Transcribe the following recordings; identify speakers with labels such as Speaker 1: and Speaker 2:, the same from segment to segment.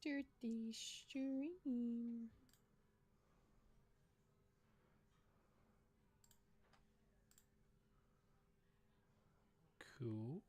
Speaker 1: start the stream.
Speaker 2: Cool.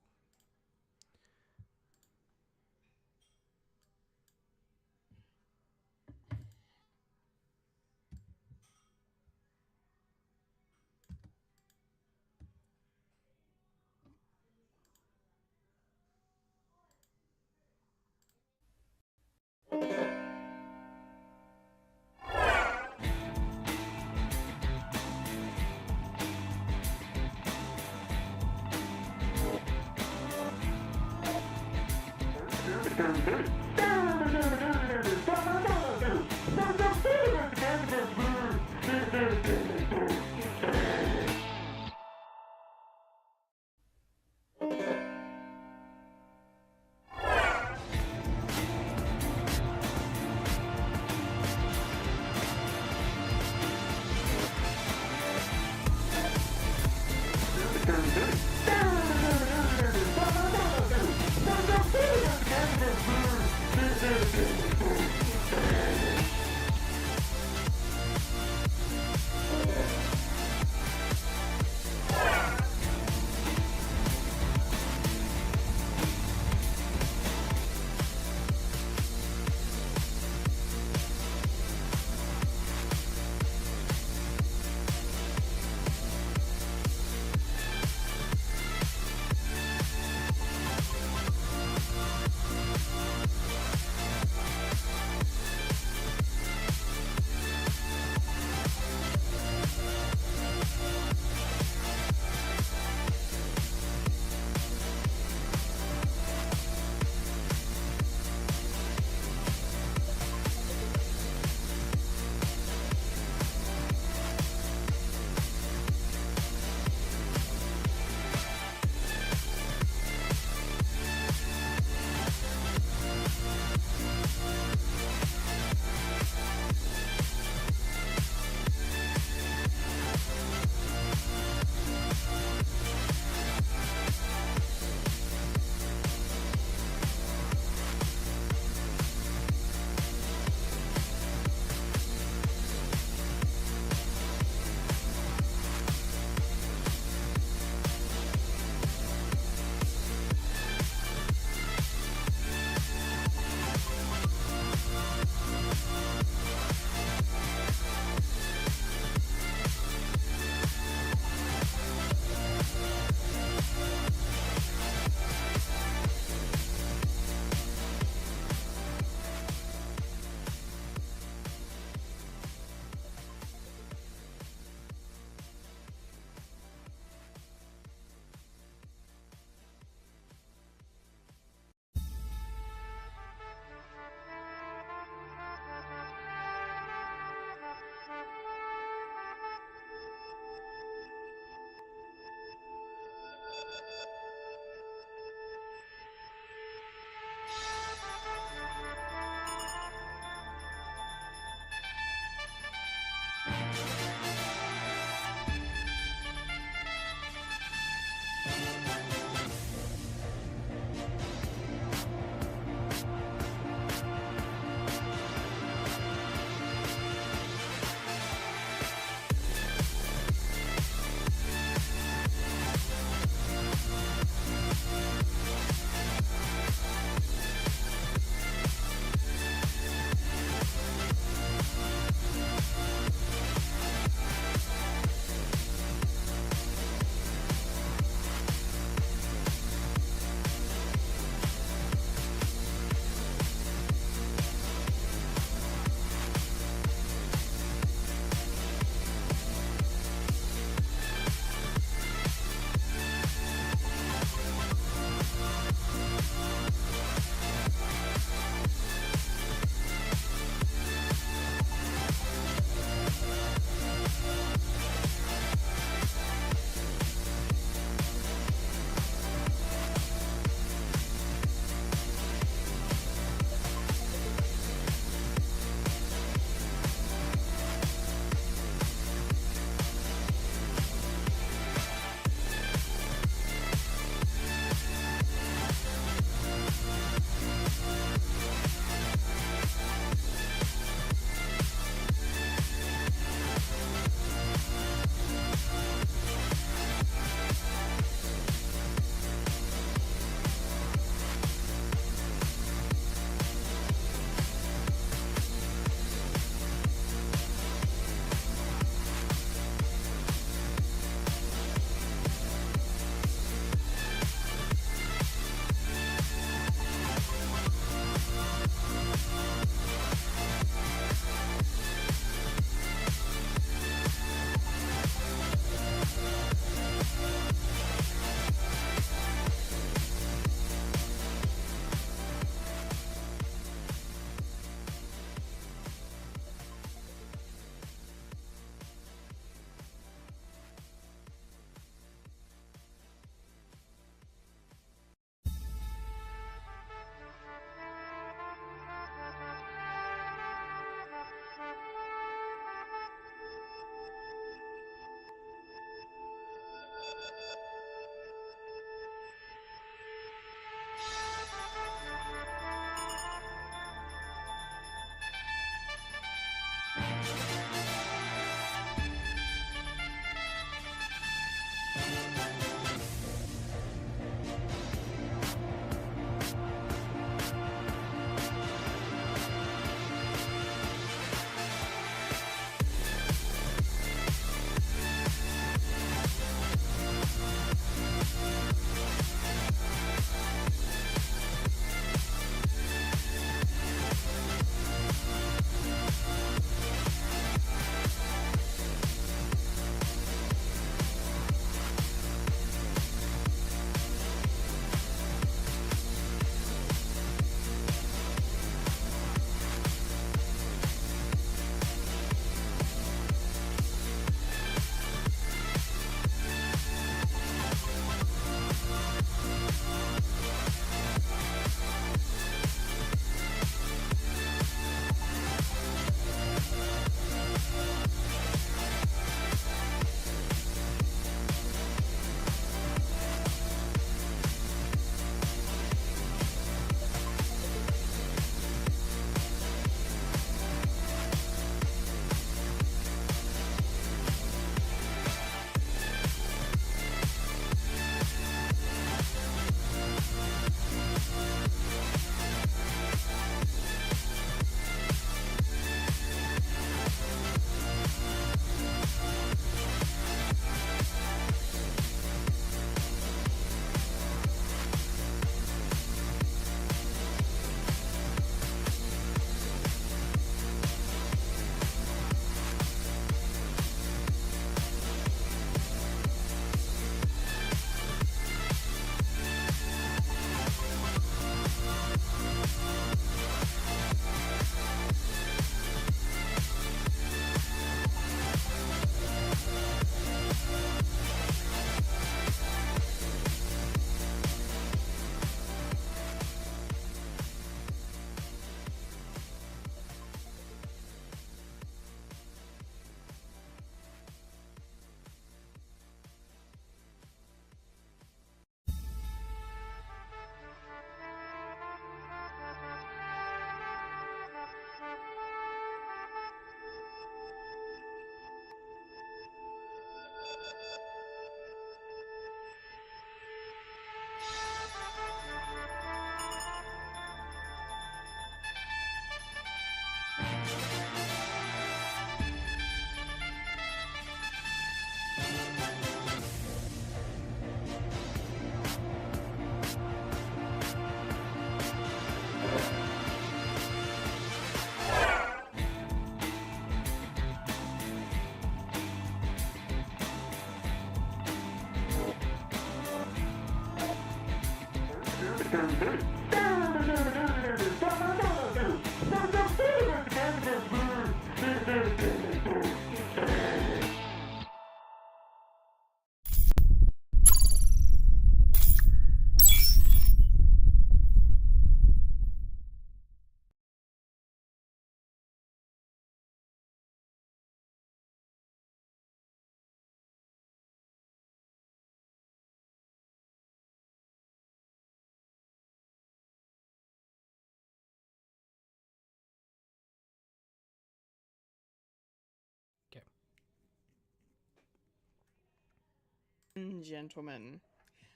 Speaker 1: Gentlemen,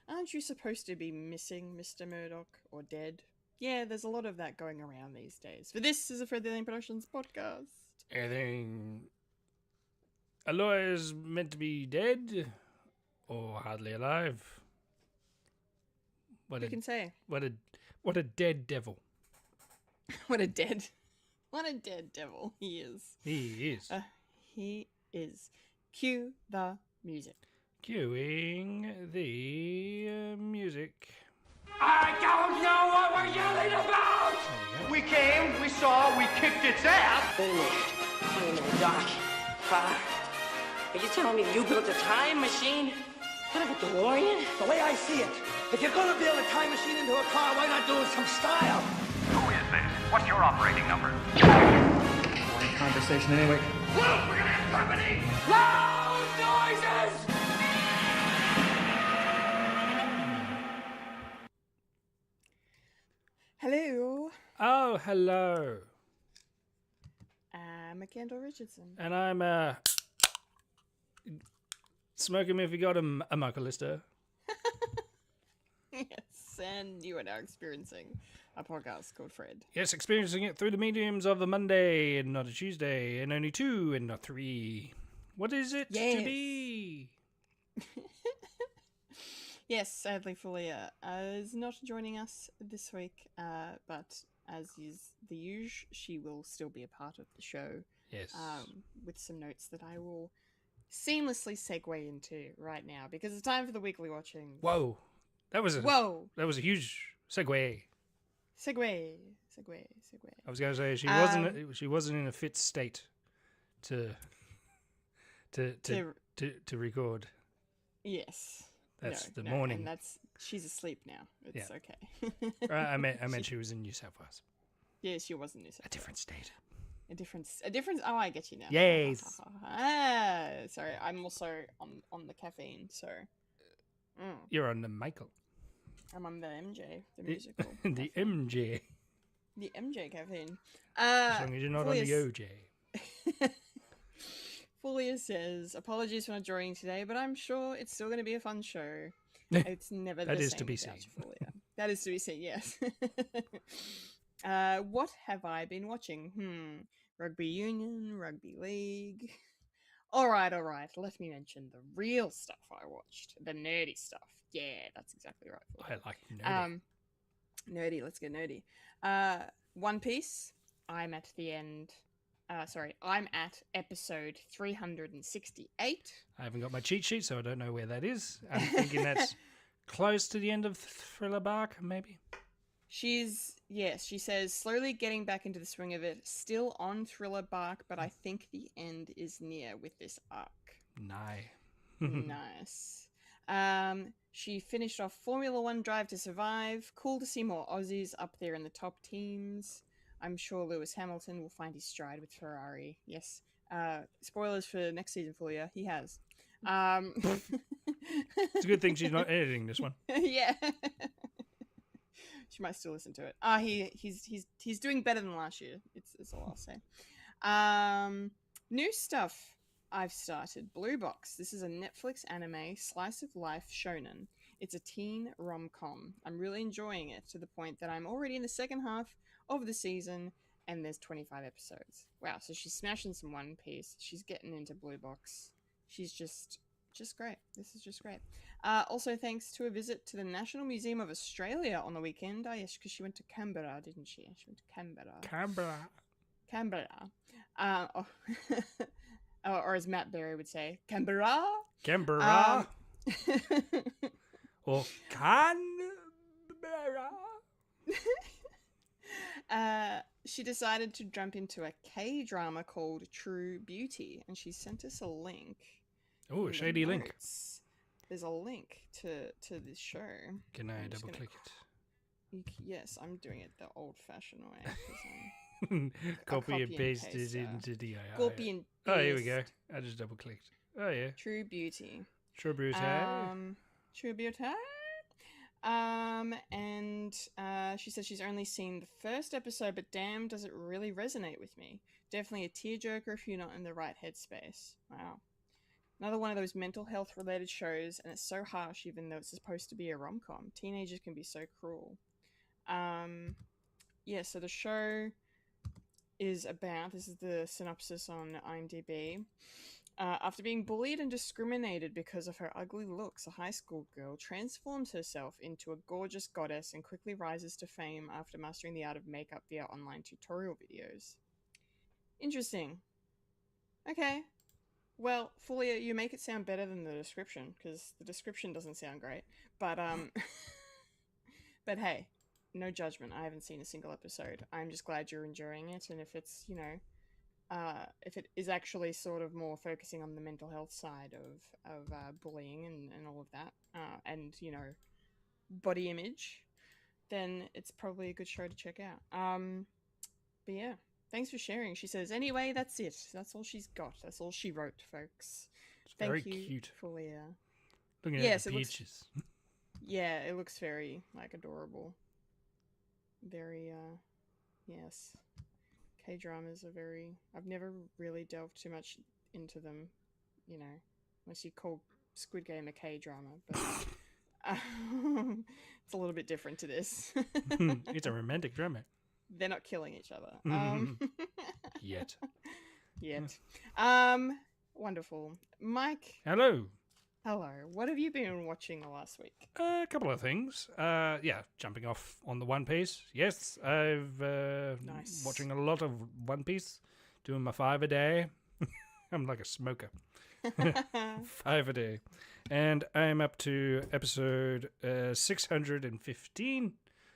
Speaker 1: aren't you supposed to be missing Mr. Murdoch or dead? Yeah, there's a lot of that going around these days. For this is a Fred the Alien Productions podcast.
Speaker 2: Anything Aloy is meant to be dead or hardly alive?
Speaker 1: Who can say?
Speaker 2: What a dead devil.
Speaker 1: What a dead devil he is.
Speaker 2: He is.
Speaker 1: He is. Cue the music.
Speaker 2: Cueing the music.
Speaker 3: I don't know what we're yelling about! We came, we saw, we kicked its ass!
Speaker 4: Finished. Oh, no, Doc. Are you telling me you built a time machine? Kind of a DeLorean?
Speaker 5: The way I see it, if you're gonna build a time machine into a car, why not do it some style?
Speaker 6: Who is this? What's your operating number?
Speaker 5: Boring conversation anyway.
Speaker 3: Look, we're gonna have company! Loud noises!
Speaker 1: Hello.
Speaker 2: Oh, hello.
Speaker 1: I'm Kendall Richardson.
Speaker 2: And I'm smoking if you got a Michael Lister.
Speaker 1: Yes, and you are now experiencing a podcast called Fred.
Speaker 2: Yes, experiencing it through the mediums of a Monday and not a Tuesday, and only 2 and not 3. What is it to be?
Speaker 1: Yes, sadly, Fulya is not joining us this week, but as is the usual, she will still be a part of the show.
Speaker 2: Yes.
Speaker 1: With some notes that I will seamlessly segue into right now, because it's time for the weekly watching.
Speaker 2: Whoa. That was a huge segue.
Speaker 1: Segue.
Speaker 2: I was going to say she wasn't in a fit state to record.
Speaker 1: Yes.
Speaker 2: That's the morning.
Speaker 1: And she's asleep now. It's okay.
Speaker 2: I meant she was in New South Wales.
Speaker 1: Yeah, she was in New South Wales.
Speaker 2: A different state.
Speaker 1: A different. Oh, I get you now.
Speaker 2: Yes.
Speaker 1: Sorry. I'm also on the caffeine. So.
Speaker 2: You're on the Michael.
Speaker 1: I'm on the MJ, the musical.
Speaker 2: The MJ.
Speaker 1: The MJ caffeine.
Speaker 2: As long as you're not on the OJ.
Speaker 1: Fulya says, apologies for not joining today, but I'm sure it's still going to be a fun show. It's never
Speaker 2: That
Speaker 1: the
Speaker 2: is
Speaker 1: same
Speaker 2: to be
Speaker 1: without
Speaker 2: seen.
Speaker 1: Fulya. That is to be seen, yes. What have I been watching? Rugby union, rugby league. All right. Let me mention the real stuff I watched. The nerdy stuff. Yeah, that's exactly right.
Speaker 2: I like nerdy.
Speaker 1: Nerdy, let's get nerdy. One Piece, I'm at the end. I'm at episode 368.
Speaker 2: I haven't got my cheat sheet, so I don't know where that is. I'm thinking that's close to the end of Thriller Bark, maybe.
Speaker 1: She says, slowly getting back into the swing of it, still on Thriller Bark, but I think the end is near with this arc. Nice. She finished off Formula One Drive to Survive. Cool to see more Aussies up there in the top teams. I'm sure Lewis Hamilton will find his stride with Ferrari. Yes. Spoilers for next season for you. He has.
Speaker 2: It's a good thing she's not editing this one.
Speaker 1: Yeah. She might still listen to it. He's doing better than last year. It's all I'll say. New stuff I've started. Blue Box. This is a Netflix anime slice of life shonen. It's a teen rom-com. I'm really enjoying it to the point that I'm already in the second half of the season and there's 25 episodes. Wow, so she's smashing some One Piece. She's getting into Blue Box. She's just great. This is just great. Also, thanks to a visit to the National Museum of Australia on the weekend. Oh, yes, because she went to Canberra, didn't she? She went to Canberra. Or as Matt Berry would say, Canberra.
Speaker 2: Or Canberra.
Speaker 1: She decided to jump into a K-drama called True Beauty, and she sent us a link.
Speaker 2: Oh, a shady link.
Speaker 1: Notes. There's a link to this show.
Speaker 2: Can I double click it?
Speaker 1: Yes, I'm doing it the old-fashioned way. 'Cause
Speaker 2: Copy and paste
Speaker 1: paste
Speaker 2: it
Speaker 1: her.
Speaker 2: into the.
Speaker 1: Copy and
Speaker 2: Oh, here we go.
Speaker 1: paste.
Speaker 2: I just double clicked. Oh yeah.
Speaker 1: True Beauty.
Speaker 2: True Beauty.
Speaker 1: True Beauty. And she says she's only seen the first episode, but damn, does it really resonate with me. Definitely a tearjerker if you're not in the right headspace. Wow. Another one of those mental health related shows, and it's so harsh even though it's supposed to be a rom-com. Teenagers can be so cruel. Yeah, so the show is about, this is the synopsis on IMDb. After being bullied and discriminated because of her ugly looks, a high school girl transforms herself into a gorgeous goddess and quickly rises to fame after mastering the art of makeup via online tutorial videos. Interesting. Okay. Well, Fulya, you make it sound better than the description, because the description doesn't sound great. But, but hey, no judgment. I haven't seen a single episode. I'm just glad you're enjoying it, and if it's, you know, if it is actually sort of more focusing on the mental health side of bullying and all of that, and, you know, body image, then it's probably a good show to check out. But yeah, thanks for sharing. She says, anyway, that's it. That's all she's got. That's all she wrote, folks.
Speaker 2: It's
Speaker 1: Thank
Speaker 2: very
Speaker 1: you,
Speaker 2: cute.
Speaker 1: Fulya.
Speaker 2: Looking
Speaker 1: Yes,
Speaker 2: at the
Speaker 1: it looks-
Speaker 2: peaches.
Speaker 1: Yeah, it looks very, like, adorable. Very, yes. K-dramas are very... I've never really delved too much into them, you know, unless you call Squid Game a K-drama, but it's a little bit different to this.
Speaker 2: It's a romantic drama.
Speaker 1: They're not killing each other.
Speaker 2: Yet.
Speaker 1: Yet. Wonderful. Mike,
Speaker 2: Hello.
Speaker 1: hello. What have you been watching the last week?
Speaker 2: A couple of things. Yeah, jumping off on the One Piece. Yes, I've
Speaker 1: Nice.
Speaker 2: watching a lot of One Piece, doing my 5 a day. I'm like a smoker. 5 a day. And I'm up to episode 615,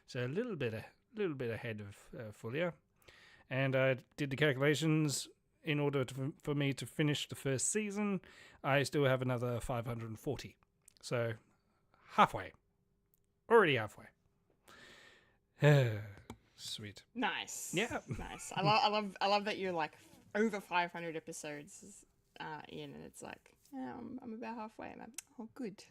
Speaker 2: so a little bit ahead of Fulya. And I did the calculations. In order for me to finish the first season, I still have another 540. So, halfway. Already halfway. Sweet.
Speaker 1: Nice.
Speaker 2: Yeah.
Speaker 1: Nice. I love that you're like over 500 episodes in, and it's like, yeah, I'm about halfway. And I'm, oh, good.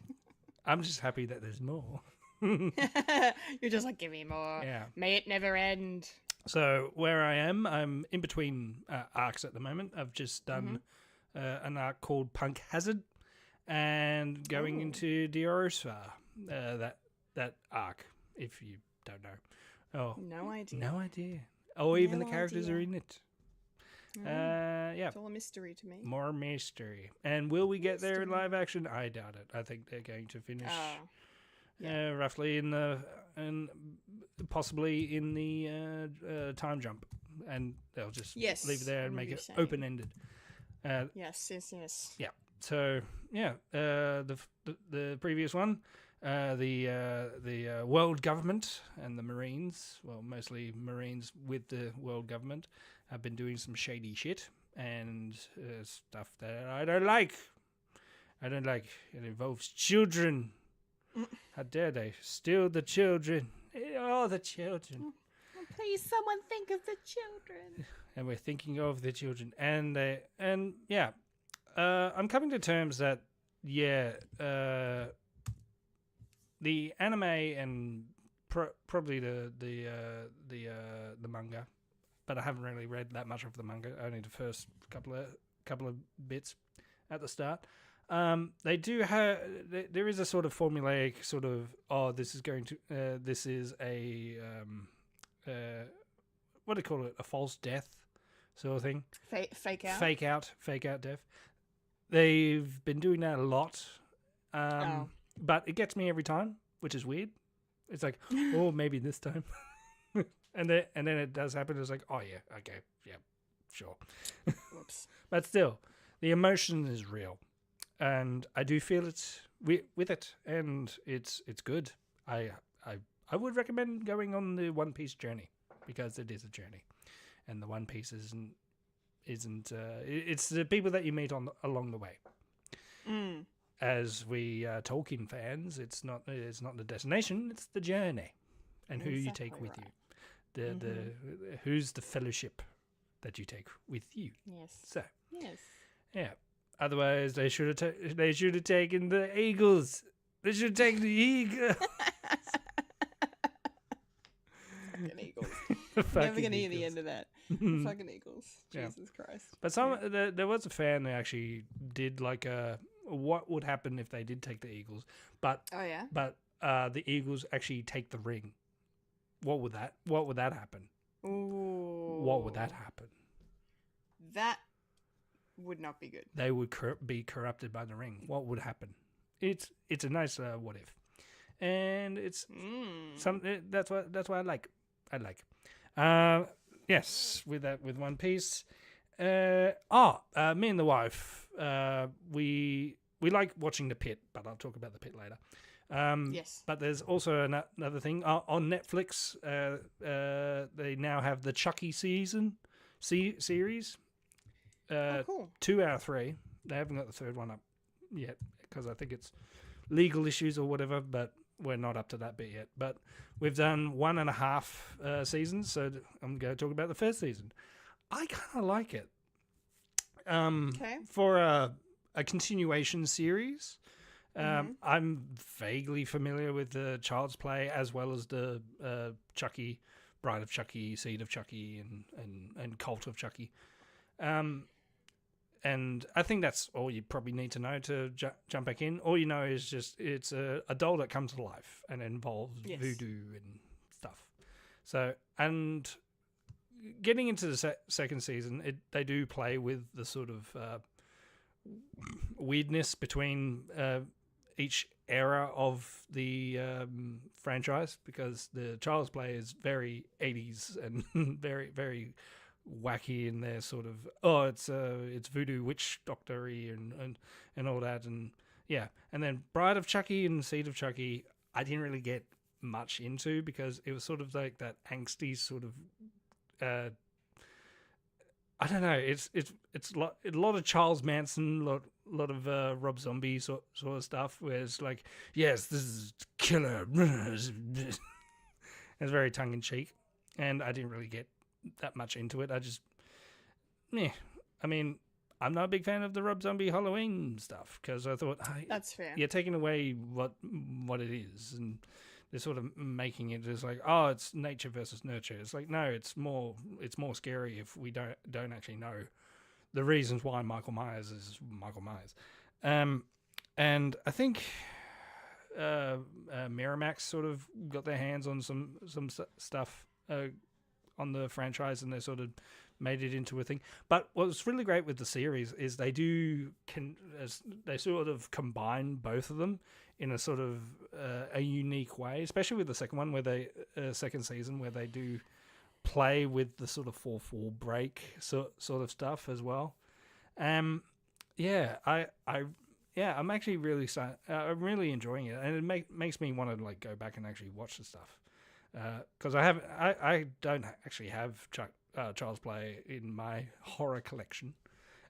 Speaker 2: I'm just happy that there's more.
Speaker 1: You're just like, give me more.
Speaker 2: Yeah.
Speaker 1: May it never end.
Speaker 2: So, where I am, I'm in between arcs at the moment. I've just done an arc called Punk Hazard and going into Diorosa, that arc, if you don't know. Oh,
Speaker 1: No idea.
Speaker 2: no idea. Or even
Speaker 1: No
Speaker 2: the characters
Speaker 1: idea.
Speaker 2: are in it. Yeah,
Speaker 1: It's all a mystery to me.
Speaker 2: more mystery. And will we get there in
Speaker 1: Mystery.
Speaker 2: live action? I doubt it. I think they're going to finish
Speaker 1: Yeah.
Speaker 2: roughly in the and possibly in the time jump, and they'll just
Speaker 1: Yes,
Speaker 2: leave it there
Speaker 1: I
Speaker 2: and
Speaker 1: remember
Speaker 2: make
Speaker 1: you
Speaker 2: it
Speaker 1: saying.
Speaker 2: open ended.
Speaker 1: Yes.
Speaker 2: Yeah. So yeah, the previous one, the world government and the Marines, well, mostly Marines with the world government, have been doing some shady shit and stuff that I don't like. I don't like. It involves children. How dare they steal the children? Oh, the children.
Speaker 1: Please, someone think of the children.
Speaker 2: And we're thinking of the children, and yeah, I'm coming to terms that the anime and probably the manga, but I haven't really read that much of the manga. Only the first couple of bits at the start. They do have. There is a sort of formulaic sort of. Oh, this is going to. This is a. What do you call it? A false death, sort of thing.
Speaker 1: Fake out.
Speaker 2: Fake out death. They've been doing that a lot, but it gets me every time, which is weird. It's like, oh, maybe this time, and then it does happen. It's like, oh yeah, okay, yeah, sure.
Speaker 1: Whoops.
Speaker 2: But still, the emotion is real, and I do feel it with it, and it's good. I I would recommend going on the One Piece journey because it is a journey, and the One Piece isn't. It's the people that you meet along the way.
Speaker 1: Mm.
Speaker 2: As we Tolkien fans, it's not the destination; it's the journey, and who you take with you. The who's the fellowship that you take with you.
Speaker 1: Yes.
Speaker 2: So
Speaker 1: yes.
Speaker 2: Yeah. Otherwise, they should have taken the eagles. They should take the eagles.
Speaker 1: Fucking eagles.
Speaker 2: Fucking
Speaker 1: Never gonna hear the
Speaker 2: eagles.
Speaker 1: end of that. The fucking eagles.
Speaker 2: Yeah.
Speaker 1: Jesus Christ.
Speaker 2: But there was a fan that actually did like what would happen if they did take the eagles, but
Speaker 1: Oh yeah.
Speaker 2: but the eagles actually take the ring. What would that happen?
Speaker 1: Ooh.
Speaker 2: What would that happen?
Speaker 1: That would not be good.
Speaker 2: They would be corrupted by the ring. What would happen? It's a nice what if, and it's something that's what I like. Yes, with One Piece. Me and the wife, we like watching The Pit, but I'll talk about The Pit later.
Speaker 1: Yes.
Speaker 2: But there's also another thing on Netflix. They now have the Chucky series.
Speaker 1: Cool.
Speaker 2: 2 out of 3. They haven't got the third one up yet because I think it's legal issues or whatever. But we're not up to that bit yet. But we've done 1.5 seasons, so I'm going to talk about the first season. I kind of like it.
Speaker 1: Okay.
Speaker 2: For a continuation series. I'm vaguely familiar with the Child's Play as well as the Chucky, Bride of Chucky, Seed of Chucky, and Cult of Chucky. And I think that's all you probably need to know to jump back in. All you know is just it's a doll that comes to life and involves voodoo and stuff. So, and getting into the second season, they do play with the sort of weirdness between each era of the franchise, because the Child's Play is very 80s and very, very wacky in their sort of it's voodoo witch doctor-y and all that, and yeah. And then Bride of Chucky and Seed of Chucky I didn't really get much into because it was sort of like that angsty sort of I don't know, it's a lot of Charles Manson, lot of Rob Zombie sort of stuff, where it's like, yes, this is killer. It's very tongue in cheek, and I didn't really get that much into it. I mean, I'm not a big fan of the Rob Zombie Halloween stuff because I thought,
Speaker 1: that's fair.
Speaker 2: You're taking away what it is, and they're sort of making it as like, oh, it's nature versus nurture. It's like, no, it's more scary if we don't actually know the reasons why Michael Myers is Michael Myers. And I think Miramax sort of got their hands on some stuff on the franchise, and they sort of made it into a thing. But what's really great with the series is they sort of combine both of them in a sort of a unique way, especially with the second one, where second season, where they do play with the sort of 4/4 break sort of stuff as well. I'm actually really I'm really enjoying it, and it makes me want to like go back and actually watch the stuff, because I don't actually have Child's Play in my horror collection,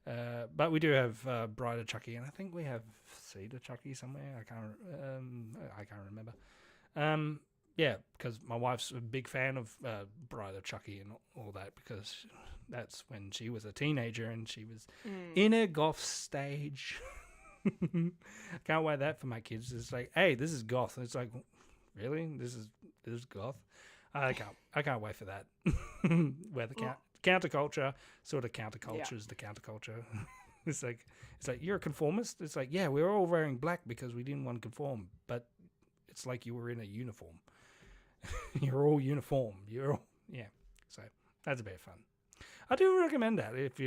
Speaker 2: but we do have Bride of Chucky, and I think we have Seed of Chucky somewhere. I can't remember. Yeah, because my wife's a big fan of Bride of Chucky and all that, because that's when she was a teenager and she was in a goth stage. I can't wait that for my kids. It's like, hey, this is goth. It's like, really? This is goth? I can't wait for that. Where the counterculture sort of countercultures the counterculture. It's like you're a conformist. It's like, yeah, we're all wearing black because we didn't want to conform, but it's like you were in a uniform. You're all uniform. So that's a bit of fun. I do recommend that if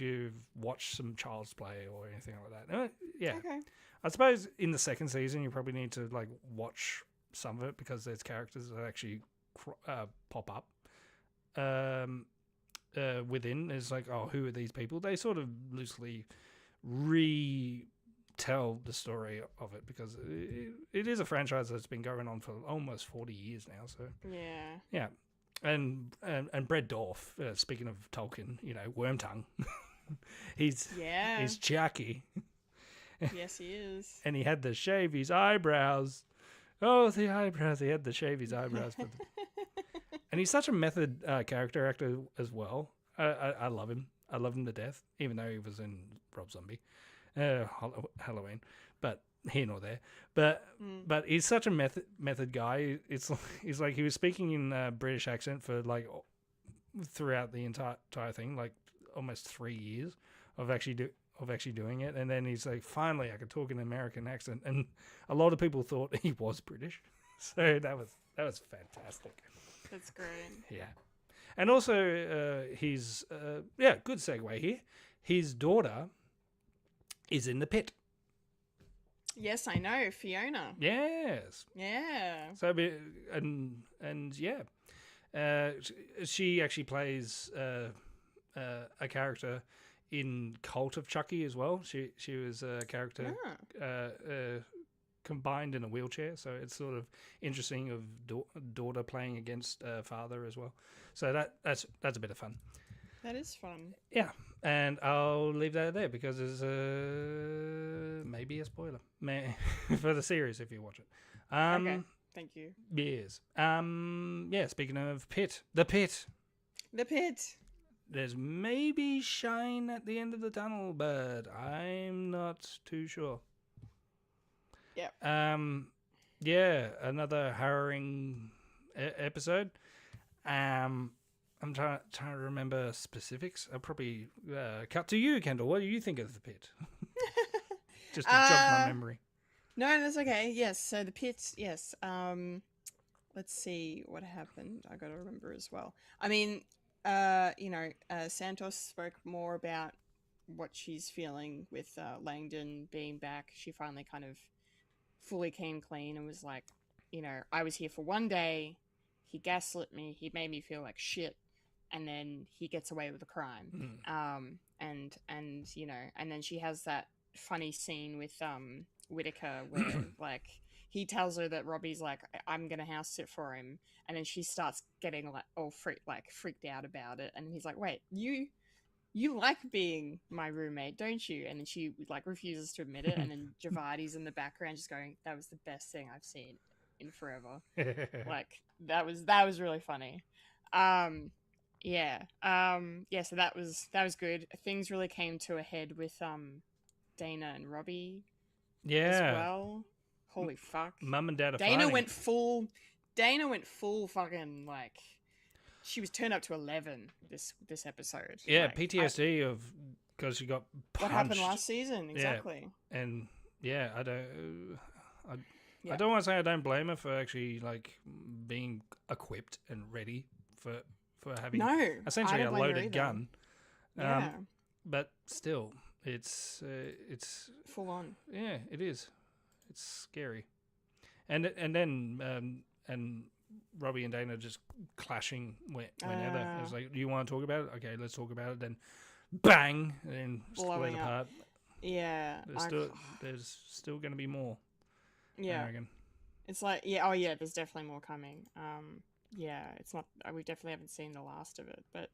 Speaker 2: you've watched some Child's Play or anything like that. Yeah. Okay. I suppose in the second season you probably need to like watch some of it, because there's characters that actually pop up within. It's like, oh, who are these people? They sort of loosely retell tell the story of it, because it is a franchise that's been going on for almost 40 years now. So yeah, and Brett Dorff, speaking of Tolkien, Wormtongue, he's Chucky.
Speaker 1: Yes, he is.
Speaker 2: And he had to shave his eyebrows. Oh, the eyebrows! He had to shave his eyebrows. And he's such a method character actor as well. I love him. I love him to death, even though he was in Rob Zombie, Halloween. But here nor there. But he's such a method guy. He's like he was speaking in a British accent for like throughout the entire thing, like almost 3 years of actually doing it. And then he's like, finally, I could talk in an American accent. And a lot of people thought he was British, so that was fantastic.
Speaker 1: That's great.
Speaker 2: Yeah. And also, good segue here. His daughter is in The Pit.
Speaker 1: Yes, I know, Fiona.
Speaker 2: Yes.
Speaker 1: Yeah.
Speaker 2: So, she actually plays a character in Cult of Chucky as well. She was a character combined in a wheelchair, so it's sort of interesting of daughter playing against father as well. So that's a bit of fun.
Speaker 1: That is fun.
Speaker 2: Yeah, and I'll leave that there because there's maybe a spoiler for the series if you watch it.
Speaker 1: Okay, thank you.
Speaker 2: Yes. Speaking of The Pit. There's maybe shine at the end of the tunnel, but I'm not too sure.
Speaker 1: Yep.
Speaker 2: Another harrowing episode. I'm trying to remember specifics. I'll probably cut to you, Kendall. What do you think of The Pit? Just to jog my memory.
Speaker 1: No, that's okay. Yes, so The Pit, yes. Let's see what happened. I got to remember as well. I mean, Santos spoke more about what she's feeling with Langdon being back. She finally kind of fully came clean and was like, I was here for one day. He gaslit me. He made me feel like shit. And then he gets away with the crime. And then she has that funny scene with Whittaker where like he tells her that Robbie's like, I'm gonna house sit for him, and then she starts getting like all freaked out about it, and he's like, wait, you like being my roommate, don't you? And then she like refuses to admit it, and then Javadi's in the background just going, that was the best thing I've seen in forever. Like that was really funny. So that was good. Things really came to a head with Dana and Robbie as well. Holy fuck.
Speaker 2: Mum and Dad are
Speaker 1: Dana
Speaker 2: fighting.
Speaker 1: went full fucking like she was turned up to 11 this episode.
Speaker 2: Yeah,
Speaker 1: like,
Speaker 2: PTSD of because she got punched.
Speaker 1: What happened last season? Exactly.
Speaker 2: Yeah. And I don't want to say I don't blame her for actually like being equipped and ready for having essentially a loaded gun.
Speaker 1: Yeah.
Speaker 2: But still, it's
Speaker 1: full on.
Speaker 2: Yeah, it is. It's scary. And then Robbie and Dana just clashing whenever. It's like, do you want to talk about it? Okay, let's talk about it. Then bang, and then split apart.
Speaker 1: Yeah.
Speaker 2: There's still going to be more.
Speaker 1: Yeah.
Speaker 2: I reckon.
Speaker 1: It's like, there's definitely more coming. It's not, we definitely haven't seen the last of it, but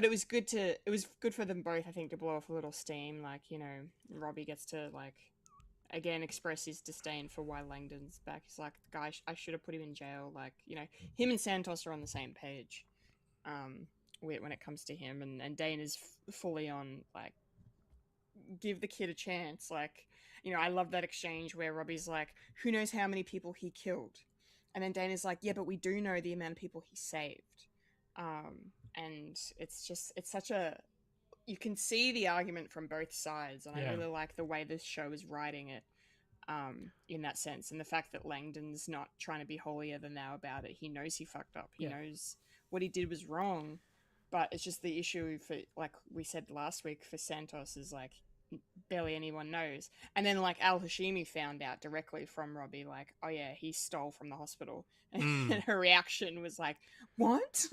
Speaker 1: it was good for them both, I think, to blow off a little steam. Like, Robbie gets to like, again, express his disdain for why Langdon's back. He's like, the guy, I should have put him in jail. Like, him and Santos are on the same page when it comes to him. And Dana's fully on, like, give the kid a chance. Like, I love that exchange where Robbie's like, who knows how many people he killed? And then Dana's like, yeah, but we do know the amount of people he saved. And it's such a... You can see the argument from both sides, and I really like the way this show is writing it in that sense, and the fact that Langdon's not trying to be holier than thou about it. He knows he fucked up. He knows what he did was wrong, but it's just the issue for, like we said last week, for Santos is like barely anyone knows. And then like Al Hashimi found out directly from Robbie, like, oh yeah, he stole from the hospital, and her reaction was like, what?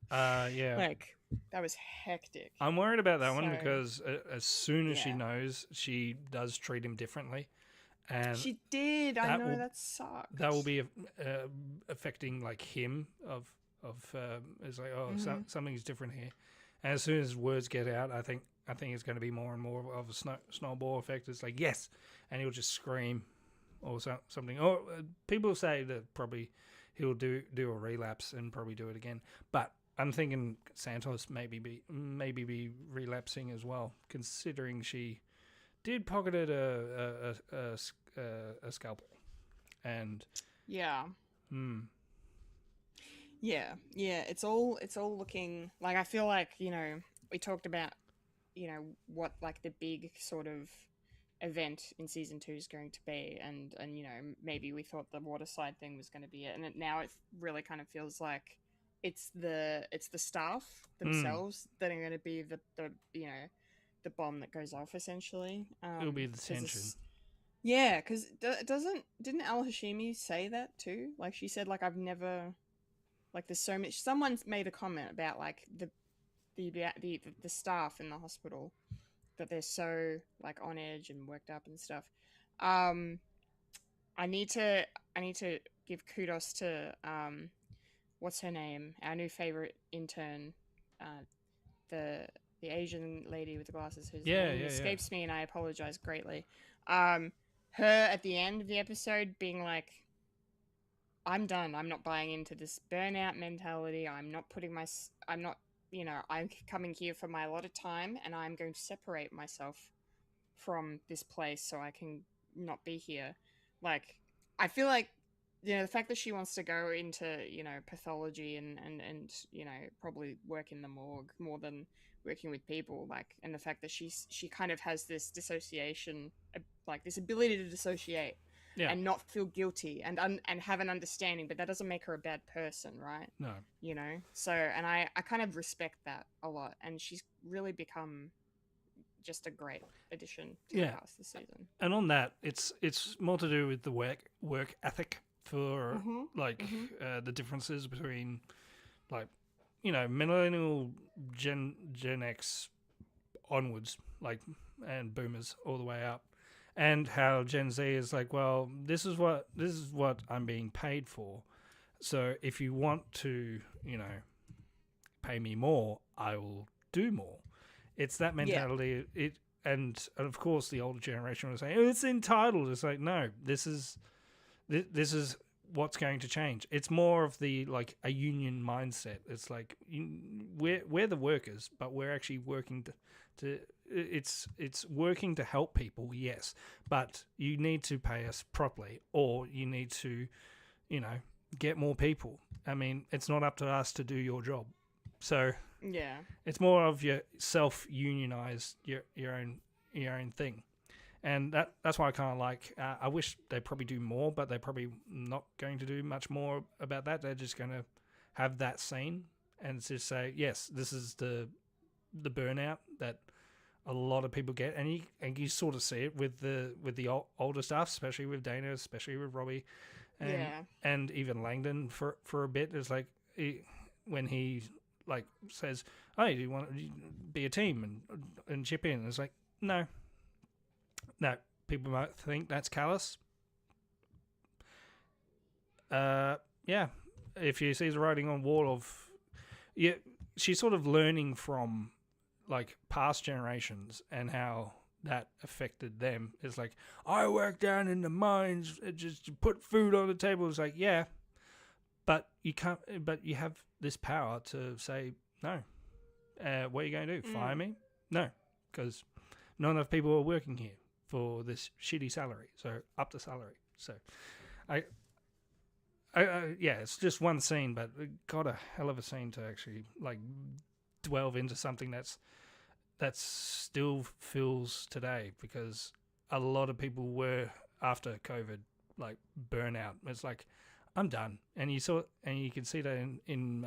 Speaker 2: Yeah.
Speaker 1: Like, That was hectic.
Speaker 2: I'm worried about that one
Speaker 1: So,
Speaker 2: because as soon as she
Speaker 1: yeah.
Speaker 2: knows, she does treat him differently, and
Speaker 1: She did. I
Speaker 2: that
Speaker 1: know
Speaker 2: will-
Speaker 1: that sucked.
Speaker 2: that will be affecting like him of it's like something's different here, and as soon as words get out, I think it's going to be more and more of a snowball effect. It's like yes, and he'll just scream or something. Or people say that probably he'll do a relapse and probably do it again, but I'm thinking Santos maybe be relapsing as well, considering she did pocketed a scalpel, and
Speaker 1: Yeah. Yeah. It's all looking like, I feel like, we talked about, what like the big sort of event in season 2 is going to be, and maybe we thought the waterside thing was going to be it, and now it really kind of feels like it's the staff themselves that are going to be the bomb that goes off, essentially.
Speaker 2: it'll be the tension.
Speaker 1: Yeah, because didn't Al Hashimi say that too? Like, she said, like, I've never, like, there's so much. Someone made a comment about like the staff in the hospital, that they're so like on edge and worked up and stuff. I need to give kudos to what's her name? Our new favorite intern, the Asian lady with the glasses whose name escapes me, and I apologize greatly. Her at the end of the episode being like, I'm done. I'm not buying into this burnout mentality. I'm coming here for my allotted time, and I'm going to separate myself from this place so I can not be here. Like, I feel like, the fact that she wants to go into, pathology and probably work in the morgue more than working with people, like, and the fact that she kind of has this dissociation, like this ability to dissociate and not feel guilty and have an understanding, but that doesn't make her a bad person, right?
Speaker 2: No.
Speaker 1: So, and I kind of respect that a lot, and she's really become just a great addition to the cast this season.
Speaker 2: And on that, it's more to do with the work ethic for the differences between, like, millennial Gen X onwards, like, and boomers all the way up, and how Gen Z is like, well, this is what I'm being paid for, so if you want to pay me more, I will do more. It's that mentality. And of course the older generation will say, oh, it's entitled. It's like, no, this is what's going to change. It's more of the, like, a union mindset. It's like, we're the workers, but we're actually working to it's working to help people, yes, but you need to pay us properly, or you need to, get more people. I mean, it's not up to us to do your job. So
Speaker 1: yeah,
Speaker 2: it's more of your self-unionize your own thing. And that's why I kind of like, I wish they probably do more, but they're probably not going to do much more about that. They're just going to have that scene and just say, yes, this is the burnout that a lot of people get. And you sort of see it with the older stuff, especially with Dana, especially with Robbie, and even Langdon for a bit. It's like, when he, like, says, hey, do you want to be a team and chip in? It's like, no, people might think that's callous. If you see the writing on wall of, she's sort of learning from, like, past generations and how that affected them. It's like, I work down in the mines just to put food on the table. It's like, yeah, but you can't. But you have this power to say no. What are you going to do? Fire me? No, because not enough people are working here for this shitty salary. So up the salary. So, it's just one scene, but it got a hell of a scene to actually, like, delve into something that still feels today, because a lot of people were, after COVID, like, burnout. It's like, I'm done, and you can see that in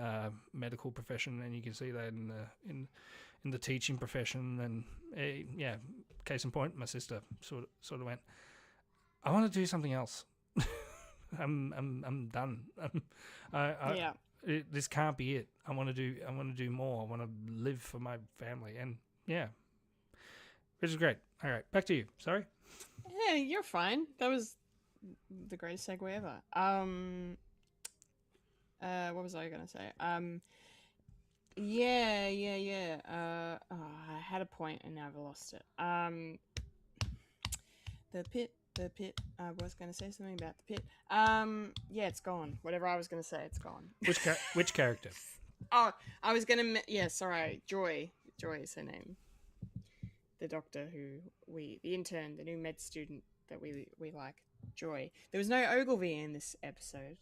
Speaker 2: medical profession, and you can see that in the teaching profession, and case in point, my sister sort of went, I want to do something else. I'm done. this can't be it. I want to do more. I want to live for my family, and yeah, which is great. All right, back to you. Sorry.
Speaker 1: Yeah, you're fine. That was the greatest segue ever. What was I gonna say? Yeah. I had a point and now I've lost it. The pit. I was gonna say something about the pit. Yeah, it's gone. Whatever I was gonna say, it's gone.
Speaker 2: Which character?
Speaker 1: Oh, I was gonna. Yeah, sorry. Joy is her name. The doctor the intern, the new med student that we like. Joy. There was no Ogilvy in this episode.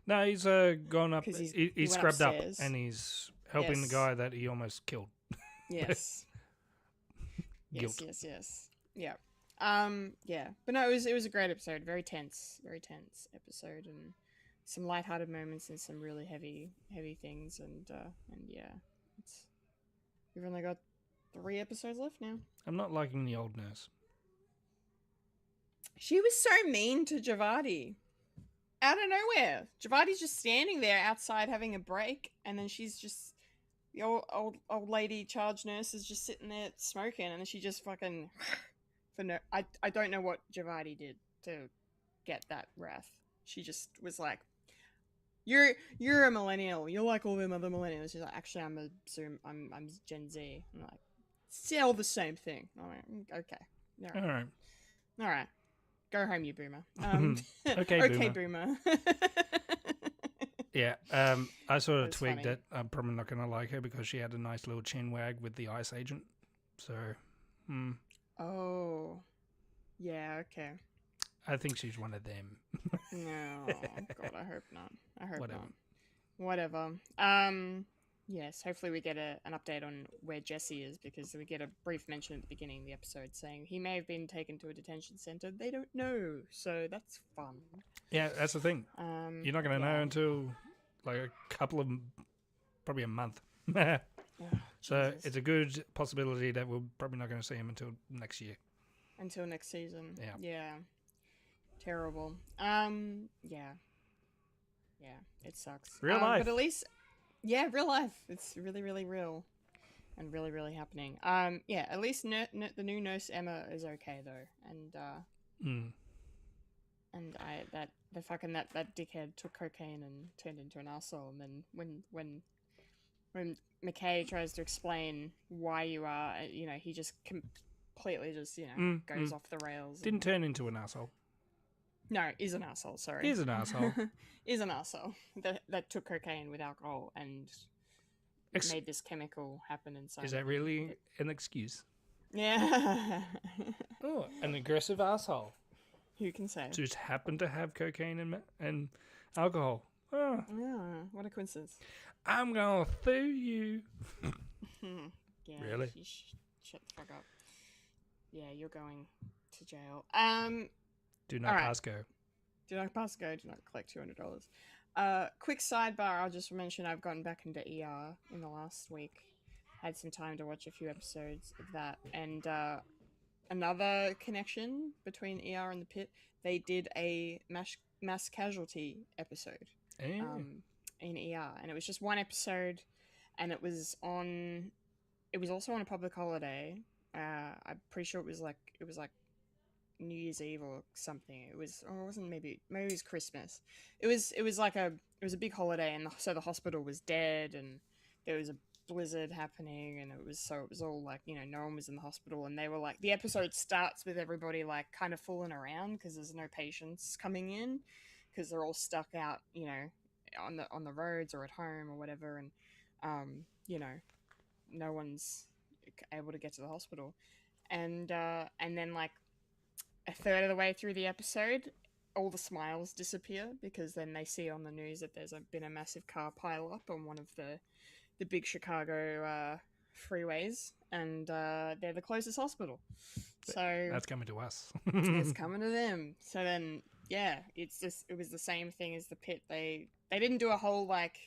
Speaker 2: No, he's gone up. He scrubbed up
Speaker 1: upstairs.
Speaker 2: and he's helping the guy that he almost killed.
Speaker 1: Yes.
Speaker 2: Guilt.
Speaker 1: Yes. Yeah. Yeah. But no, it was a great episode. Very tense episode, and some lighthearted moments and some really heavy things, and yeah, we've only got 3 episodes left now.
Speaker 2: I'm not liking the old nurse.
Speaker 1: She was so mean to Javadi. Out of nowhere. Javadi's just standing there outside having a break, and then she's just... The old lady charge nurse is just sitting there smoking, and then she just fucking... I don't know what Javadi did to get that wrath. She just was like, You're a millennial. You're like all them other millennials. She's like, actually, I'm Gen Z. I'm like, still the same thing. I'm like, okay. All right. Go home, you boomer. Okay, boomer.
Speaker 2: Yeah, I sort of twigged
Speaker 1: funny.
Speaker 2: it. I'm probably not going to like her because she had a nice little chin wag with the ICE agent. So,
Speaker 1: Oh. Yeah, okay.
Speaker 2: I think she's one of them.
Speaker 1: No, God, I hope not.
Speaker 2: Whatever.
Speaker 1: Not. Whatever. Yes, hopefully we get an update on where Jesse is, because we get a brief mention at the beginning of the episode saying he may have been taken to a detention center. They don't know, so that's fun.
Speaker 2: Yeah, that's the thing. You're not going to know until like a couple of, probably a month. So it's a good possibility that we're probably not going to see him until next year.
Speaker 1: Until next season.
Speaker 2: Yeah.
Speaker 1: Terrible. Yeah, it sucks.
Speaker 2: Real life.
Speaker 1: But at least, real life. It's really, really real, and really, really happening. Yeah, at least the new nurse Emma is okay though, and that dickhead took cocaine and turned into an arsehole, and then when McKay tries to explain why you are, he just completely just goes off the rails.
Speaker 2: Didn't turn into an asshole.
Speaker 1: No, is an asshole. Sorry,
Speaker 2: Is an asshole.
Speaker 1: Is an asshole that took cocaine with alcohol and made this chemical happen inside.
Speaker 2: Is that really an excuse?
Speaker 1: Yeah.
Speaker 2: Oh, an aggressive asshole.
Speaker 1: Who can say?
Speaker 2: Just happened to have cocaine and alcohol. Oh,
Speaker 1: Yeah, what a coincidence.
Speaker 2: I'm gonna sue you.
Speaker 1: Yeah,
Speaker 2: Really?
Speaker 1: Shut the fuck up. Yeah, you're going to jail.
Speaker 2: Do not
Speaker 1: All right.
Speaker 2: pass go.
Speaker 1: Do not pass go. Do not collect $200. Quick sidebar. I'll just mention I've gotten back into ER in the last week. Had some time to watch a few episodes of that, and another connection between ER and the Pit. They did a mass casualty episode in ER, and it was just one episode, and it was also on a public holiday. I'm pretty sure it was like New Year's Eve or something. It wasn't, maybe it was Christmas. It was a big holiday, and so the hospital was dead, and there was a blizzard happening, and it was all like, no one was in the hospital, and they were like, the episode starts with everybody like kind of fooling around because there's no patients coming in because they're all stuck out, on the roads or at home or whatever, and no one's able to get to the hospital, and then like a third of the way through the episode, all the smiles disappear because then they see on the news that there's been a massive car pile up on one of the big Chicago freeways, and they're the closest hospital. So
Speaker 2: that's coming to us.
Speaker 1: it's coming to them. So then, yeah, it was the same thing as the Pit. They didn't do a whole like,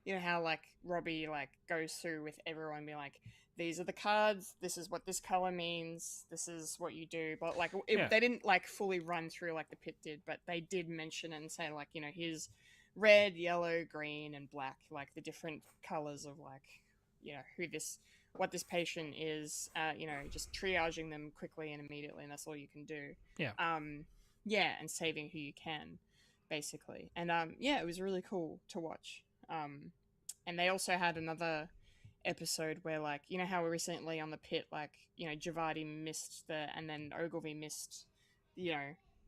Speaker 1: how like Robbie like goes through with everyone, be like, these are the cards, this is what this color means, this is what you do. But like, they didn't like fully run through like the Pit did, but they did mention it and say like, here's red, yellow, green, and black, like the different colors of like, what this patient is, just triaging them quickly and immediately, and that's all you can do.
Speaker 2: Yeah.
Speaker 1: And saving who you can, basically. And it was really cool to watch. And they also had another episode where, like, you know how recently on the pit, like, Javadi missed and then Ogilvy missed,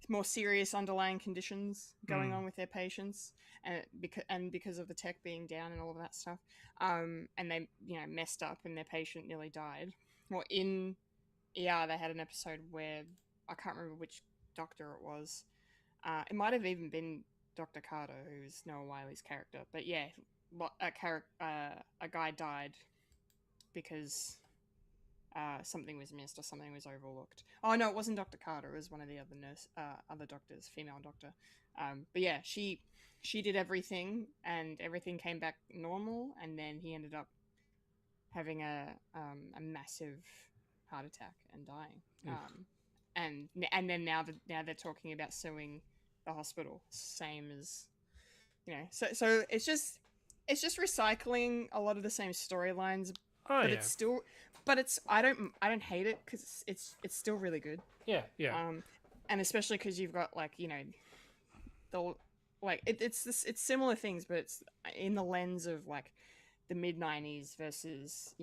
Speaker 1: more serious underlying conditions going on with their patients, and because of the tech being down and all of that stuff, and they messed up and their patient nearly died. Well, in ER they had an episode where I can't remember which doctor it was. It might have even been Dr. Carter, who's Noah Wiley's character, but yeah, a guy died because something was missed or something was overlooked. Oh no, it wasn't Dr. Carter. It was one of the other doctors, female doctor. But yeah, she did everything, and everything came back normal. And then he ended up having a massive heart attack and dying. And then now they're talking about suing the hospital, same as So it's just recycling a lot of the same storylines. It's still, I don't hate it because it's still really good.
Speaker 2: Yeah.
Speaker 1: And especially because you've got it's similar things, but it's in the lens of like the mid-90s versus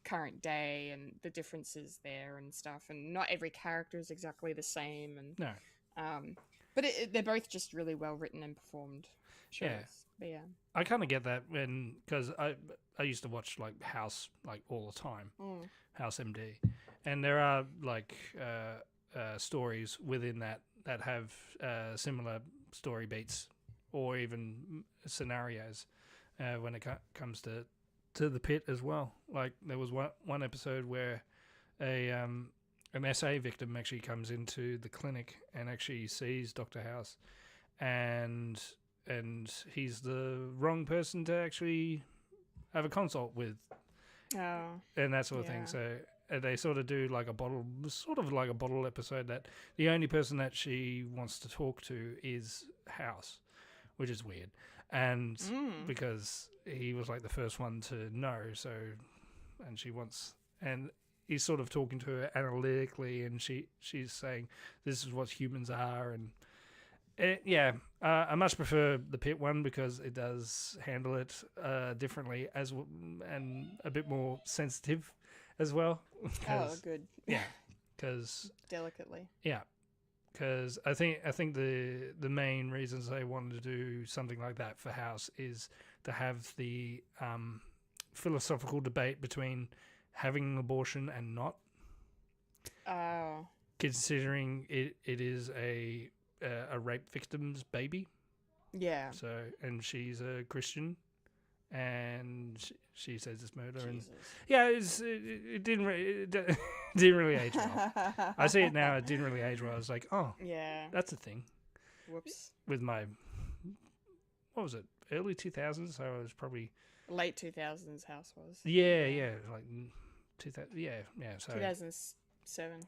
Speaker 1: current day, and the differences there and stuff. And not every character is exactly the same. And
Speaker 2: no,
Speaker 1: but they're both just really well written and performed shows.
Speaker 2: Yeah.
Speaker 1: But yeah.
Speaker 2: I kind of get that because I used to watch like House like all the time, House MD, and there are like stories within that have similar story beats or even scenarios when it comes to the pit as well. Like there was one episode where an SA victim actually comes into the clinic and actually sees Dr. House, and he's the wrong person to actually have a consult with. And that sort of thing. So they sort of do like a bottle episode that the only person that she wants to talk to is House, which is weird. And because he was like the first one to know, and he's sort of talking to her analytically, and she's saying this is what humans are, and I much prefer the pit one because it does handle it differently and a bit more sensitive as well.
Speaker 1: Good.
Speaker 2: Yeah, because
Speaker 1: delicately.
Speaker 2: Yeah, because I think the main reasons they wanted to do something like that for House is to have the philosophical debate between having an abortion and not. Considering it is a rape victim's baby.
Speaker 1: Yeah.
Speaker 2: So, and she's a Christian, and she says it's murder.
Speaker 1: Jesus.
Speaker 2: And it didn't really age well. I see it now. It didn't really age well. I was like, oh, yeah, that's a thing.
Speaker 1: Whoops.
Speaker 2: With my, what was it? Early 2000s. So I was probably
Speaker 1: late 2000s. House was.
Speaker 2: Yeah, like 2000. Yeah. So
Speaker 1: 2007.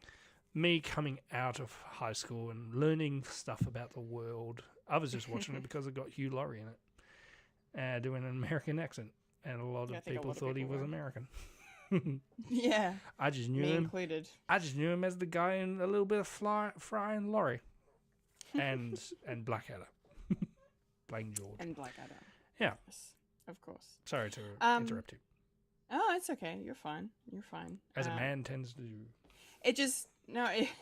Speaker 2: Me coming out of high school and learning stuff about the world. I was just watching it because it got Hugh Laurie in it, doing an American accent, and a lot of people thought he was American.
Speaker 1: Yeah,
Speaker 2: I just knew
Speaker 1: me
Speaker 2: him.
Speaker 1: Included.
Speaker 2: I just knew him as the guy in a little bit of Fry and Laurie, and Blackadder, playing George
Speaker 1: and Blackadder.
Speaker 2: Yeah,
Speaker 1: yes, of course.
Speaker 2: Sorry to interrupt you.
Speaker 1: Oh, it's okay. You're fine.
Speaker 2: As a man tends to do.
Speaker 1: It just. It's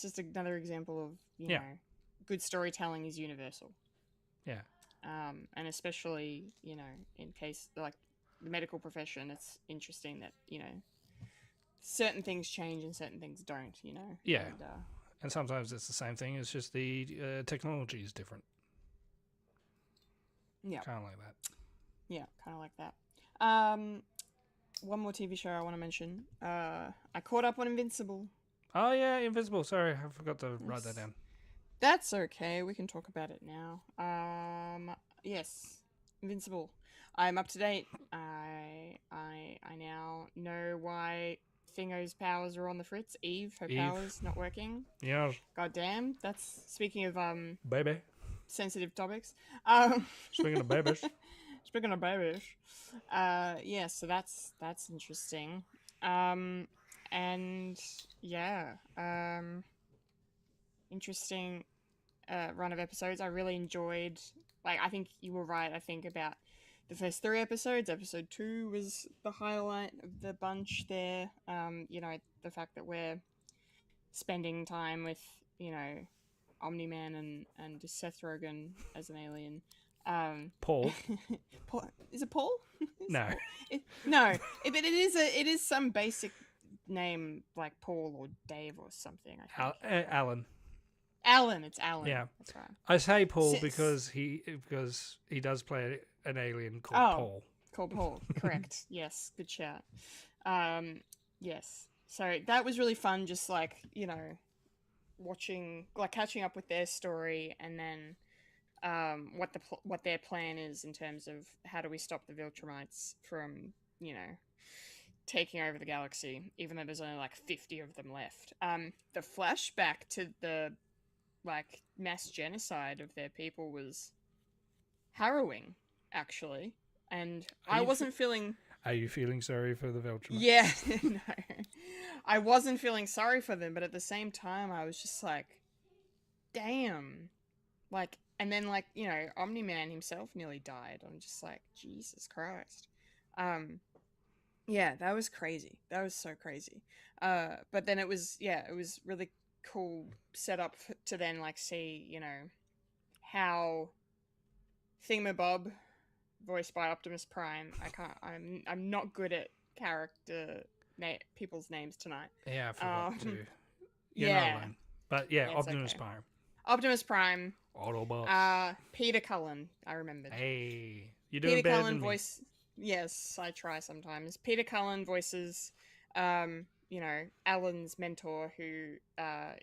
Speaker 1: just another example of you know, good storytelling is universal.
Speaker 2: Yeah.
Speaker 1: And especially in case like the medical profession, it's interesting that certain things change and certain things don't.
Speaker 2: Yeah. And sometimes it's the same thing. It's just the technology is different.
Speaker 1: Yeah.
Speaker 2: Kind of like that.
Speaker 1: Yeah, kind of like that. One more TV show I want to mention. I caught up on Invincible.
Speaker 2: Oh, yeah, Invincible. Sorry, I forgot to write that down.
Speaker 1: That's okay. We can talk about it now. Yes, Invincible. I'm up to date. I now know why Thingo's powers are on the fritz. Eve, her powers not working.
Speaker 2: Yeah.
Speaker 1: God damn. That's speaking of
Speaker 2: baby.
Speaker 1: sensitive topics.
Speaker 2: Speaking of babies.
Speaker 1: Speaking of babies, yeah. So that's interesting. And yeah, interesting run of episodes. I really enjoyed. Like, I think you were right. I think about the first 3 episodes. Episode 2 was the highlight of the bunch. There, you know, the fact that we're spending time with, you know, Omni-Man and Seth Rogen as an alien.
Speaker 2: Paul.
Speaker 1: Paul, is it Paul?
Speaker 2: No.
Speaker 1: No, but it is some basic name like Paul or Dave or something. I think.
Speaker 2: Alan.
Speaker 1: Alan, it's Alan.
Speaker 2: Yeah,
Speaker 1: that's right.
Speaker 2: I say Paul because he does play an alien called Paul.
Speaker 1: Called Paul, correct. Yes, good shout. Yes, so that was really fun. Just like, you know, catching up with their story, and then what their plan is in terms of how do we stop the Viltrumites from, you know, taking over the galaxy, even though there's only like 50 of them left. The flashback to the like mass genocide of their people was harrowing, actually, and I wasn't feeling.
Speaker 2: Are you feeling sorry for the Viltrumites?
Speaker 1: Yeah, no, I wasn't feeling sorry for them, but at the same time, I was just like, damn, like, and then like, you know, Omni-Man himself nearly died. I'm just like, Jesus Christ. Yeah, that was crazy. That was so crazy. But then it was really cool setup to then like see, you know, how Thingamabob, voiced by Optimus Prime. I'm not good at people's names tonight.
Speaker 2: Yeah, I forgot to. You're
Speaker 1: yeah.
Speaker 2: not alone. But yeah,
Speaker 1: It's
Speaker 2: Optimus
Speaker 1: okay.
Speaker 2: Prime.
Speaker 1: Optimus Prime.
Speaker 2: Autobots.
Speaker 1: Peter Cullen, I remembered.
Speaker 2: Hey, you're doing
Speaker 1: Peter
Speaker 2: better
Speaker 1: Cullen
Speaker 2: than me.
Speaker 1: voice. Yes, I try sometimes. Peter Cullen voices, you know, Alan's mentor, who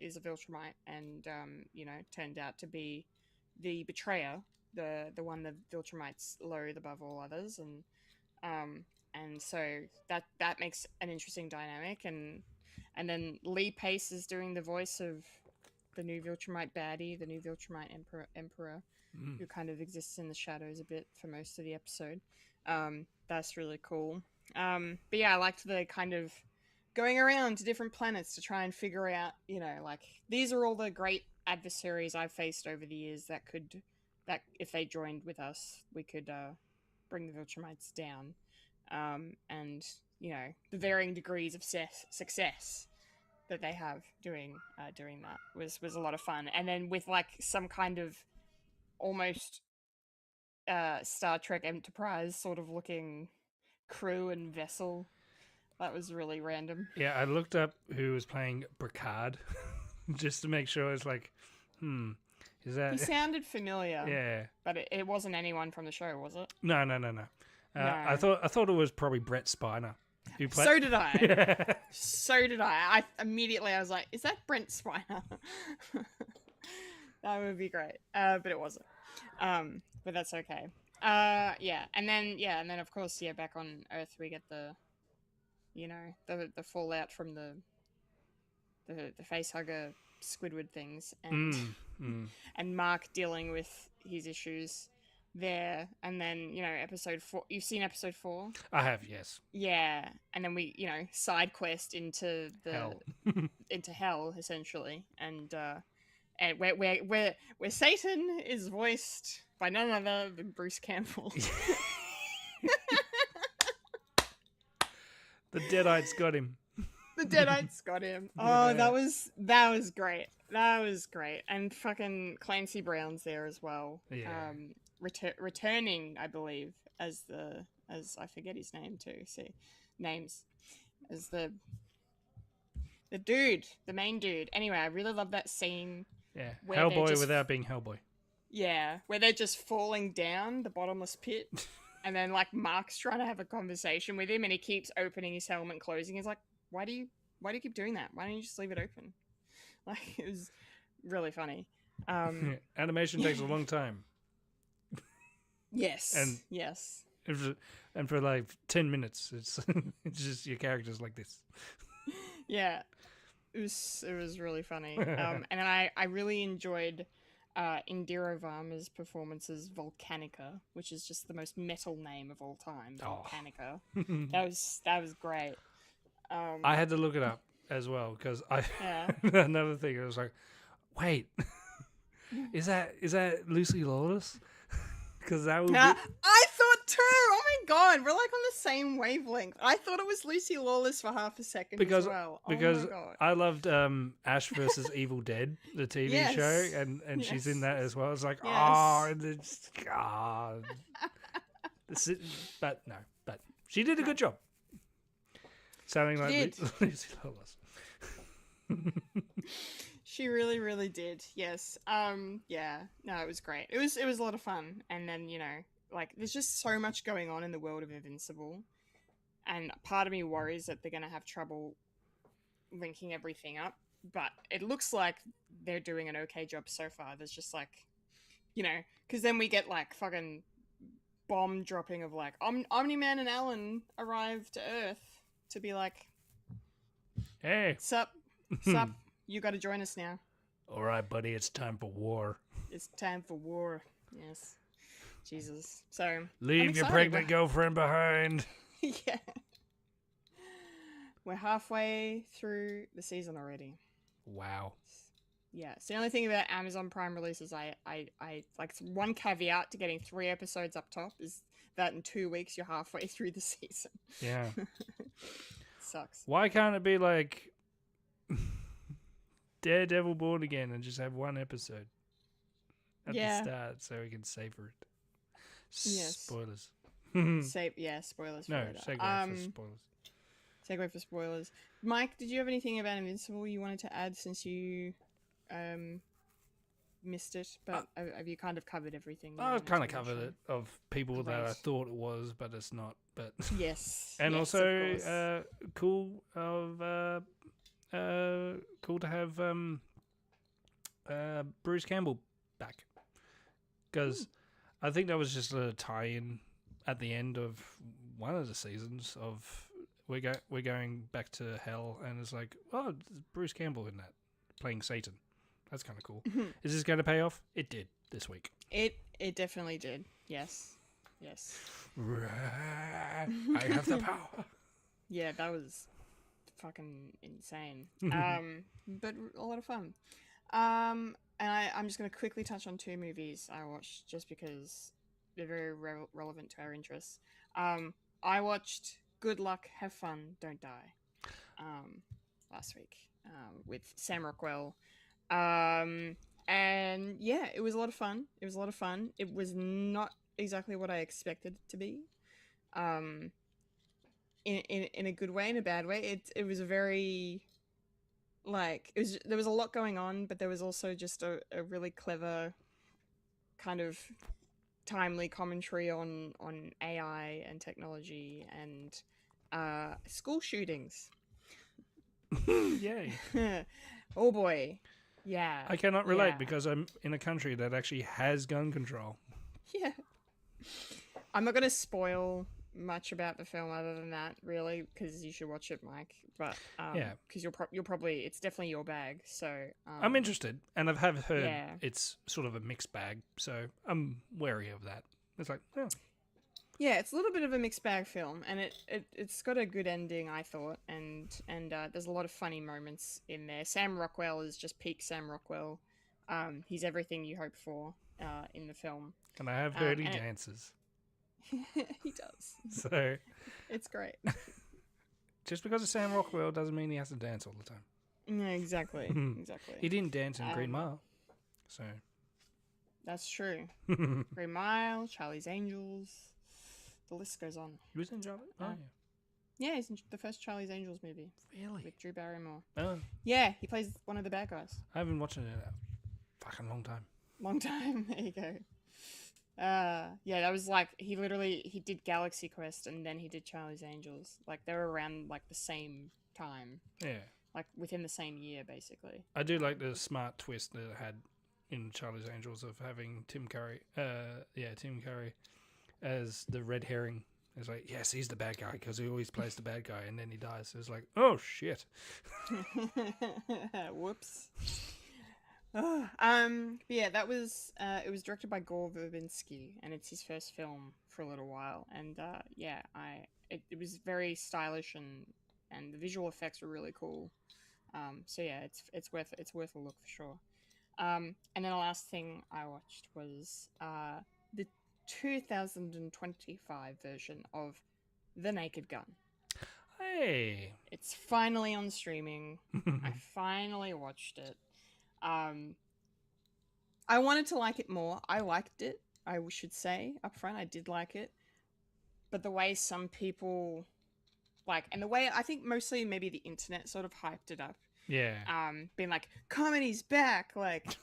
Speaker 1: is a Viltrumite, and you know, turned out to be the betrayer, the one the Viltrumites loathe above all others, and so that makes an interesting dynamic, and then Lee Pace is doing the voice of the new Viltrumite baddie, the new Viltrumite emperor, who kind of exists in the shadows a bit for most of the episode. That's really cool. But yeah, I liked the kind of going around to different planets to try and figure out, you know, like, these are all the great adversaries I've faced over the years that if they joined with us, we could bring the Viltrumites down. And, you know, the varying degrees of success that they have doing that was a lot of fun. And then with like some kind of almost Star Trek Enterprise sort of looking crew and vessel, that was really random.
Speaker 2: Yeah, I looked up who was playing Bricard just to make sure. It's like, is that?
Speaker 1: He sounded familiar.
Speaker 2: Yeah,
Speaker 1: but it wasn't anyone from the show, was it?
Speaker 2: No.
Speaker 1: No.
Speaker 2: I thought it was probably Brett Spiner. Who played...
Speaker 1: So did I. So did I. I was like, is that Brent Spiner? That would be great. But it wasn't. But that's okay. Yeah, and then of course, yeah, back on Earth we get the, you know, the fallout from the facehugger Squidward things, and and Mark dealing with his issues there, and then, you know, episode 4. You've seen episode 4?
Speaker 2: I have, yes.
Speaker 1: Yeah, and then we, you know, side quest into the
Speaker 2: Hell.
Speaker 1: into hell essentially, and where Satan is voiced by none other than Bruce Campbell.
Speaker 2: The Deadites got him.
Speaker 1: The Deadites got him. Oh,
Speaker 2: Yeah.
Speaker 1: that was great. That was great, and fucking Clancy Brown's there as well.
Speaker 2: Yeah.
Speaker 1: Returning, I believe, as I forget his name too. See, names as the dude, the main dude. Anyway, I really love that scene.
Speaker 2: Yeah,
Speaker 1: where they're
Speaker 2: Hellboy
Speaker 1: just-
Speaker 2: without being Hellboy.
Speaker 1: Yeah, where they're just falling down the bottomless pit, and then like Mark's trying to have a conversation with him, and he keeps opening his helmet, and closing. He's like, "Why do you keep doing that? Why don't you just leave it open?" Like, it was really funny.
Speaker 2: Animation takes a long time.
Speaker 1: Yes.
Speaker 2: And-
Speaker 1: yes.
Speaker 2: And for like 10 minutes, it's it's just your characters like this.
Speaker 1: Yeah. It was really funny. And then I really enjoyed Indira Varma's performance as Volcanica, which is just the most metal name of all time. Volcanica. That was great.
Speaker 2: I had to look it up as well because
Speaker 1: Yeah.
Speaker 2: another thing. I was like, wait, is that Lucy Lawless? Because that would be...
Speaker 1: I thought too. Oh my god, we're like on the same wavelength. I thought it was Lucy Lawless for half a second
Speaker 2: because
Speaker 1: as well.
Speaker 2: because
Speaker 1: oh my god.
Speaker 2: I loved Ash versus Evil Dead, the TV
Speaker 1: Yes.
Speaker 2: show, and she's in
Speaker 1: Yes.
Speaker 2: that as well. It's like,
Speaker 1: Yes.
Speaker 2: oh, and it's, but she did a good job. Sounding like
Speaker 1: did.
Speaker 2: Lucy Lawless.
Speaker 1: She really, really did. Yes. Yeah. No, it was great. It was a lot of fun. And then, like, there's just so much going on in the world of Invincible. And part of me worries that they're going to have trouble linking everything up. But it looks like they're doing an okay job so far. There's just, like, because then we get, like, fucking bomb dropping of, like, Omni-Man and Alan arrived to Earth to be like,
Speaker 2: Hey.
Speaker 1: Sup? You got to join us now.
Speaker 2: All right, buddy, it's time for war.
Speaker 1: It's time for war. Yes. Jesus. So
Speaker 2: Leave your pregnant girlfriend behind.
Speaker 1: Yeah. We're halfway through the season already.
Speaker 2: Wow.
Speaker 1: Yeah. It's the only thing about Amazon Prime releases I like one caveat to getting 3 episodes up top is that in 2 weeks you're halfway through the season.
Speaker 2: Yeah.
Speaker 1: Sucks.
Speaker 2: Why can't it be like Daredevil Born Again and just have 1 episode at the start so we can savor it?
Speaker 1: Yes.
Speaker 2: Spoilers.
Speaker 1: Spoilers.
Speaker 2: No,
Speaker 1: for later.
Speaker 2: segue for spoilers.
Speaker 1: Segue for spoilers. Mike, did you have anything about Invincible you wanted to add since you missed it? But have you kind of covered everything?
Speaker 2: I've kind of covered it of people that I thought it was, but it's not. But
Speaker 1: yes,
Speaker 2: and
Speaker 1: yes,
Speaker 2: also cool to have Bruce Campbell back, because I think that was just a tie-in at the end of one of the seasons of we're going back to hell, and it's like, oh, Bruce Campbell in that playing Satan. That's kind of cool. Is this going to pay off? It did this week.
Speaker 1: It definitely did. Yes.
Speaker 2: I have the power.
Speaker 1: Yeah, that was fucking insane. But a lot of fun. And I'm just going to quickly touch on 2 movies I watched just because they're very relevant to our interests. I watched Good Luck, Have Fun, Don't Die last week with Sam Rockwell. And yeah, it was a lot of fun. It was not exactly what I expected it to be. In a good way, in a bad way. It was a very, like, there was a lot going on, but there was also just a really clever kind of timely commentary on AI and technology and school shootings.
Speaker 2: Yay.
Speaker 1: Oh boy. Yeah.
Speaker 2: I cannot relate because I'm in a country that actually has gun control.
Speaker 1: Yeah. I'm not going to spoil much about the film other than that, really, because you should watch it, Mike. But because you'll probably, it's definitely your bag. So
Speaker 2: I'm interested, and I've heard it's sort of a mixed bag, so I'm wary of that. It's like,
Speaker 1: yeah, it's a little bit of a mixed bag film, and it's got a good ending, I thought, and there's a lot of funny moments in there. Sam Rockwell is just peak Sam Rockwell. He's everything you hope for in the film.
Speaker 2: And I have heard he dances.
Speaker 1: He does.
Speaker 2: So
Speaker 1: it's great.
Speaker 2: Just because it's Sam Rockwell doesn't mean he has to dance all the time.
Speaker 1: Yeah, exactly. Exactly.
Speaker 2: He didn't dance in Green Mile, so
Speaker 1: that's true. Green Mile, Charlie's Angels. The list goes on.
Speaker 2: He was in Charlie? Oh,
Speaker 1: yeah, he's in the first Charlie's Angels movie.
Speaker 2: Really?
Speaker 1: With Drew Barrymore.
Speaker 2: Oh.
Speaker 1: Yeah, he plays one of the bad guys.
Speaker 2: I haven't watched it in a fucking long time.
Speaker 1: Long time. There you go. Yeah, that was like, he did Galaxy Quest and then he did Charlie's Angels. Like, they were around, like, the same time.
Speaker 2: Yeah.
Speaker 1: Like, within the same year, basically.
Speaker 2: I do like the smart twist that it had in Charlie's Angels of having Tim Curry as the red herring. It's like, yes, he's the bad guy because he always plays the bad guy and then he dies. So it's like, oh, shit.
Speaker 1: Whoops. Yeah, that was it was directed by Gore Verbinski, and it's his first film for a little while. And yeah, it was very stylish, and the visual effects were really cool. So yeah, it's worth a look for sure. And then the last thing I watched was the 2025 version of The Naked Gun.
Speaker 2: Hey.
Speaker 1: It's finally on streaming. I finally watched it. I wanted to like it more. I liked it. I should say up front, I did like it. But the way some people and the way I think mostly maybe the internet sort of hyped it up.
Speaker 2: Yeah.
Speaker 1: Being like, comedy's back. Like,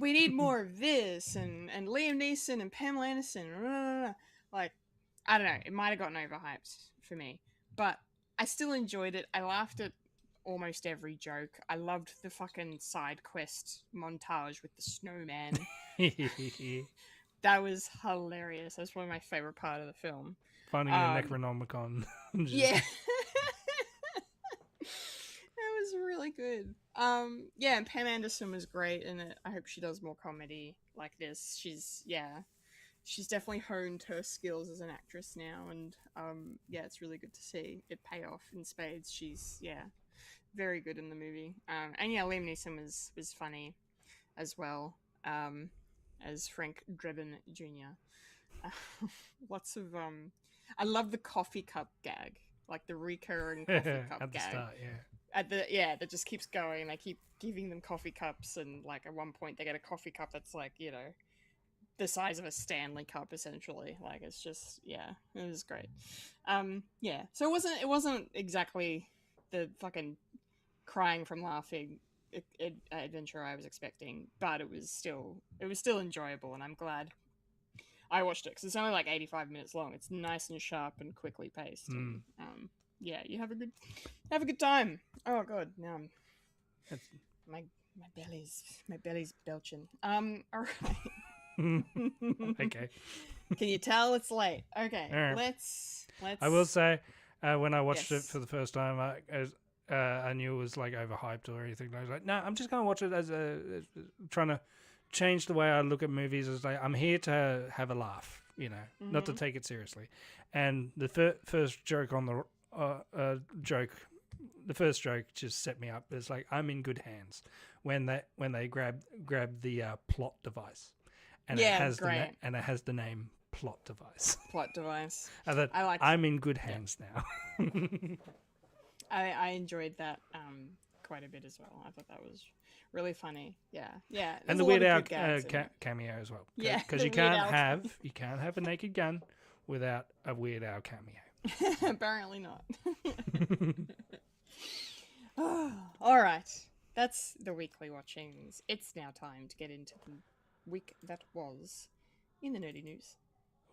Speaker 1: we need more of this, and Liam Neeson and Pamela Anderson. Like, I don't know. It might have gotten overhyped for me, but I still enjoyed it. I laughed at almost every joke. I loved the fucking side quest montage with the snowman. That was hilarious. That's probably my favorite part of the film.
Speaker 2: Finding a Necronomicon.
Speaker 1: Yeah. That was really good. Yeah, and Pam Anderson was great in it. I hope she does more comedy like this. She's definitely honed her skills as an actress now, and yeah, it's really good to see it pay off in spades. She's very good in the movie. And yeah, Liam Neeson was funny as well, as Frank Drebin Jr. Lots of I love the coffee cup gag, like the recurring coffee cup
Speaker 2: at the
Speaker 1: gag.
Speaker 2: start,
Speaker 1: That just keeps going. They keep giving them coffee cups, and like at one point they get a coffee cup that's like, the size of a Stanley cup essentially. Like, it's just, it was great. So it wasn't exactly the fucking crying from laughing adventure I was expecting, but it was still enjoyable, and I'm glad I watched it because it's only like 85 minutes long. It's nice and sharp and quickly paced. And, you have a good time. Oh god, now my belly's belching. All right.
Speaker 2: Okay.
Speaker 1: Can you tell it's late? Okay,
Speaker 2: Right.
Speaker 1: let's.
Speaker 2: I will say, when I watched it for the first time, I knew it was like overhyped or anything. I was like, no, I'm just going to watch it as trying to change the way I look at movies. As like, I'm here to have a laugh, not to take it seriously. And the first joke on the the first joke just set me up. It's like, I'm in good hands when they grab the plot device, and it has it has the name plot device.
Speaker 1: Plot device.
Speaker 2: I like. I'm in good hands now.
Speaker 1: I enjoyed that quite a bit as well. I thought that was really funny. Yeah.
Speaker 2: And the Weird Al cameo as well.
Speaker 1: Yeah,
Speaker 2: because you can't have a Naked Gun without a Weird Al cameo.
Speaker 1: Apparently not. All right, that's the weekly watchings. It's now time to get into the week that was in the nerdy news.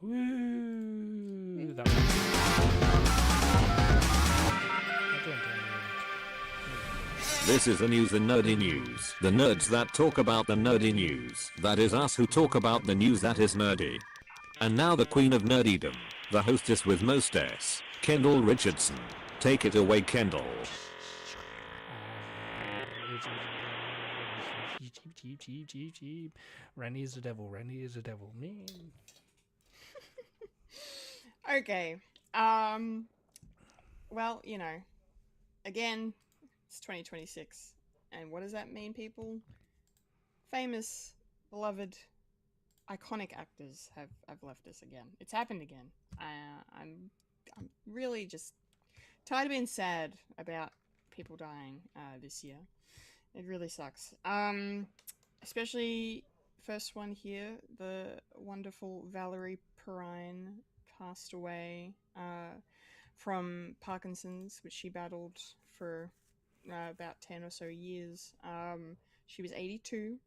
Speaker 2: Woo!
Speaker 7: This is the news in nerdy news. The nerds that talk about the nerdy news. That is us who talk about the news that is nerdy. And now the queen of nerdydom, the hostess with mostest, Kendall Richardson. Take it away, Kendall.
Speaker 2: Randy is the devil. Randy is the devil. Man.
Speaker 1: Okay. Well, again, it's 2026, and what does that mean, people? Famous, beloved, iconic actors have left us again. It's happened again. I'm really just tired of being sad about people dying this year. It really sucks. Especially first one here, the wonderful Valerie Perrine passed away from Parkinson's, which she battled for about 10 or so years. She was 82.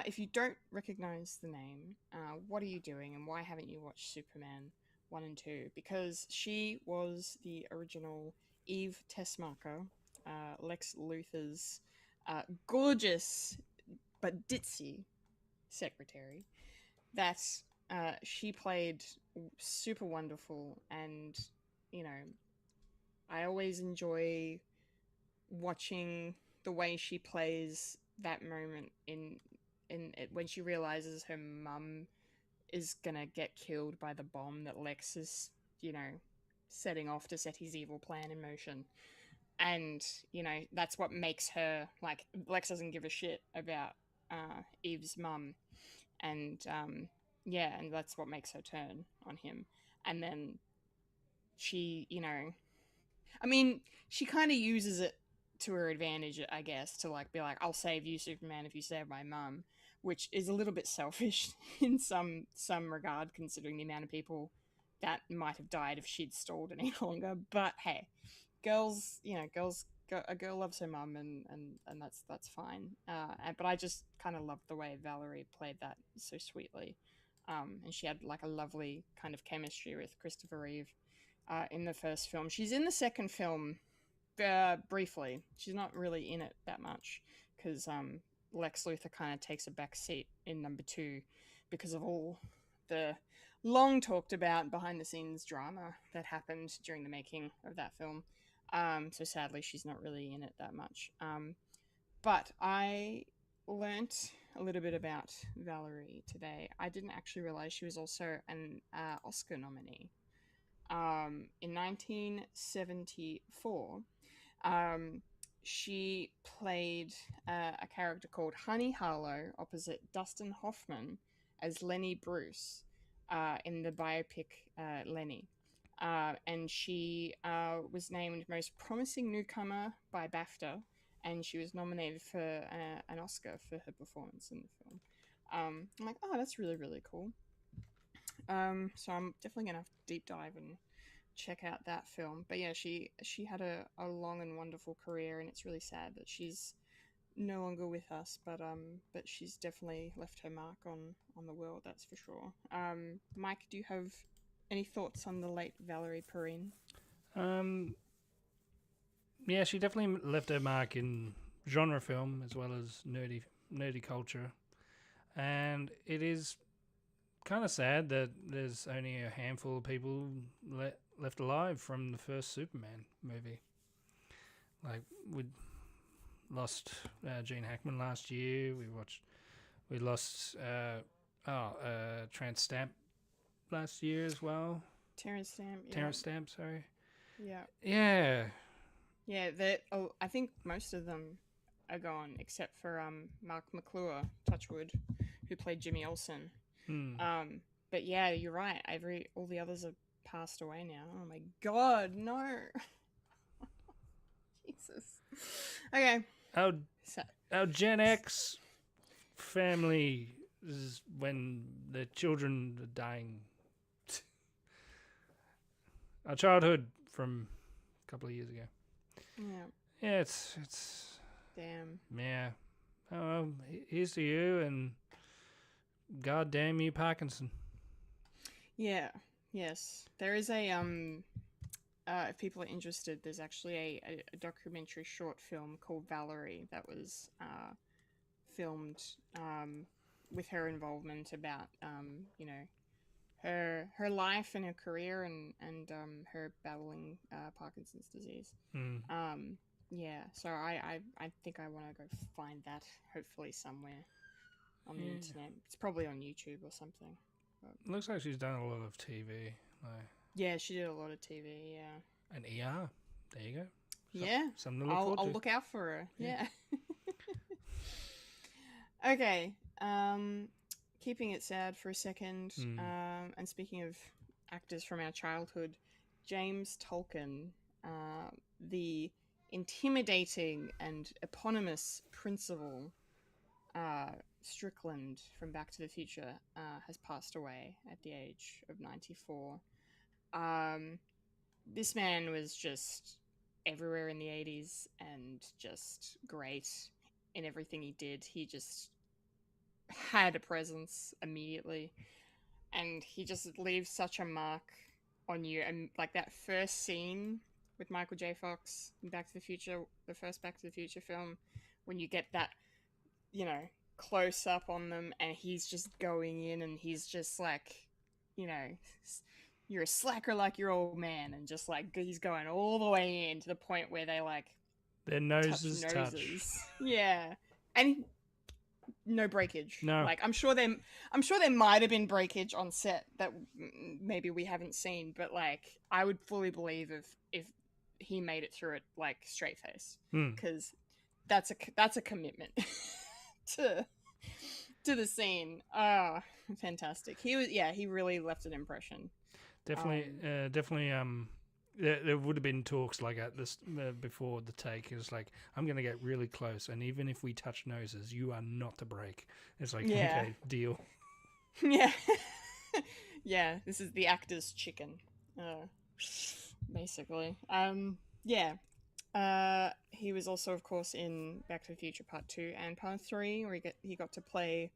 Speaker 1: If you don't recognize the name, what are you doing, and why haven't you watched Superman 1 and 2? Because she was the original Eve Tessmacher, Lex Luthor's gorgeous but ditzy secretary that she played super wonderful. And I always enjoy watching the way she plays that moment in it, when she realizes her mum is gonna get killed by the bomb that Lex is, setting off to set his evil plan in motion. And, that's what makes her, like, Lex doesn't give a shit about Eve's mum. And, and that's what makes her turn on him. And then she, I mean, she kind of uses it to her advantage, I guess, to, like, be like, I'll save you, Superman, if you save my mum, which is a little bit selfish in some regard, considering the amount of people that might have died if she'd stalled any longer. But hey, a girl loves her mum, and that's fine. But I just kind of loved the way Valerie played that so sweetly, and she had like a lovely kind of chemistry with Christopher Reeve in the first film. She's in the second film briefly. She's not really in it that much because Lex Luthor kind of takes a back seat in number 2 because of all the long talked about behind the scenes drama that happened during the making of that film. So sadly, she's not really in it that much. But I learnt a little bit about Valerie today. I didn't actually realize she was also an Oscar nominee. In 1974, she played a character called Honey Harlow opposite Dustin Hoffman as Lenny Bruce in the biopic Lenny. And she was named Most Promising Newcomer by BAFTA, and she was nominated for an Oscar for her performance in the film. I'm like, oh, that's really, really cool. So I'm definitely going to have to deep dive and check out that film. But yeah, she had a long and wonderful career, and it's really sad that she's no longer with us, but she's definitely left her mark on the world, that's for sure. Mike, do you have any thoughts on the late Valerie Perrine?
Speaker 2: Yeah, she definitely left her mark in genre film as well as nerdy culture, and it is kind of sad that there's only a handful of people left alive from the first Superman movie. Like, we lost Gene Hackman last year. We lost Terrence Stamp last year as well.
Speaker 1: Terrence Stamp. Yeah.
Speaker 2: Terrence Stamp, sorry.
Speaker 1: Yeah.
Speaker 2: Yeah.
Speaker 1: Yeah. I think most of them are gone except for Mark McClure, Touchwood, who played Jimmy Olsen. But yeah, you're right. All the others have passed away now. Oh my God, no. Jesus. Okay.
Speaker 2: Our Gen X family is when the children are dying. Our childhood from a couple of years ago.
Speaker 1: Yeah.
Speaker 2: Yeah, it's
Speaker 1: damn.
Speaker 2: Yeah. Oh, here's to you, and God damn you, Parkinson.
Speaker 1: Yeah. Yes. There is a if people are interested, there's actually a documentary short film called Valerie that was filmed with her involvement about her life and her career and her battling Parkinson's disease. Yeah, so I think I want to go find that hopefully somewhere on the internet. It's probably on YouTube or something. But
Speaker 2: looks like she's done a lot of TV.
Speaker 1: yeah, she did a lot of TV. Yeah.
Speaker 2: And ER. There you go. Something to look
Speaker 1: I'll
Speaker 2: forward to.
Speaker 1: look out for her. Yeah. Okay. Keeping it sad for a second. And speaking of actors from our childhood, James Tolkien, the intimidating and eponymous Principal Strickland from Back to the Future has passed away at the age of 94. This man was just everywhere in the 80s and just great in everything he did. He just had a presence immediately, and he just leaves such a mark on you. And like that first scene with Michael J. Fox in Back to the Future, the first Back to the Future film, when you get that, close up on them, and he's just going in, and he's just like, you're a slacker like your old man, and just like he's going all the way in to the point where they like
Speaker 2: their noses touch.
Speaker 1: Yeah, And no breakage.
Speaker 2: No.
Speaker 1: Like I'm sure there might have been breakage on set that maybe we haven't seen, but like I would fully believe if he made it through it like straight face, because that's a commitment to the scene. Oh, fantastic. He really left an impression.
Speaker 2: Definitely. There would have been talks like at this before the take. It's like, I'm going to get really close, and even if we touch noses, you are not to break. It's like, okay, deal.
Speaker 1: Yeah. Yeah, this is the actor's chicken, basically. He was also, of course, in Back to the Future Part 2 and Part 3, where he got to play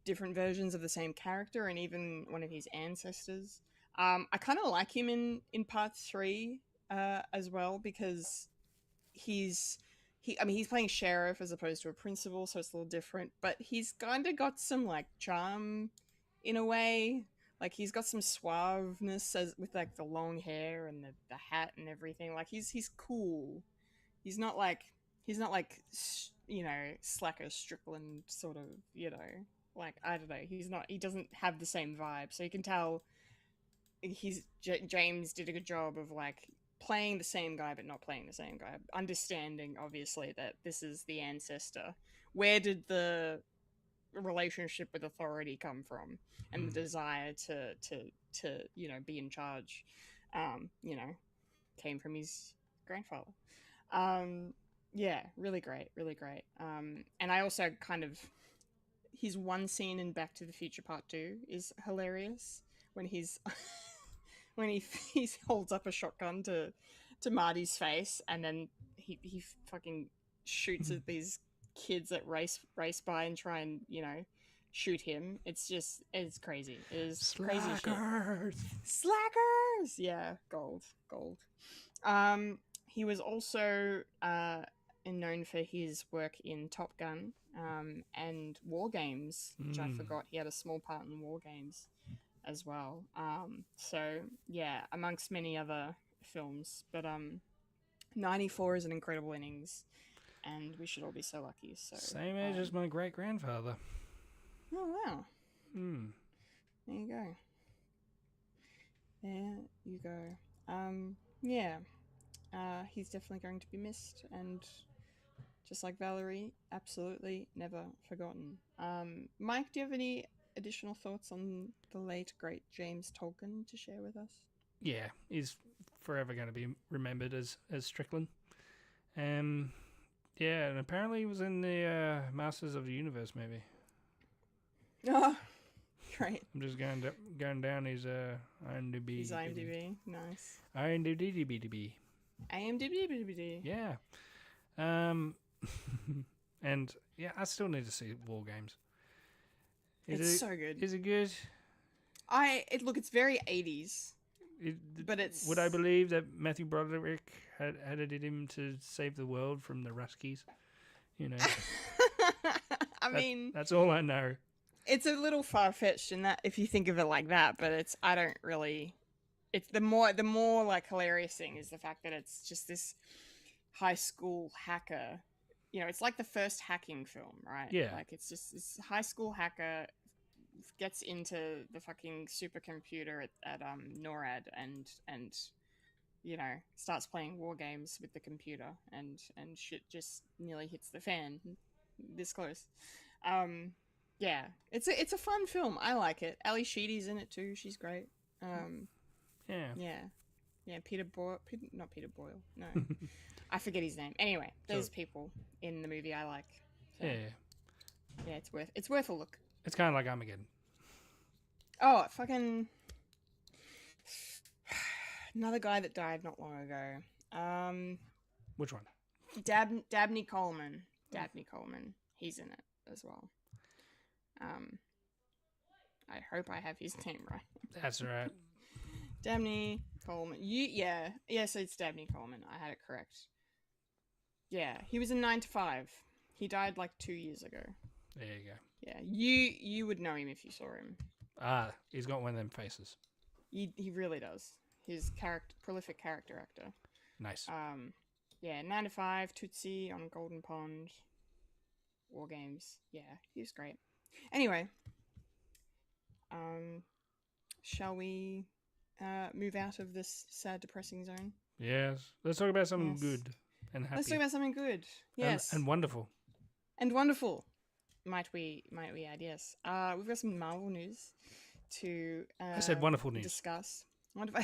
Speaker 1: different versions of the same character and even one of his ancestors. I kind of like him in Part 3 as well, because he's playing sheriff as opposed to a principal, so it's a little different, but he's kind of got some like charm in a way. Like he's got some suaveness with like the long hair and the hat and everything. Like he's cool. He's not like Slacker Strickland sort of, like, I don't know. He doesn't have the same vibe. So you can tell James did a good job of like playing the same guy but not playing the same guy, understanding obviously that this is the ancestor. Where did the relationship with authority come from, and the desire to be in charge came from his grandfather. Really great. And I also kind of, his one scene in Back to the Future Part 2 is hilarious, when he's when he holds up a shotgun to Marty's face, and then he fucking shoots at these kids that race by and try and shoot him. It's crazy. It is crazy shit. Slackers. Yeah, gold. He was also known for his work in Top Gun and War Games, which I forgot. He had a small part in War Games as well. So yeah, amongst many other films. But 94 is an incredible innings, and we should all be so lucky. So
Speaker 2: same age as my great grandfather.
Speaker 1: Oh wow. There you go. He's definitely going to be missed, and just like Valerie, absolutely never forgotten. Mike, do you have any additional thoughts on the late great James Tolkien to share with us?
Speaker 2: Yeah, he's forever going to be remembered as Strickland. And apparently he was in the Masters of the Universe movie.
Speaker 1: Oh, great.
Speaker 2: I'm just going down his IMDb.
Speaker 1: His IMDb, nice.
Speaker 2: IMDb. Yeah. And yeah, I still need to see War Games.
Speaker 1: It's so good.
Speaker 2: Is it good?
Speaker 1: It's very 80s. But it's...
Speaker 2: Would I believe that Matthew Broderick had edited him to save the world from the Ruskies?
Speaker 1: I mean...
Speaker 2: That's all I know.
Speaker 1: It's a little far-fetched in that, if you think of it like that, but it's the more like hilarious thing is the fact that it's just this high school hacker. It's like the first hacking film, right?
Speaker 2: Yeah.
Speaker 1: Like it's just this high school hacker gets into the fucking supercomputer at NORAD and starts playing war games with the computer, and shit just nearly hits the fan this close. Yeah, it's a fun film. I like it. Ali Sheedy's in it too. She's great. Yeah. Peter Boyle. Not Peter Boyle. No, I forget his name. Anyway, there's people in the movie I like. So, yeah, it's worth a look.
Speaker 2: It's kind of like Armageddon.
Speaker 1: Oh, fucking another guy that died not long ago.
Speaker 2: Which one?
Speaker 1: Dabney Coleman. Dabney Coleman. He's in it as well. I hope I have his name right.
Speaker 2: That's right.
Speaker 1: Dabney Coleman. So it's Dabney Coleman. I had it correct. Yeah, he was in 9 to 5. He died like 2 years ago.
Speaker 2: There you go.
Speaker 1: Yeah, you would know him if you saw him.
Speaker 2: He's got one of them faces.
Speaker 1: He really does. His prolific character actor.
Speaker 2: Nice.
Speaker 1: 9 to 5, Tootsie on Golden Pond. War Games. Yeah, he was great. Anyway, shall we move out of this sad, depressing zone?
Speaker 2: Yes. Let's talk about something
Speaker 1: Yes.
Speaker 2: good and happy.
Speaker 1: Let's talk about something good. Yes.
Speaker 2: And wonderful.
Speaker 1: And wonderful. Might we add, yes. We've got some Marvel news to
Speaker 2: I said wonderful news.
Speaker 1: discuss. Wonderful.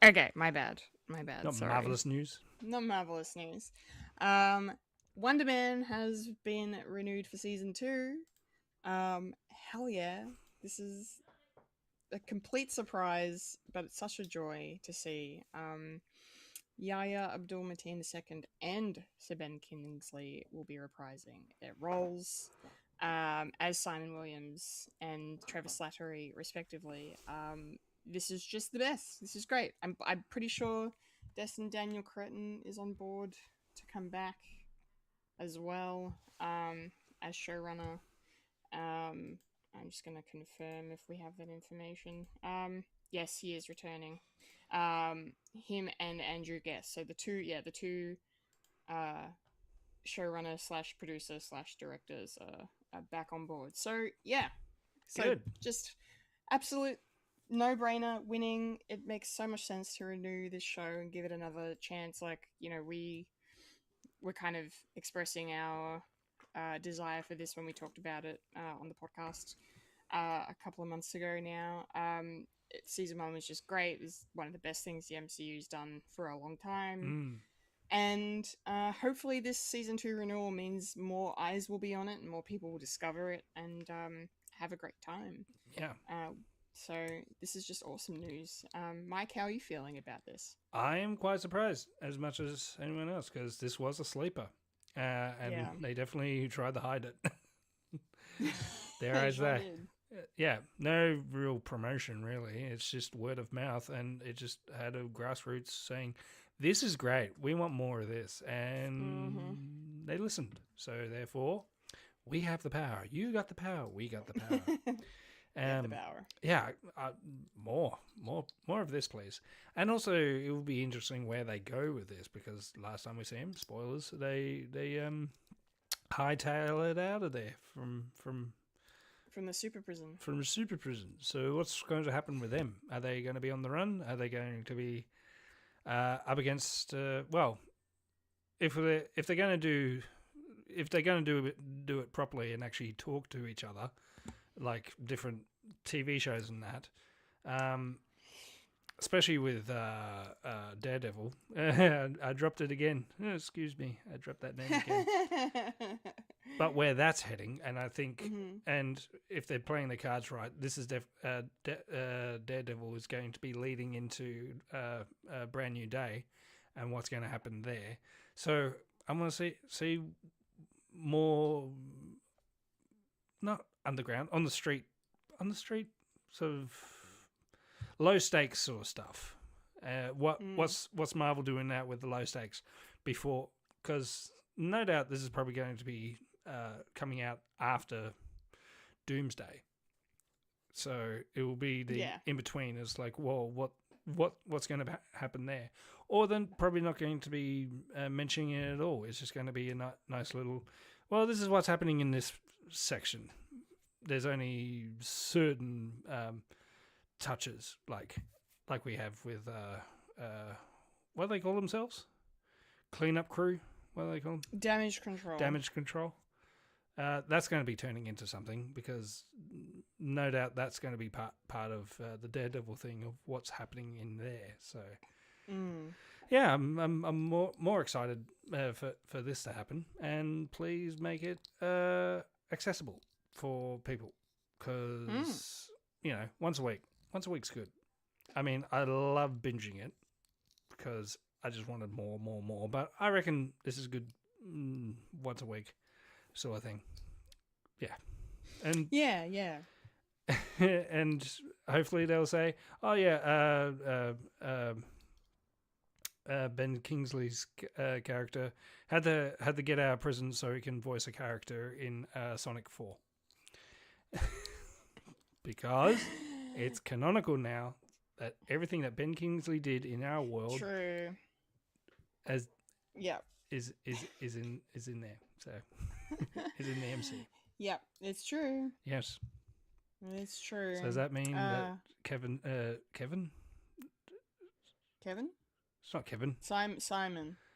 Speaker 1: Okay, my bad.
Speaker 2: Not
Speaker 1: sorry.
Speaker 2: marvelous news.
Speaker 1: Not marvelous news. Wonder Man has been renewed for season 2. Hell yeah. This is a complete surprise, but it's such a joy to see. Yahya Abdul-Mateen II and Sir Ben Kingsley will be reprising their roles as Simon Williams and Trevor Slattery, respectively. This is just the best. This is great. I'm pretty sure Destin Daniel Cretton is on board to come back as well as showrunner. I'm just going to confirm if we have that information. Yes, he is returning. Him and Andrew Guest. So the two showrunner / producer / directors are back on board. So yeah, so
Speaker 2: Good.
Speaker 1: Just absolute no-brainer, winning. It makes so much sense to renew this show and give it another chance. Like, you know, we're kind of expressing our desire for this when we talked about it on the podcast a couple of months ago now. Season 1 was just great. It was one of the best things the MCU's done for a long time. And hopefully this season 2 renewal means more eyes will be on it and more people will discover it and have a great time.
Speaker 2: Yeah.
Speaker 1: So this is just awesome news. Mike, how are you feeling about this?
Speaker 2: I am quite surprised as much as anyone else because this was a sleeper. And they definitely tried to hide it. There I say. Yeah, no real promotion, really. It's just word of mouth, and it just had a grassroots saying, this is great. We want more of this. And they listened. So, therefore, we have the power. You got the power. We got the power.
Speaker 1: The power.
Speaker 2: Yeah, more of this, please. And also, it will be interesting where they go with this, because last time we see him, spoilers, they hightail it out of there from
Speaker 1: the super prison.
Speaker 2: From the super prison. So what's going to happen with them? Are they going to be on the run? Are they going to be up against? Well, if they're going to do it properly and actually talk to each other, like different TV shows and that, especially with Daredevil. I dropped it again. Oh, excuse me, I dropped that name again. But where that's heading, and I think, and if they're playing the cards right, this is Daredevil is going to be leading into a brand new day, and what's going to happen there. So I'm going to see more, not underground, on the street, sort of low stakes sort of stuff. What's Marvel doing now with the low stakes before? Because no doubt this is probably going to be coming out after Doomsday, so it will be the in between. It's like, well, what's going to happen there? Or then probably not going to be mentioning it at all. It's just going to be a nice little. Well, this is what's happening in this section. There's only certain touches like we have with what do they call themselves? Cleanup crew. What do they call them? Damage control. That's going to be turning into something, because no doubt that's going to be part of the Daredevil thing of what's happening in there. So yeah, I'm more excited for this to happen, and please make it accessible for people, because you know, once a week's good. I mean, I love binging it because I just wanted more, but I reckon this is good once a week sort of thing. Yeah. And
Speaker 1: yeah.
Speaker 2: and hopefully they'll say, oh yeah, Ben Kingsley's character had to get out of prison so he can voice a character in Sonic 4. Because it's canonical now that everything that Ben Kingsley did in our world,
Speaker 1: true,
Speaker 2: as is in there. So is in the MC.
Speaker 1: Yep, it's true.
Speaker 2: Yes.
Speaker 1: It's true.
Speaker 2: So does that mean that Kevin?
Speaker 1: Kevin?
Speaker 2: It's not Kevin.
Speaker 1: Simon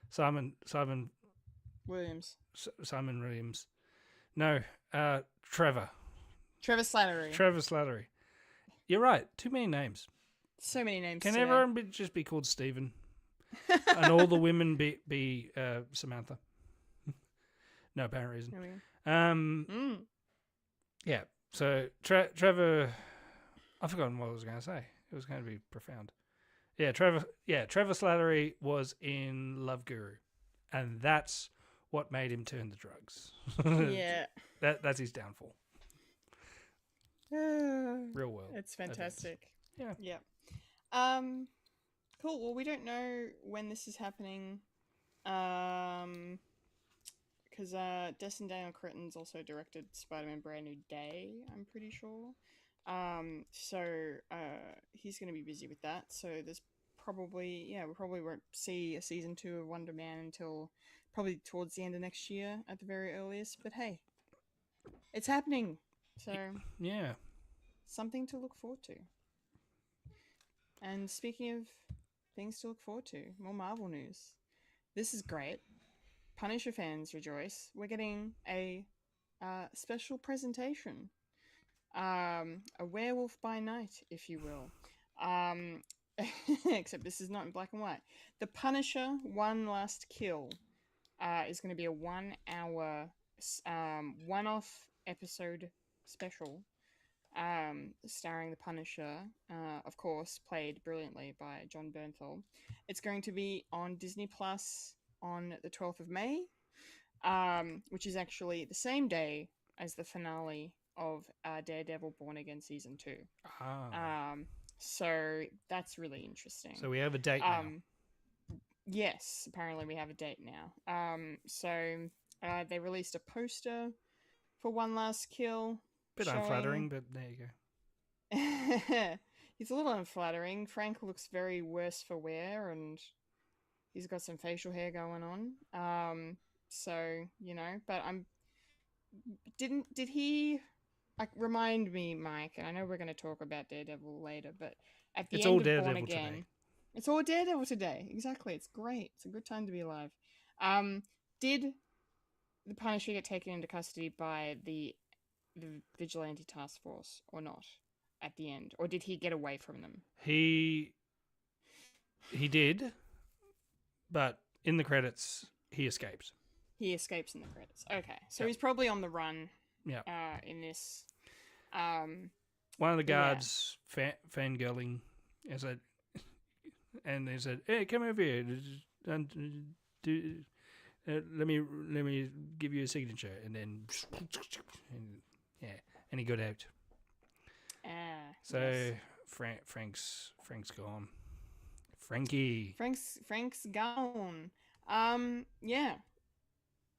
Speaker 2: Williams.
Speaker 1: Williams.
Speaker 2: Simon Williams. No, Trevor.
Speaker 1: Trevor Slattery.
Speaker 2: Trevor Slattery. You're right. Too many names.
Speaker 1: So many names.
Speaker 2: Can
Speaker 1: today.
Speaker 2: everyone just be called Stephen? And all the women be Samantha? No apparent reason.
Speaker 1: There we go.
Speaker 2: Yeah. So Trevor, I've forgotten what I was going to say. It was going to be profound. Yeah, Trevor Slattery was in Love Guru, and that's what made him turn to drugs.
Speaker 1: Yeah.
Speaker 2: That's his downfall. Real world.
Speaker 1: It's fantastic.
Speaker 2: Events.
Speaker 1: Yeah. Cool. Well, we don't know when this is happening. Because Destin Daniel Cretton's also directed Spider-Man Brand New Day, I'm pretty sure. So he's going to be busy with that. So there's probably, we probably won't see a season 2 of Wonder Man until probably towards the end of next year at the very earliest. But hey, it's happening. So
Speaker 2: yeah,
Speaker 1: something to look forward to. And speaking of things to look forward to, more Marvel news. This is great. Punisher fans rejoice. We're getting a special presentation. A werewolf by night, if you will. Except this is not in black and white. The Punisher One Last Kill is going to be a 1 hour one-off episode special starring the Punisher, of course, played brilliantly by John Bernthal. It's going to be on Disney Plus on the 12th of May, which is actually the same day as the finale of Daredevil Born Again Season 2. So that's really interesting.
Speaker 2: So we have a date now.
Speaker 1: Yes, apparently we have a date now. So they released a poster for One Last Kill.
Speaker 2: Bit unflattering, but there you go.
Speaker 1: He's a little unflattering. Frank looks very worse for wear, and he's got some facial hair going on. So, but did he remind me, Mike, and I know we're going to talk about Daredevil later, but at the end of Born Again, it's all Daredevil today. Exactly. It's great. It's a good time to be alive. Did the Punisher get taken into custody by the vigilante task force or not at the end, or did he get away from them?
Speaker 2: He did, but in the credits he escapes.
Speaker 1: He escapes in the credits. Okay, so he's probably on the run.
Speaker 2: Yeah.
Speaker 1: In this.
Speaker 2: One of the guards fangirling and they said, "Hey, come over here and let me give you a signature," and then and he got out. So yes. Frank's gone. Frank's
Speaker 1: gone. Yeah.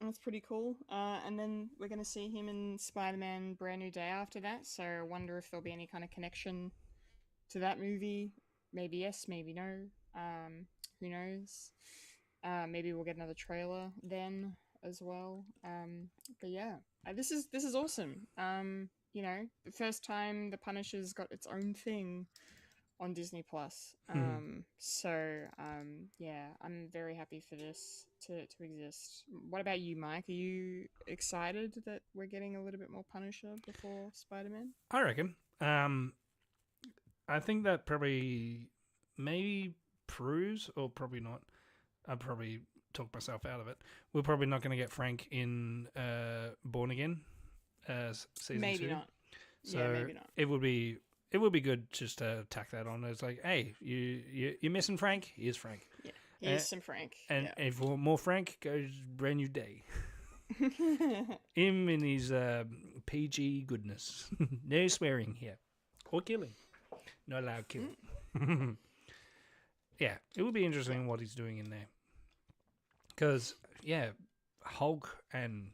Speaker 1: That's pretty cool. And then we're going to see him in Spider-Man Brand New Day after that. So I wonder if there'll be any kind of connection to that movie. Maybe yes, maybe no. Who knows? Maybe we'll get another trailer then as well. But yeah, this is awesome. The first time the Punisher's got its own thing on Disney Plus. Yeah, I'm very happy for this to exist. What about you, Mike? Are you excited that we're getting a little bit more Punisher before Spider-Man?
Speaker 2: I reckon. I think that probably maybe proves, or probably not. I'd probably talk myself out of it. We're probably not going to get Frank in Born Again season 2.
Speaker 1: Maybe not.
Speaker 2: So
Speaker 1: yeah, maybe not.
Speaker 2: It would be good just to tack that on. It's like, hey, you're missing Frank? Here's Frank.
Speaker 1: Yeah, here's some Frank.
Speaker 2: And if you want more Frank, goes Brand New Day. Him and his PG goodness. No swearing here. Or killing. Not allowed killing. Yeah, it would be interesting what he's doing in there. Because, Hulk and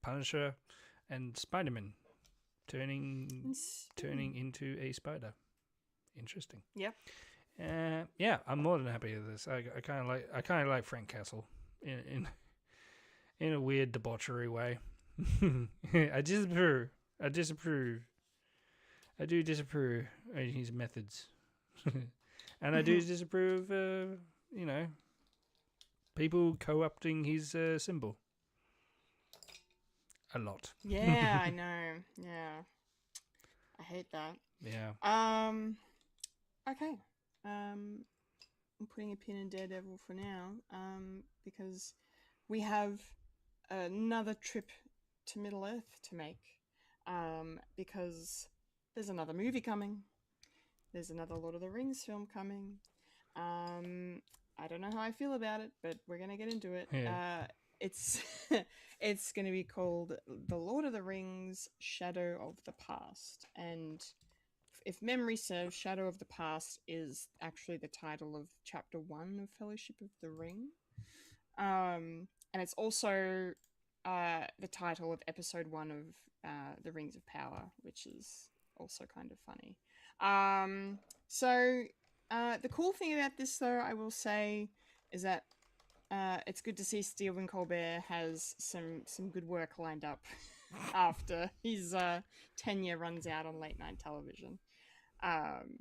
Speaker 2: Punisher and Spider-Man turning into a spider. Interesting.
Speaker 1: Yeah.
Speaker 2: I'm more than happy with this. I kind of like Frank Castle in in a weird debauchery way. I disapprove. I disapprove. I do disapprove of his methods. And I do disapprove, you know, people co-opting his symbol. A lot.
Speaker 1: Yeah, I know. Yeah. I hate that.
Speaker 2: Yeah.
Speaker 1: Okay. I'm putting a pin in Daredevil for now, because we have another trip to Middle Earth to make, because there's another movie coming. There's another Lord of the Rings film coming. I don't know how I feel about it, but we're gonna get into it.
Speaker 2: Yeah.
Speaker 1: It's it's gonna be called The Lord of the Rings: Shadow of the Past, and if memory serves, Shadow of the Past is actually the title of Chapter 1 of Fellowship of the Ring. And it's also the title of Episode 1 of The Rings of Power, which is also kind of funny. So the cool thing about this, though, I will say, is that it's good to see Stephen Colbert has some good work lined up after his tenure runs out on late night television.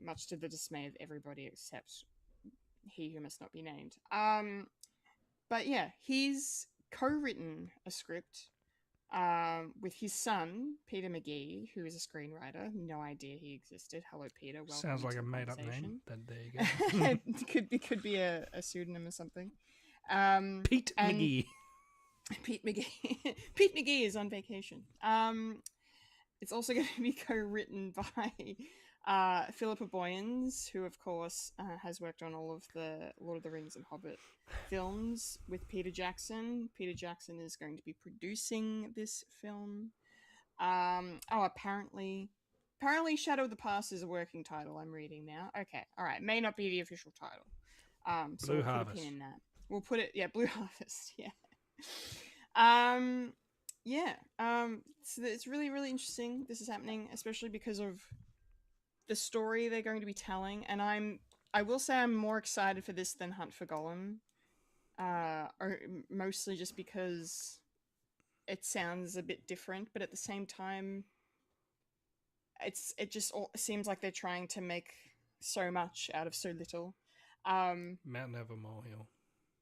Speaker 1: Much to the dismay of everybody except he who must not be named. But yeah, he's co-written a script with his son, Peter McGee, who is a screenwriter. No idea he existed. Hello, Peter. Welcome.
Speaker 2: Sounds like
Speaker 1: to
Speaker 2: a
Speaker 1: the
Speaker 2: made-up name,
Speaker 1: conversation.
Speaker 2: but there you go.
Speaker 1: could be a pseudonym or something.
Speaker 2: Pete McGee.
Speaker 1: Pete McGee. Pete McGee is on vacation. It's also going to be co-written by Philippa Boyens, who of course has worked on all of the Lord of the Rings and Hobbit films with Peter Jackson. Peter Jackson is going to be producing this film. Apparently Shadow of the Past is a working title. I'm reading now. Okay, all right, may not be the official title. So
Speaker 2: Blue
Speaker 1: we'll
Speaker 2: Harvest.
Speaker 1: put a pin in that. We'll put it, Blue Harvest. Yeah. So it's really, really interesting this is happening, especially because of the story they're going to be telling, and I will say I'm more excited for this than Hunt for Gollum, or mostly just because it sounds a bit different, but at the same time, it just all seems like they're trying to make so much out of so little.
Speaker 2: Mountain over molehill.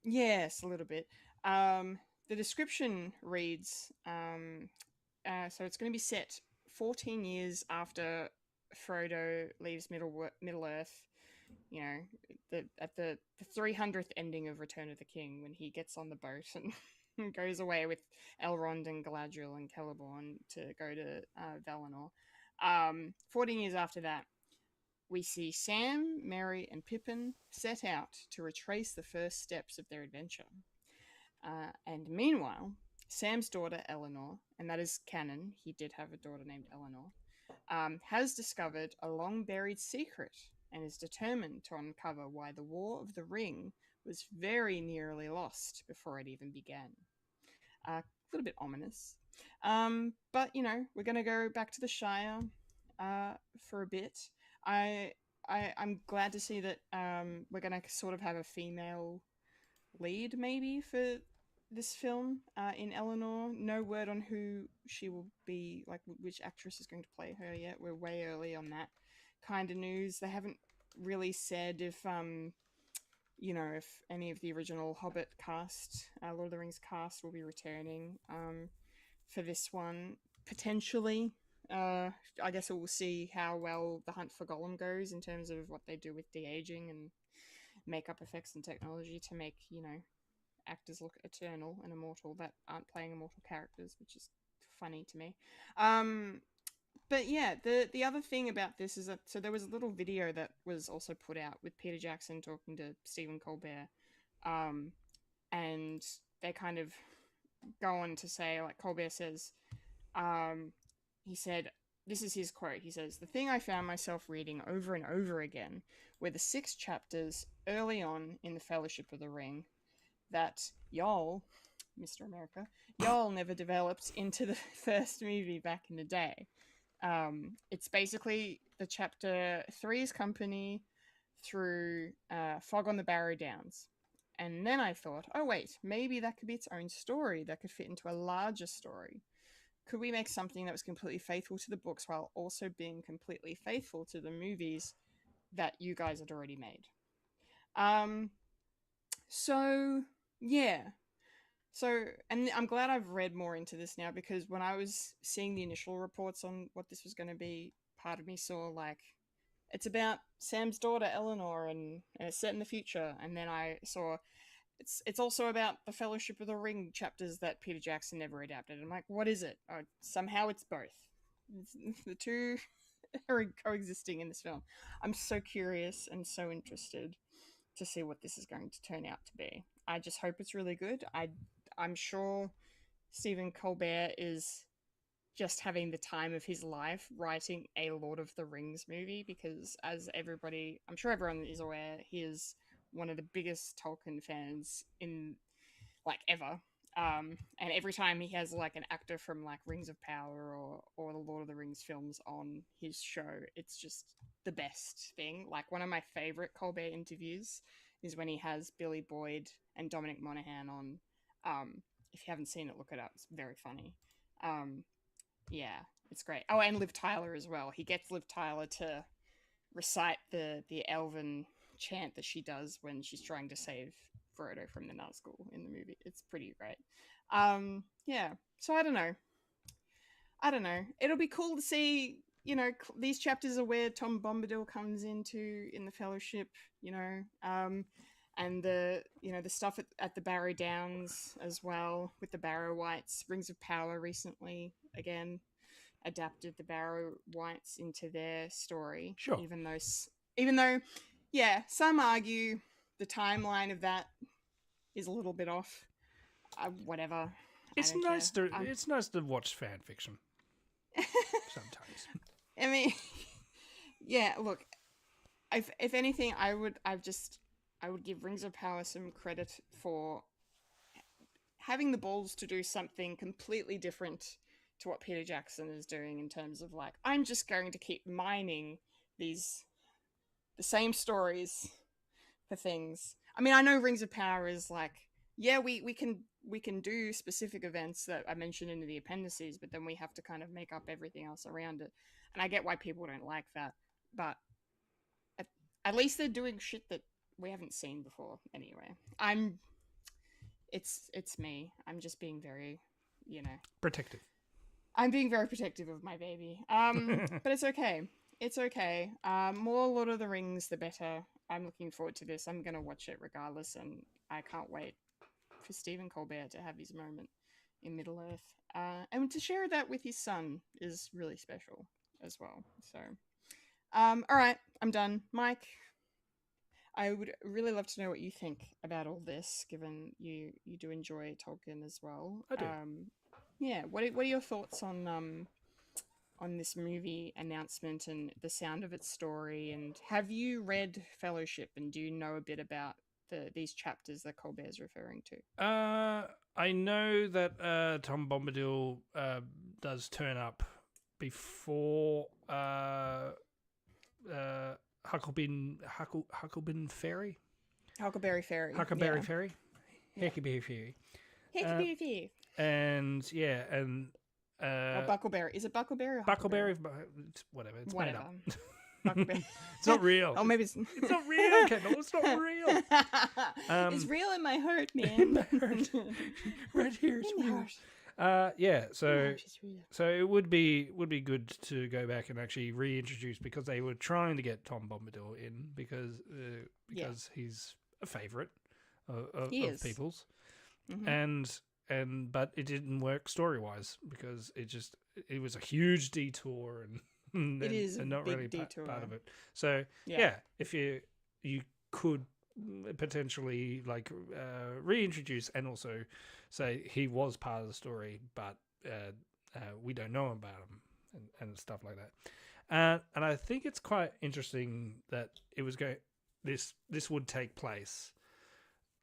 Speaker 1: Yes, a little bit. The description reads, so it's going to be set 14 years after Frodo leaves Middle Earth. You know, at the 300th ending of Return of the King, when he gets on the boat and goes away with Elrond and Galadriel and Celeborn to go to Valinor. 14 years after that, we see Sam, Merry, and Pippin set out to retrace the first steps of their adventure. And meanwhile, Sam's daughter Eleanor, and that is canon, he did have a daughter named Eleanor, has discovered a long-buried secret and is determined to uncover why the War of the Ring was very nearly lost before it even began. A little bit ominous. But, you know, we're going to go back to the Shire for a bit. I'm glad to see that we're going to sort of have a female lead, maybe, for this film in Eleanor. No word on who she will be, like which actress is going to play her yet. We're way early on that kind of news. They haven't really said if you know, if any of the original Hobbit cast, Lord of the Rings cast, will be returning for this one. Potentially. I guess we'll see how well the Hunt for Gollum goes in terms of what they do with de-aging and makeup effects and technology to make, you know, actors look eternal and immortal that aren't playing immortal characters, which is funny to me. But yeah, the other thing about this is that, so there was a little video that was also put out with Peter Jackson talking to Stephen Colbert, and they kind of go on to say, like, Colbert says, he said, this is his quote, he says, "The thing I found myself reading over and over again were the 6 chapters early on in the Fellowship of the Ring that y'all, Mr. America, y'all never developed into the first movie back in the day." It's basically the chapter 3's company through Fog on the Barrow Downs. And then I thought, oh wait, maybe that could be its own story that could fit into a larger story. Could we make something that was completely faithful to the books while also being completely faithful to the movies that you guys had already made? So yeah. So, and I'm glad I've read more into this now, because when I was seeing the initial reports on what this was going to be, part of me saw like it's about Sam's daughter Eleanor and it's set in the future, and then I saw it's also about the Fellowship of the Ring chapters that Peter Jackson never adapted. I'm like, what is it? Oh, somehow it's both. The two are coexisting in this film. I'm so curious and so interested to see what this is going to turn out to be. I just hope it's really good. I'm sure Stephen Colbert is just having the time of his life writing a Lord of the Rings movie, because as everybody, I'm sure everyone is aware, he is one of the biggest Tolkien fans in like ever. And every time he has like an actor from like Rings of Power or the Lord of the Rings films on his show, it's just the best thing. Like one of my favorite Colbert interviews is when he has Billy Boyd and Dominic Monaghan on. If you haven't seen it, look it up. It's very funny. Yeah, it's great. Oh, and Liv Tyler as well. He gets Liv Tyler to recite the elven chant that she does when she's trying to save Frodo from the Nazgul in the movie. It's pretty great. Yeah. So I don't know. It'll be cool to see, you know, these chapters are where Tom Bombadil comes into in the Fellowship, you know, and the, you know, the stuff at the Barrow Downs as well with the Barrow Wights. Rings of Power recently again adapted the Barrow Wights into their story.
Speaker 2: Sure.
Speaker 1: Even though, yeah, some argue the timeline of that is a little bit off. Whatever.
Speaker 2: It's nice to watch fan fiction sometimes.
Speaker 1: I mean, yeah. Look, if anything, I would give Rings of Power some credit for having the balls to do something completely different to what Peter Jackson is doing in terms of like, I'm just going to keep mining the same stories for things. I mean, I know Rings of Power is like, yeah, we can do specific events that I mentioned in the appendices, but then we have to kind of make up everything else around it. And I get why people don't like that, but at least they're doing shit that we haven't seen before anyway. It's me. I'm just being very, you know,
Speaker 2: protective.
Speaker 1: I'm being very protective of my baby. But it's okay. It's okay. More Lord of the Rings, the better. I'm looking forward to this. I'm going to watch it regardless, and I can't wait for Stephen Colbert to have his moment in Middle-earth. And to share that with his son is really special as well. So, all right, I'm done. Mike, I would really love to know what you think about all this, given you do enjoy Tolkien as well.
Speaker 2: I do.
Speaker 1: Yeah, what are your thoughts on this movie announcement and the sound of its story? And have you read Fellowship, and do you know a bit about these chapters that Colbert's referring to?
Speaker 2: I know that Tom Bombadil does turn up before Huckleberry Ferry.
Speaker 1: Huckleberry Ferry.
Speaker 2: Huckleberry Ferry. Huckleberry Ferry.
Speaker 1: Huckleberry Ferry.
Speaker 2: And yeah, and
Speaker 1: Buckleberry. Is it Buckleberry or
Speaker 2: Buckleberry? It's whatever. It's made up.
Speaker 1: Buckleberry.
Speaker 2: It's not real.
Speaker 1: Oh, maybe
Speaker 2: it's not real, Kendall. It's not real.
Speaker 1: It's real in my heart, man.
Speaker 2: In my heart. Right here, it's real. Yeah, so it would be good to go back and actually reintroduce, because they were trying to get Tom Bombadil in because he's a favorite of people's, but it didn't work story wise because it was a huge detour and
Speaker 1: it is
Speaker 2: and not
Speaker 1: big
Speaker 2: really
Speaker 1: detour.
Speaker 2: part of it. So yeah, if you could potentially like reintroduce and also say he was part of the story, but we don't know about him and stuff like that. And I think it's quite interesting that it was this would take place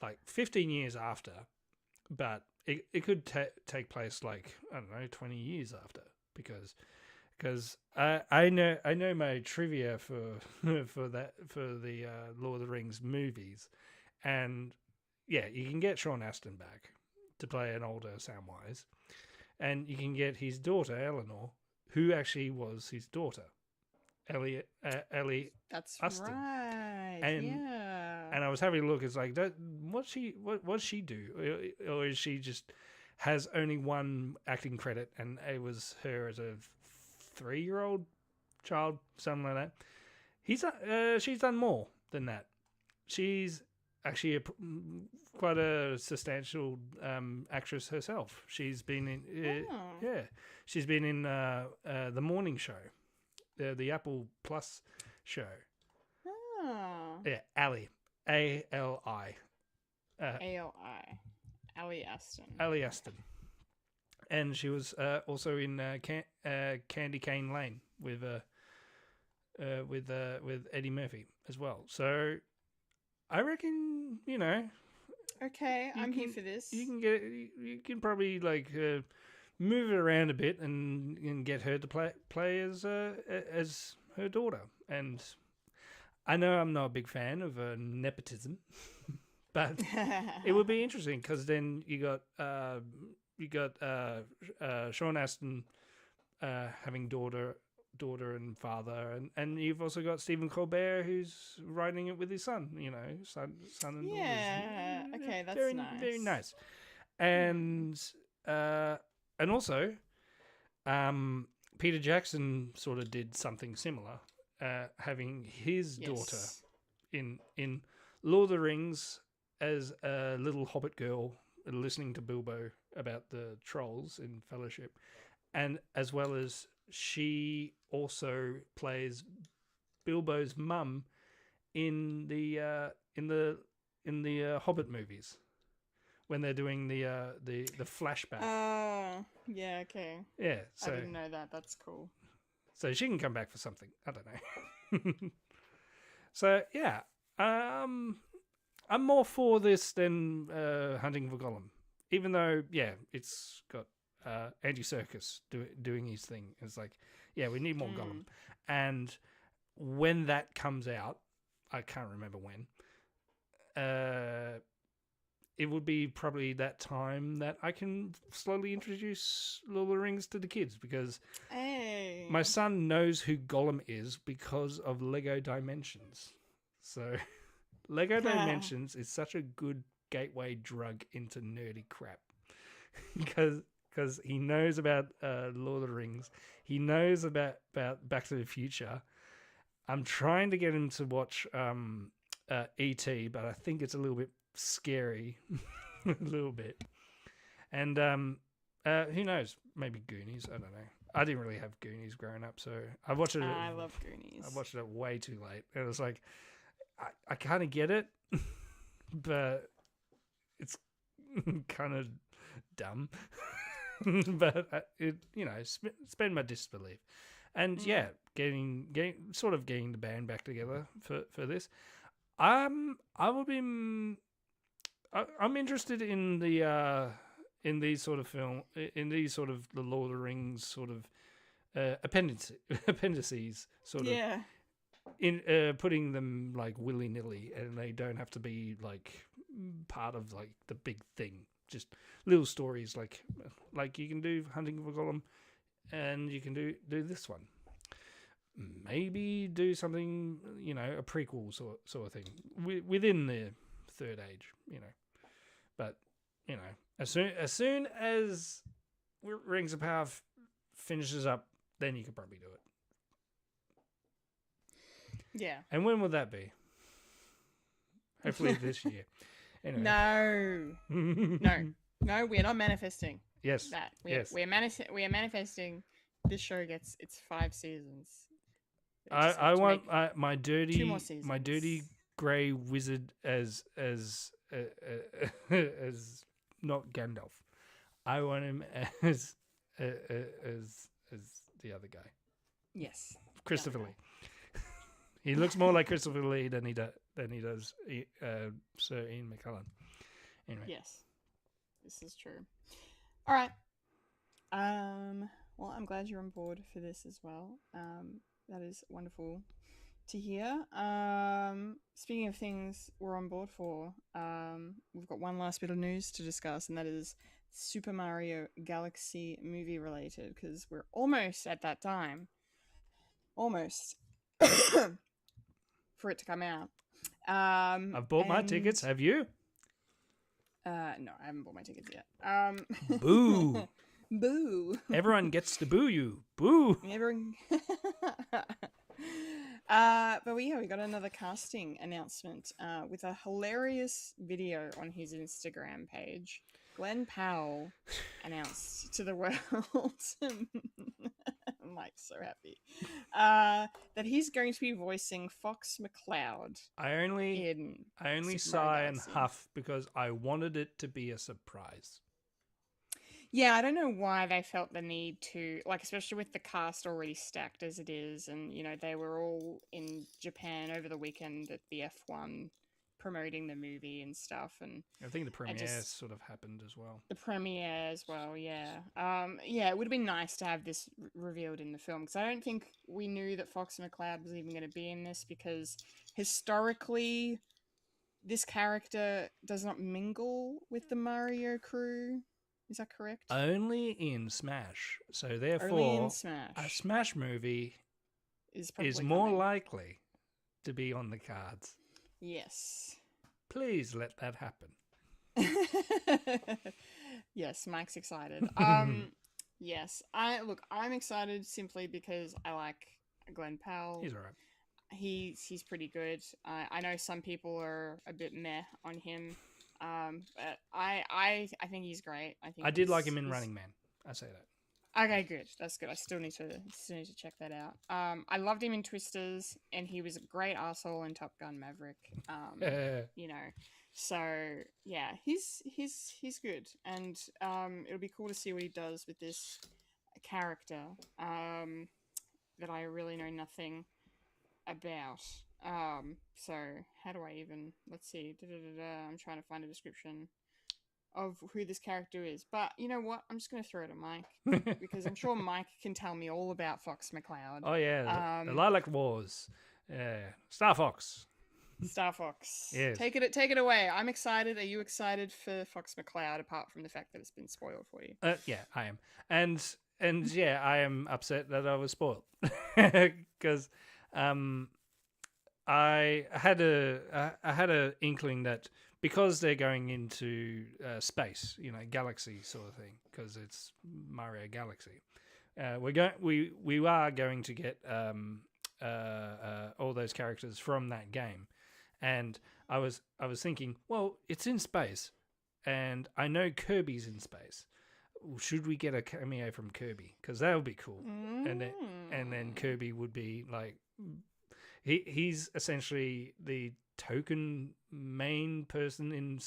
Speaker 2: like 15 years after, but it could take place like, I don't know, 20 years after, because I know my trivia for the Lord of the Rings movies, and you can get Sean Astin back to play an older Samwise, and you can get his daughter Eleanor, who actually was his daughter, Ellie
Speaker 1: That's
Speaker 2: Astin.
Speaker 1: right.
Speaker 2: And
Speaker 1: yeah.
Speaker 2: and I was having a look. It's like, what does she do, or is she just has only one acting credit, and it was her as a 3-year-old child, something like that. She's done more than that. She's actually quite a substantial actress herself. She's been in she's been in the morning show, the Apple Plus show.
Speaker 1: Oh.
Speaker 2: Yeah, Ali, ALI.
Speaker 1: ALI. Ali Aston.
Speaker 2: Ali Aston. And she was also in Candy Cane Lane with Eddie Murphy as well. So I reckon,
Speaker 1: Okay, I'm here for this.
Speaker 2: you can probably like move it around a bit and get her to play as her daughter. And I know I'm not a big fan of nepotism, but it would be interesting because then you got Sean Astin having daughter and father, and you've also got Stephen Colbert who's writing it with his son, son and daughter.
Speaker 1: Yeah, okay, that's
Speaker 2: very,
Speaker 1: nice.
Speaker 2: very nice. And also, Peter Jackson sort of did something similar, having his daughter in Lord of the Rings as a little hobbit girl listening to Bilbo about the trolls in Fellowship, and as well as she also plays Bilbo's mum in the Hobbit movies when they're doing the flashback.
Speaker 1: Oh, yeah, okay.
Speaker 2: Yeah, so
Speaker 1: I didn't know that. That's cool.
Speaker 2: So she can come back for something. I don't know. So yeah, I'm more for this than Hunting for Gollum, even though it's got Andy Serkis doing his thing. It's like, we need more Gollum. And when that comes out, I can't remember when, it would be probably that time that I can slowly introduce Lord of the Rings to the kids, because my son knows who Gollum is because of Lego Dimensions. So Lego Dimensions is such a good gateway drug into nerdy crap. Because he knows about Lord of the Rings. He knows about Back to the Future. I'm trying to get him to watch E.T., but I think it's a little bit scary. A little bit. And who knows? Maybe Goonies. I don't know. I didn't really have Goonies growing up, so I watched it.
Speaker 1: I love Goonies.
Speaker 2: I watched it way too late. It was like, I kind of get it, but it's kind of dumb. But it, spend my disbelief, and getting the band back together for this. I'm interested in the in these sort of the Lord of the Rings sort of appendices sort of in putting them like willy-nilly, and they don't have to be like part of like the big thing. Just little stories like you can do Hunting for Gollum, and you can do this one. Maybe do something, a prequel sort of thing within the Third Age, But as soon as Rings of Power finishes up, then you could probably do it.
Speaker 1: Yeah.
Speaker 2: And when will that be? Hopefully this year. Anyway.
Speaker 1: No, we're not manifesting.
Speaker 2: Yes.
Speaker 1: That we're manifesting. This show gets its 5 seasons.
Speaker 2: I want my dirty
Speaker 1: 2 more seasons.
Speaker 2: My dirty grey wizard as not Gandalf. I want him as the other guy.
Speaker 1: Yes.
Speaker 2: Christopher Lee. He looks more like Christopher Lee than he does Sir Ian McKellen. Anyway.
Speaker 1: Yes, this is true. All right. Well, I'm glad you're on board for this as well. That is wonderful to hear. Speaking of things we're on board for, we've got one last bit of news to discuss, and that is Super Mario Galaxy movie related, because we're almost at that time. Almost. For it to come out.
Speaker 2: I've bought my tickets. Have you?
Speaker 1: No, I haven't bought my tickets yet.
Speaker 2: Boo.
Speaker 1: Boo.
Speaker 2: Everyone gets to boo you. Boo.
Speaker 1: Everyone... but we got another casting announcement with a hilarious video on his Instagram page. Glenn Powell announced to the world, I'm like so happy, that he's going to be voicing Fox McCloud.
Speaker 2: I only
Speaker 1: Super
Speaker 2: sigh
Speaker 1: Mario
Speaker 2: and
Speaker 1: Galaxy.
Speaker 2: huff because I wanted it to be a surprise.
Speaker 1: Yeah, I don't know why they felt the need to, like, especially with the cast already stacked as it is, and, you know, they were all in Japan over the weekend at the F1 promoting the movie and stuff, and
Speaker 2: I think the premiere sort of happened as well.
Speaker 1: The premiere as well, yeah. It would have been nice to have this revealed in the film, because I don't think we knew that Fox McCloud was even going to be in this, because historically, this character does not mingle with the Mario crew. Is that correct?
Speaker 2: Only in Smash. So therefore,
Speaker 1: Only in Smash.
Speaker 2: a Smash movie
Speaker 1: is
Speaker 2: more
Speaker 1: coming.
Speaker 2: likely to be on the cards.
Speaker 1: Yes.
Speaker 2: Please let that happen.
Speaker 1: Yes, Mike's excited. Yes, I'm excited simply because I like Glenn Powell.
Speaker 2: He's alright.
Speaker 1: He's pretty good. I know some people are a bit meh on him, but I think he's great.
Speaker 2: I did like him in Running Man. I say that.
Speaker 1: Okay, good. That's good. I still need to check that out. I loved him in Twisters, and he was a great arsehole in Top Gun Maverick. You know, so yeah, he's good, and it'll be cool to see what he does with this character that I really know nothing about. So how do I even? Let's see. I'm trying to find a description of who this character is, but you know what? I'm just going to throw it at Mike because I'm sure Mike can tell me all about Fox McCloud.
Speaker 2: Oh yeah, the Lilac Wars, Star Fox.
Speaker 1: Star Fox.
Speaker 2: Yes.
Speaker 1: Take it away. I'm excited. Are you excited for Fox McCloud? Apart from the fact that it's been spoiled for you.
Speaker 2: Yeah, I am, and yeah, I am upset that I was spoiled because I had a inkling that, because they're going into space, you know, galaxy sort of thing, because it's Mario Galaxy. We are going to get all those characters from that game, and I was thinking, well, it's in space, and I know Kirby's in space. Should we get a cameo from Kirby? Because that would be cool, and then Kirby would be like, he's essentially the token main person in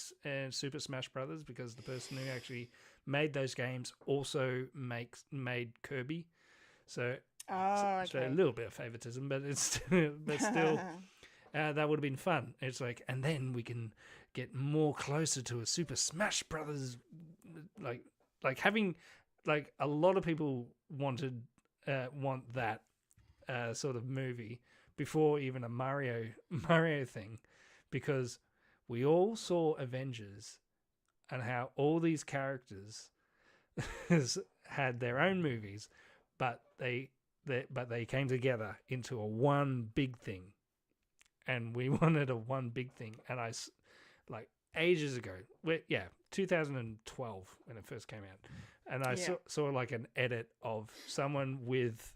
Speaker 2: Super Smash Brothers, because the person who actually made those games also made Kirby, so a little bit of favoritism, but it's still that would have been fun. It's like, and then we can get more closer to a Super Smash Brothers, like having, like, a lot of people want that sort of movie before even a Mario thing, because we all saw Avengers and how all these characters had their own movies, but they came together into a one big thing, and we wanted a one big thing. And I, like, ages ago, 2012 when it first came out, and I saw like an edit of someone with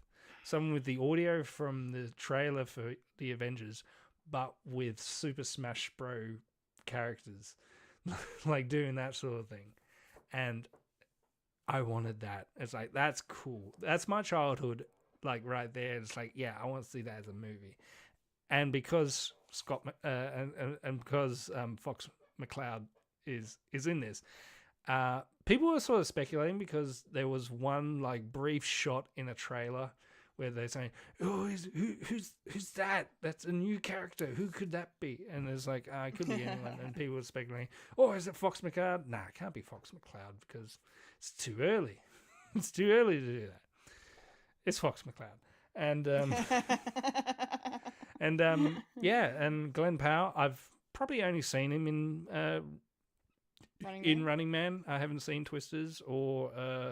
Speaker 2: the audio from the trailer for the Avengers, but with Super Smash Bros. Characters, like doing that sort of thing. And I wanted that. It's like, that's cool. That's my childhood, like, right there. It's like, yeah, I want to see that as a movie. And because because Fox McCloud is in this, people were sort of speculating, because there was one, like, brief shot in a trailer where they're saying, "Oh, who's that? That's a new character. Who could that be?" And it's like, it could be anyone. And people were speculating, "Oh, is it Fox McCloud?" Nah, it can't be Fox McCloud, because it's too early. It's too early to do that. It's Fox McCloud. And and Glenn Powell, I've probably only seen him in Running Man. I haven't seen Twisters or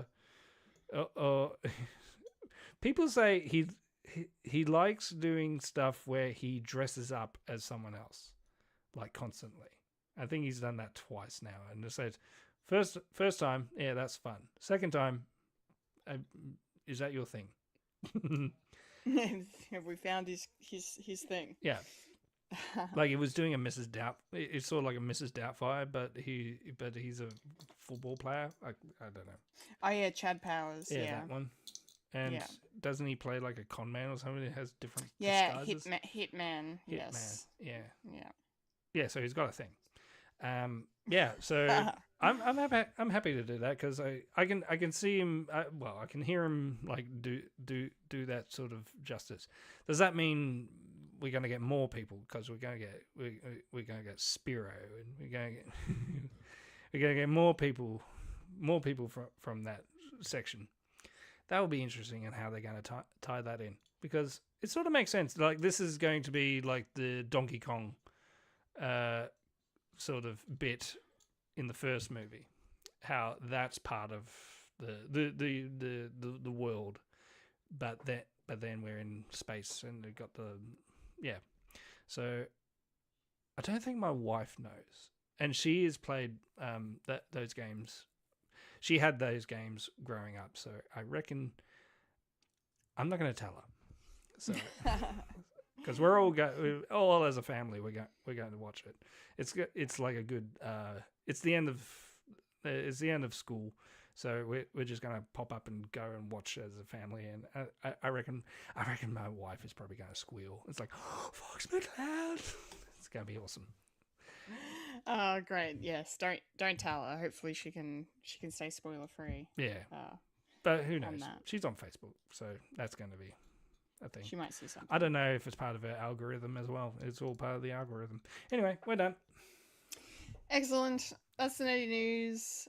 Speaker 2: people say he likes doing stuff where he dresses up as someone else, like constantly. I think he's done that twice now, and it said first time, yeah, that's fun. Second time, is that your thing?
Speaker 1: Have we found his thing?
Speaker 2: Yeah. Like, it was doing a Mrs. Doubt. It's sort of like a Mrs. Doubtfire, but he's a football player. I don't know.
Speaker 1: Oh yeah, Chad Powers. Yeah,
Speaker 2: that one. And doesn't he play like a con man or something that has different disguises?
Speaker 1: Hitman. Yes.
Speaker 2: Yeah. So he's got a thing. So I'm happy to do that because I can see him. I can hear him like do that sort of justice. Does that mean we're going to get more people? Because we're going to get Spiro, and we're going to get more people from that section. That will be interesting, and how they're going to tie that in, because it sort of makes sense. Like, this is going to be like the Donkey Kong sort of bit in the first movie, how that's part of the world, but then we're in space and we've got so I don't think my wife knows, and she has played those games. She had those games growing up, so I reckon I'm not going to tell her. So, because we're all as a family, we're going to watch it. It's like a good. It's the end of school, so we're just going to pop up and go and watch as a family. And I reckon my wife is probably going to squeal. It's like, oh, Fox McCloud. It's going to be awesome.
Speaker 1: Oh, great! Yes, don't tell her. Hopefully, she can stay spoiler free.
Speaker 2: Yeah, but who knows? She's on Facebook, so that's going to be a thing.
Speaker 1: She might see something.
Speaker 2: I don't know if it's part of her algorithm as well. It's all part of the algorithm. Anyway, we're done.
Speaker 1: Excellent. That's the nerdy news,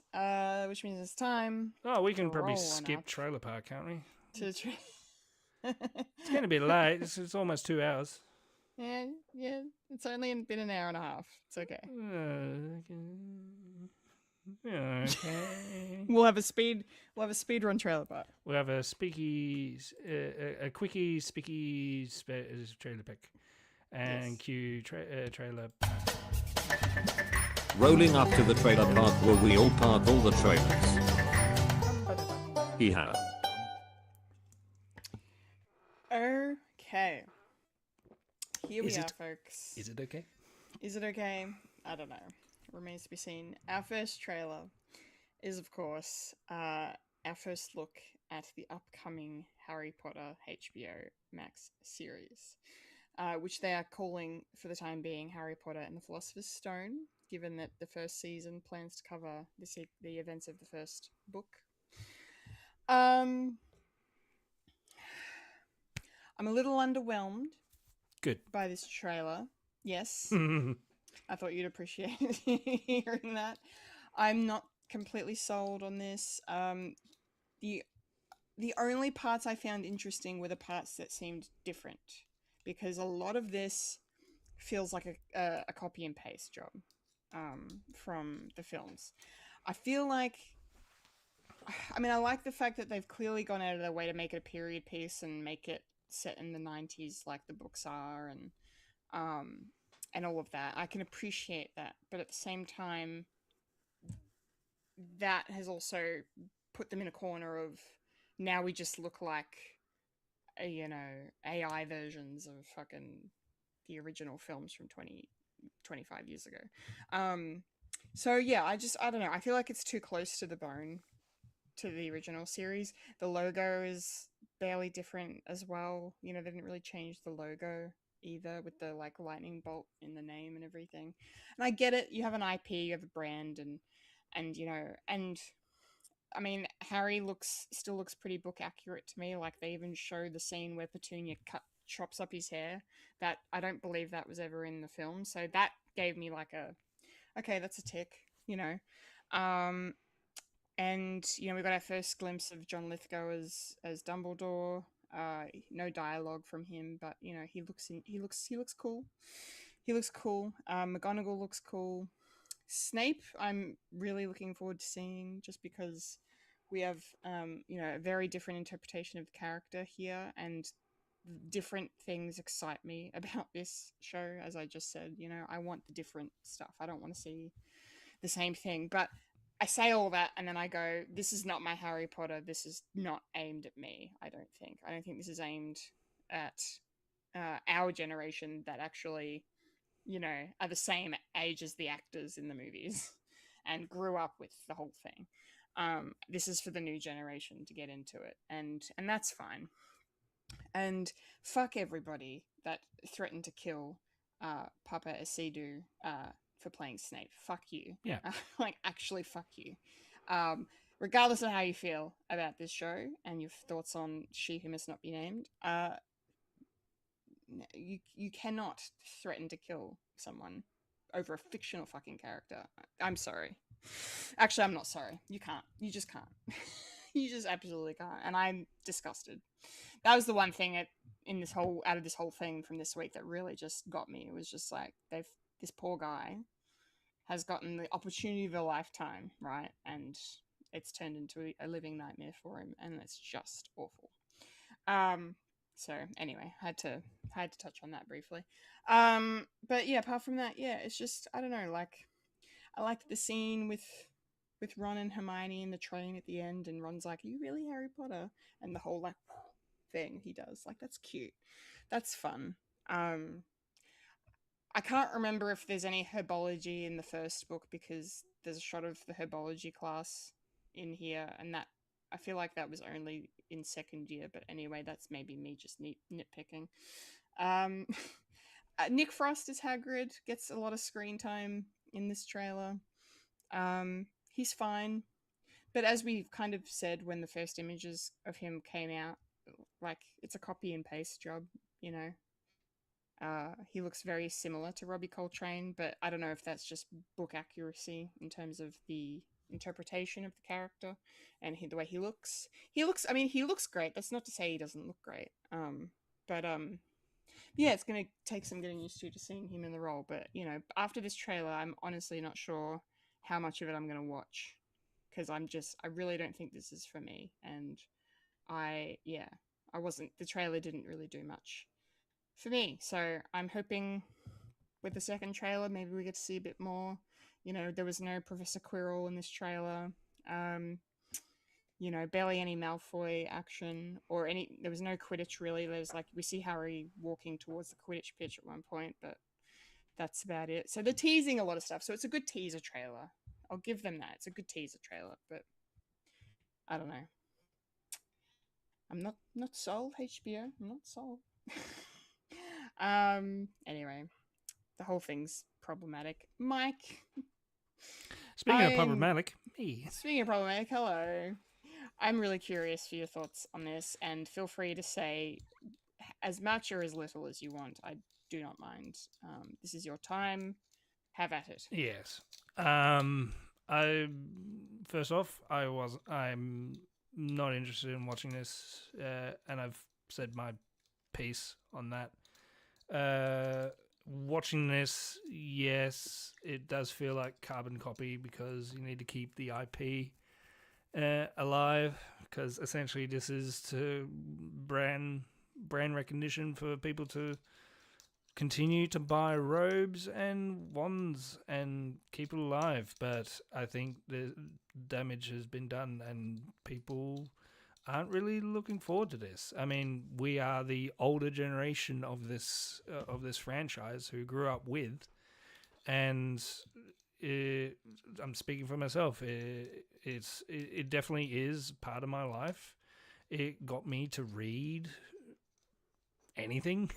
Speaker 1: which means it's time.
Speaker 2: Oh, we can probably skip Trailer Park, can't we?
Speaker 1: It's
Speaker 2: going to be late. It's almost 2 hours.
Speaker 1: Yeah. It's only been an hour and a half. It's okay.
Speaker 2: Okay.
Speaker 1: We'll have a speed run Trailer Park.
Speaker 2: We'll have a quickie trailer pick, and cue trailer park.
Speaker 7: Rolling up to the trailer park where we all park all the trailers. Yeah.
Speaker 1: Okay. Here we are, folks.
Speaker 2: Is it okay?
Speaker 1: Is it okay? I don't know. Remains to be seen. Our first trailer is, of course, our first look at the upcoming Harry Potter HBO Max series, which they are calling, for the time being, Harry Potter and the Philosopher's Stone, given that the first season plans to cover the events of the first book. I'm a little underwhelmed.
Speaker 2: Good.
Speaker 1: By this trailer. Yes. I thought you'd appreciate hearing that. I'm not completely sold on this. The only parts I found interesting were the parts that seemed different, because a lot of this feels like a copy and paste job from the films. I feel like, I like the fact that they've clearly gone out of their way to make it a period piece and make it set in the 90s like the books are, and all of that. I can appreciate that, but at the same time, that has also put them in a corner of, now we just look like AI versions of fucking the original films from 25 years ago. So yeah, I don't know, I feel like it's too close to the bone to the original series. The logo is barely different as well. They didn't really change the logo either, with the like lightning bolt in the name and everything. And I get it, you have an IP, you have a brand, and Harry still looks pretty book accurate to me. Like, they even show the scene where Petunia chops up his hair. That I don't believe that was ever in the film, so that gave me like okay, that's a tick, and we got our first glimpse of John Lithgow as Dumbledore. No dialogue from him, but you know, he looks cool. He looks cool. McGonagall looks cool. Snape, I'm really looking forward to seeing, just because we have, you know, a very different interpretation of the character here, and different things excite me about this show. As I just said, you know, I want the different stuff. I don't want to see the same thing. But I say all that, and then I go, this is not my Harry Potter. This is not aimed at me. I don't think this is aimed at our generation that actually, you know, are the same age as the actors in the movies and grew up with the whole thing. This is for the new generation to get into it, and that's fine. And fuck everybody that threatened to kill Papa Asidu for playing Snape. Fuck you.
Speaker 2: Yeah.
Speaker 1: Like, actually, fuck you. Regardless of how you feel about this show and your thoughts on She Who Must Not Be Named, you cannot threaten to kill someone over a fictional fucking character. I'm sorry. Actually, I'm not sorry. You can't. You just can't. You just absolutely can't. And I'm disgusted. That was the one thing out of this whole thing from this week that really just got me. It was just like, this poor guy has gotten the opportunity of a lifetime, right? And it's turned into a living nightmare for him, and it's just awful. So anyway, had to touch on that briefly. But yeah, apart from that, yeah, it's just, I don't know, like, I liked the scene with Ron and Hermione in the train at the end, and Ron's like, "Are you really Harry Potter?" And the whole like thing he does, like, that's cute, that's fun. I can't remember if there's any herbology in the first book, because there's a shot of the herbology class in here, and that, I feel like that was only in second year, but anyway, that's maybe me just nitpicking. Nick Frost as Hagrid gets a lot of screen time in this trailer. He's fine, but as we kind of said when the first images of him came out, like, it's a copy and paste job, you know. He looks very similar to Robbie Coltrane, but I don't know if that's just book accuracy in terms of the interpretation of the character and the way he looks. I mean, he looks great. That's not to say he doesn't look great. But yeah, it's going to take some getting used to seeing him in the role. But, you know, after this trailer, I'm honestly not sure how much of it I'm going to watch, because I really don't think this is for me. And the trailer didn't really do much for me. So I'm hoping with the second trailer, maybe we get to see a bit more. You know, there was no Professor Quirrell in this trailer. You know, barely any Malfoy action there was no Quidditch really. There's like, we see Harry walking towards the Quidditch pitch at one point, but that's about it. So they're teasing a lot of stuff. So it's a good teaser trailer. I'll give them that. It's a good teaser trailer, but I don't know. I'm not sold, HBO. I'm not sold. Anyway, the whole thing's problematic. Mike.
Speaker 2: Speaking of problematic, me.
Speaker 1: Speaking of problematic, hello. I'm really curious for your thoughts on this, and feel free to say as much or as little as you want. I do not mind. This is your time. Have at it.
Speaker 2: Yes. First off, I'm not interested in watching this, and I've said my piece on that. Watching this, yes, it does feel like carbon copy, because you need to keep the IP alive, because essentially this is to brand recognition for people to continue to buy robes and wands and keep it alive. But I think the damage has been done, and people aren't really looking forward to this. I mean, we are the older generation of this franchise who grew up with, and I'm speaking for myself. It definitely is part of my life. It got me to read anything,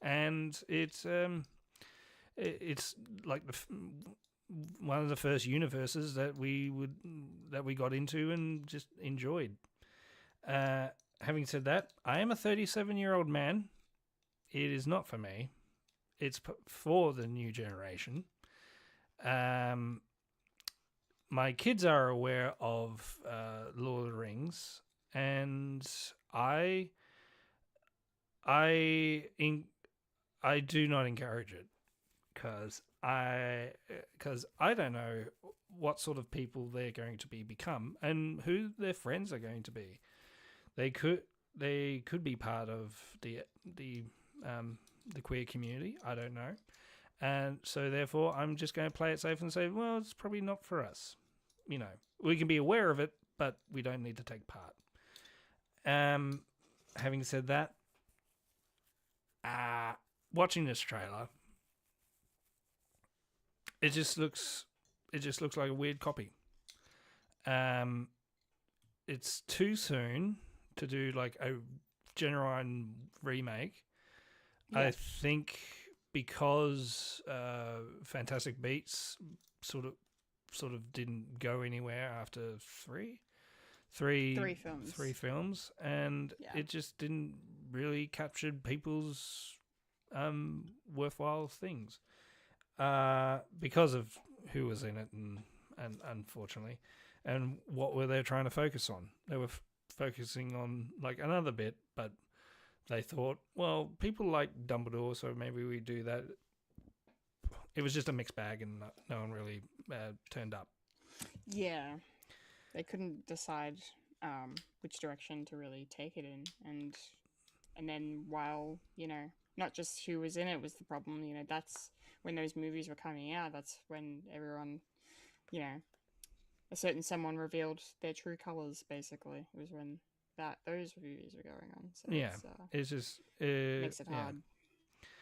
Speaker 2: and it's like one of the first universes that we got into and just enjoyed. Having said that, I am a 37-year-old man. It is not for me. It's for the new generation. My kids are aware of Lord of the Rings, and I I do not encourage it because I don't know what sort of people they're going to become and who their friends are going to be. They could be part of the queer community. I don't know, and so therefore I'm just going to play it safe and say, well, it's probably not for us. You know, we can be aware of it, but we don't need to take part. Having said that, watching this trailer, it just looks like a weird copy. It's too soon to do like a genuine remake. Yeah. I think because Fantastic Beasts sort of didn't go anywhere after three films, and it just didn't really capture people's worthwhile things because of who was in it and unfortunately, and what were they trying to focus on? They were focusing on like another bit, but they thought, well, people like Dumbledore, so maybe we do that. It was just a mixed bag, and no one really turned up. Yeah,
Speaker 1: they couldn't decide which direction to really take it in, and then while not just who was in it was the problem. That's when those movies were coming out. That's when everyone, a certain someone revealed their true colors. Basically, it was when those movies were going on. So
Speaker 2: yeah, it's just
Speaker 1: makes it hard.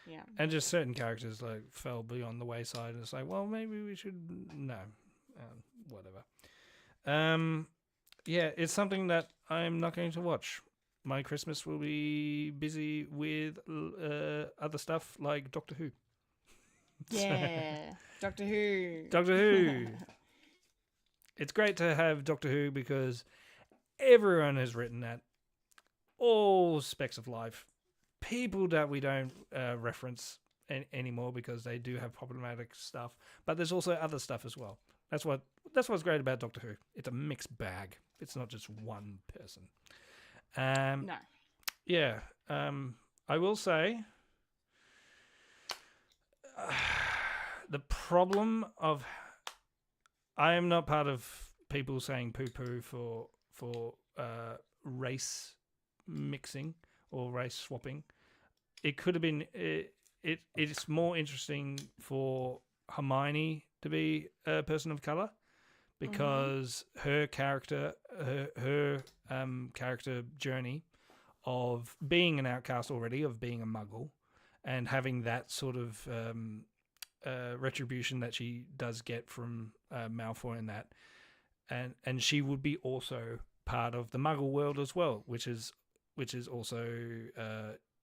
Speaker 1: Yeah,
Speaker 2: and just certain characters like fell beyond the wayside, and it's like, well, maybe we should whatever. Yeah, it's something that I'm not going to watch. My Christmas will be busy with other stuff like Doctor Who.
Speaker 1: Yeah, Doctor Who.
Speaker 2: Doctor Who. It's great to have Doctor Who because everyone has written that. All specs of life. People that we don't reference anymore because they do have problematic stuff. But there's also other stuff as well. That's what's great about Doctor Who. It's a mixed bag. It's not just one person.
Speaker 1: No.
Speaker 2: Yeah. I will say the problem of I am not part of people saying poo-poo for race mixing or race swapping. It could have been. It's more interesting for Hermione to be a person of color because her character, her character journey of being an outcast already, of being a Muggle, and having that sort of retribution that she does get from Malfoy and that, and she would be also part of the Muggle world as well, which is also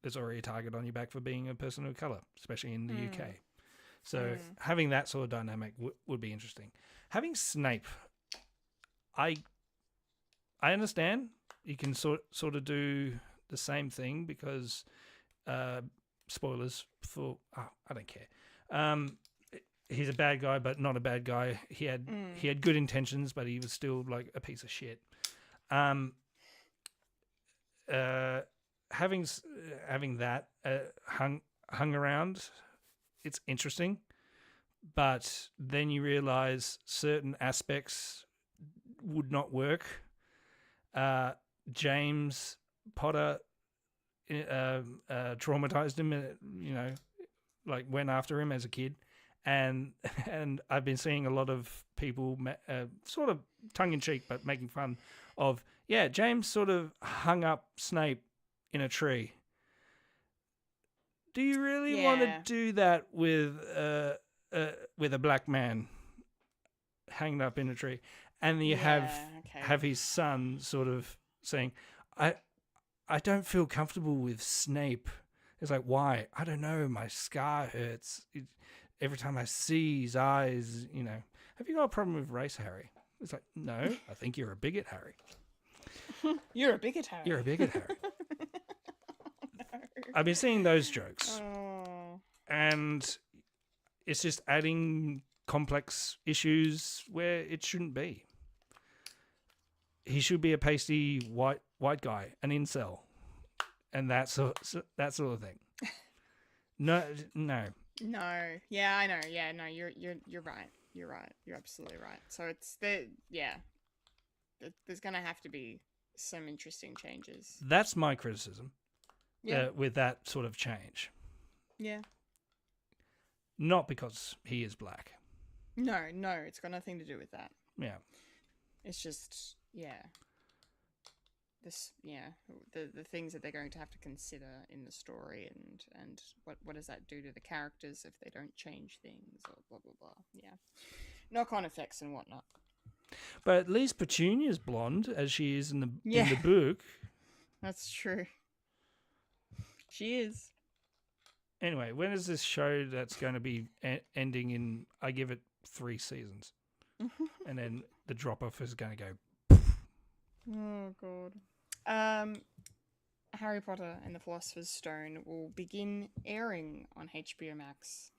Speaker 2: there's already a target on your back for being a person of color, especially in the UK. So having that sort of dynamic would be interesting. Having Snape, I understand you can sort of do the same thing because spoilers for I don't care. He's a bad guy, but not a bad guy. He had good intentions, but he was still like a piece of shit. Having that hung around, it's interesting, but then you realize certain aspects would not work. James Potter traumatized him, like went after him as a kid, and I've been seeing a lot of people sort of tongue in cheek, but making fun of James sort of hung up Snape in a tree. Do you really want to do that with a black man hanged up in a tree? And you have his son sort of saying, I don't feel comfortable with Snape. It's like, why? I don't know. My scar hurts. Every time I see his eyes, Have you got a problem with race, Harry? It's like, no, I think you're a bigot, Harry.
Speaker 1: You're a bigot, Harry.
Speaker 2: You're a bigot, Harry. I've been seeing those jokes. And it's just adding complex issues where it shouldn't be. He should be a pasty white guy, an incel. and that sort of thing. No.
Speaker 1: Yeah, I know. Yeah, no, you're right. You're right. You're absolutely right. So it's there's gonna have to be some interesting changes.
Speaker 2: That's my criticism.
Speaker 1: Yeah.
Speaker 2: With that sort of change.
Speaker 1: Yeah.
Speaker 2: Not because he is black.
Speaker 1: No, it's got nothing to do with that.
Speaker 2: Yeah.
Speaker 1: It's just, the things that they're going to have to consider in the story, and what does that do to the characters if they don't change things, or blah blah blah. Yeah, knock-on effects and whatnot.
Speaker 2: But at least Petunia's blonde, as she is in the book.
Speaker 1: That's true. She is.
Speaker 2: Anyway, when is this show that's going to be ending in? I give it 3 seasons, and then the drop off is going to go.
Speaker 1: Oh God. Harry Potter and the Philosopher's Stone will begin airing on HBO Max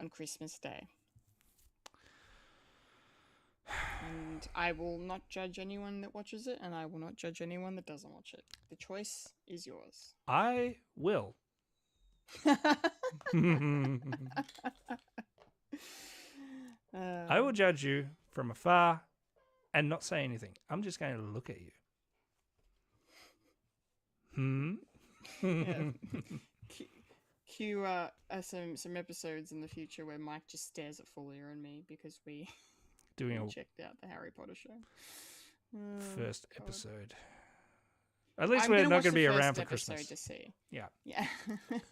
Speaker 1: on Christmas Day. And I will not judge anyone that watches it, and I will not judge anyone that doesn't watch it. The choice is yours.
Speaker 2: I will. I will judge you from afar and not say anything. I'm just going to look at you.
Speaker 1: Yeah. Cue some episodes in the future where Mike just stares at Fulya and me because we checked out the Harry Potter show.
Speaker 2: First episode. At least we're not going to be around for Christmas.
Speaker 1: To see.
Speaker 2: Yeah.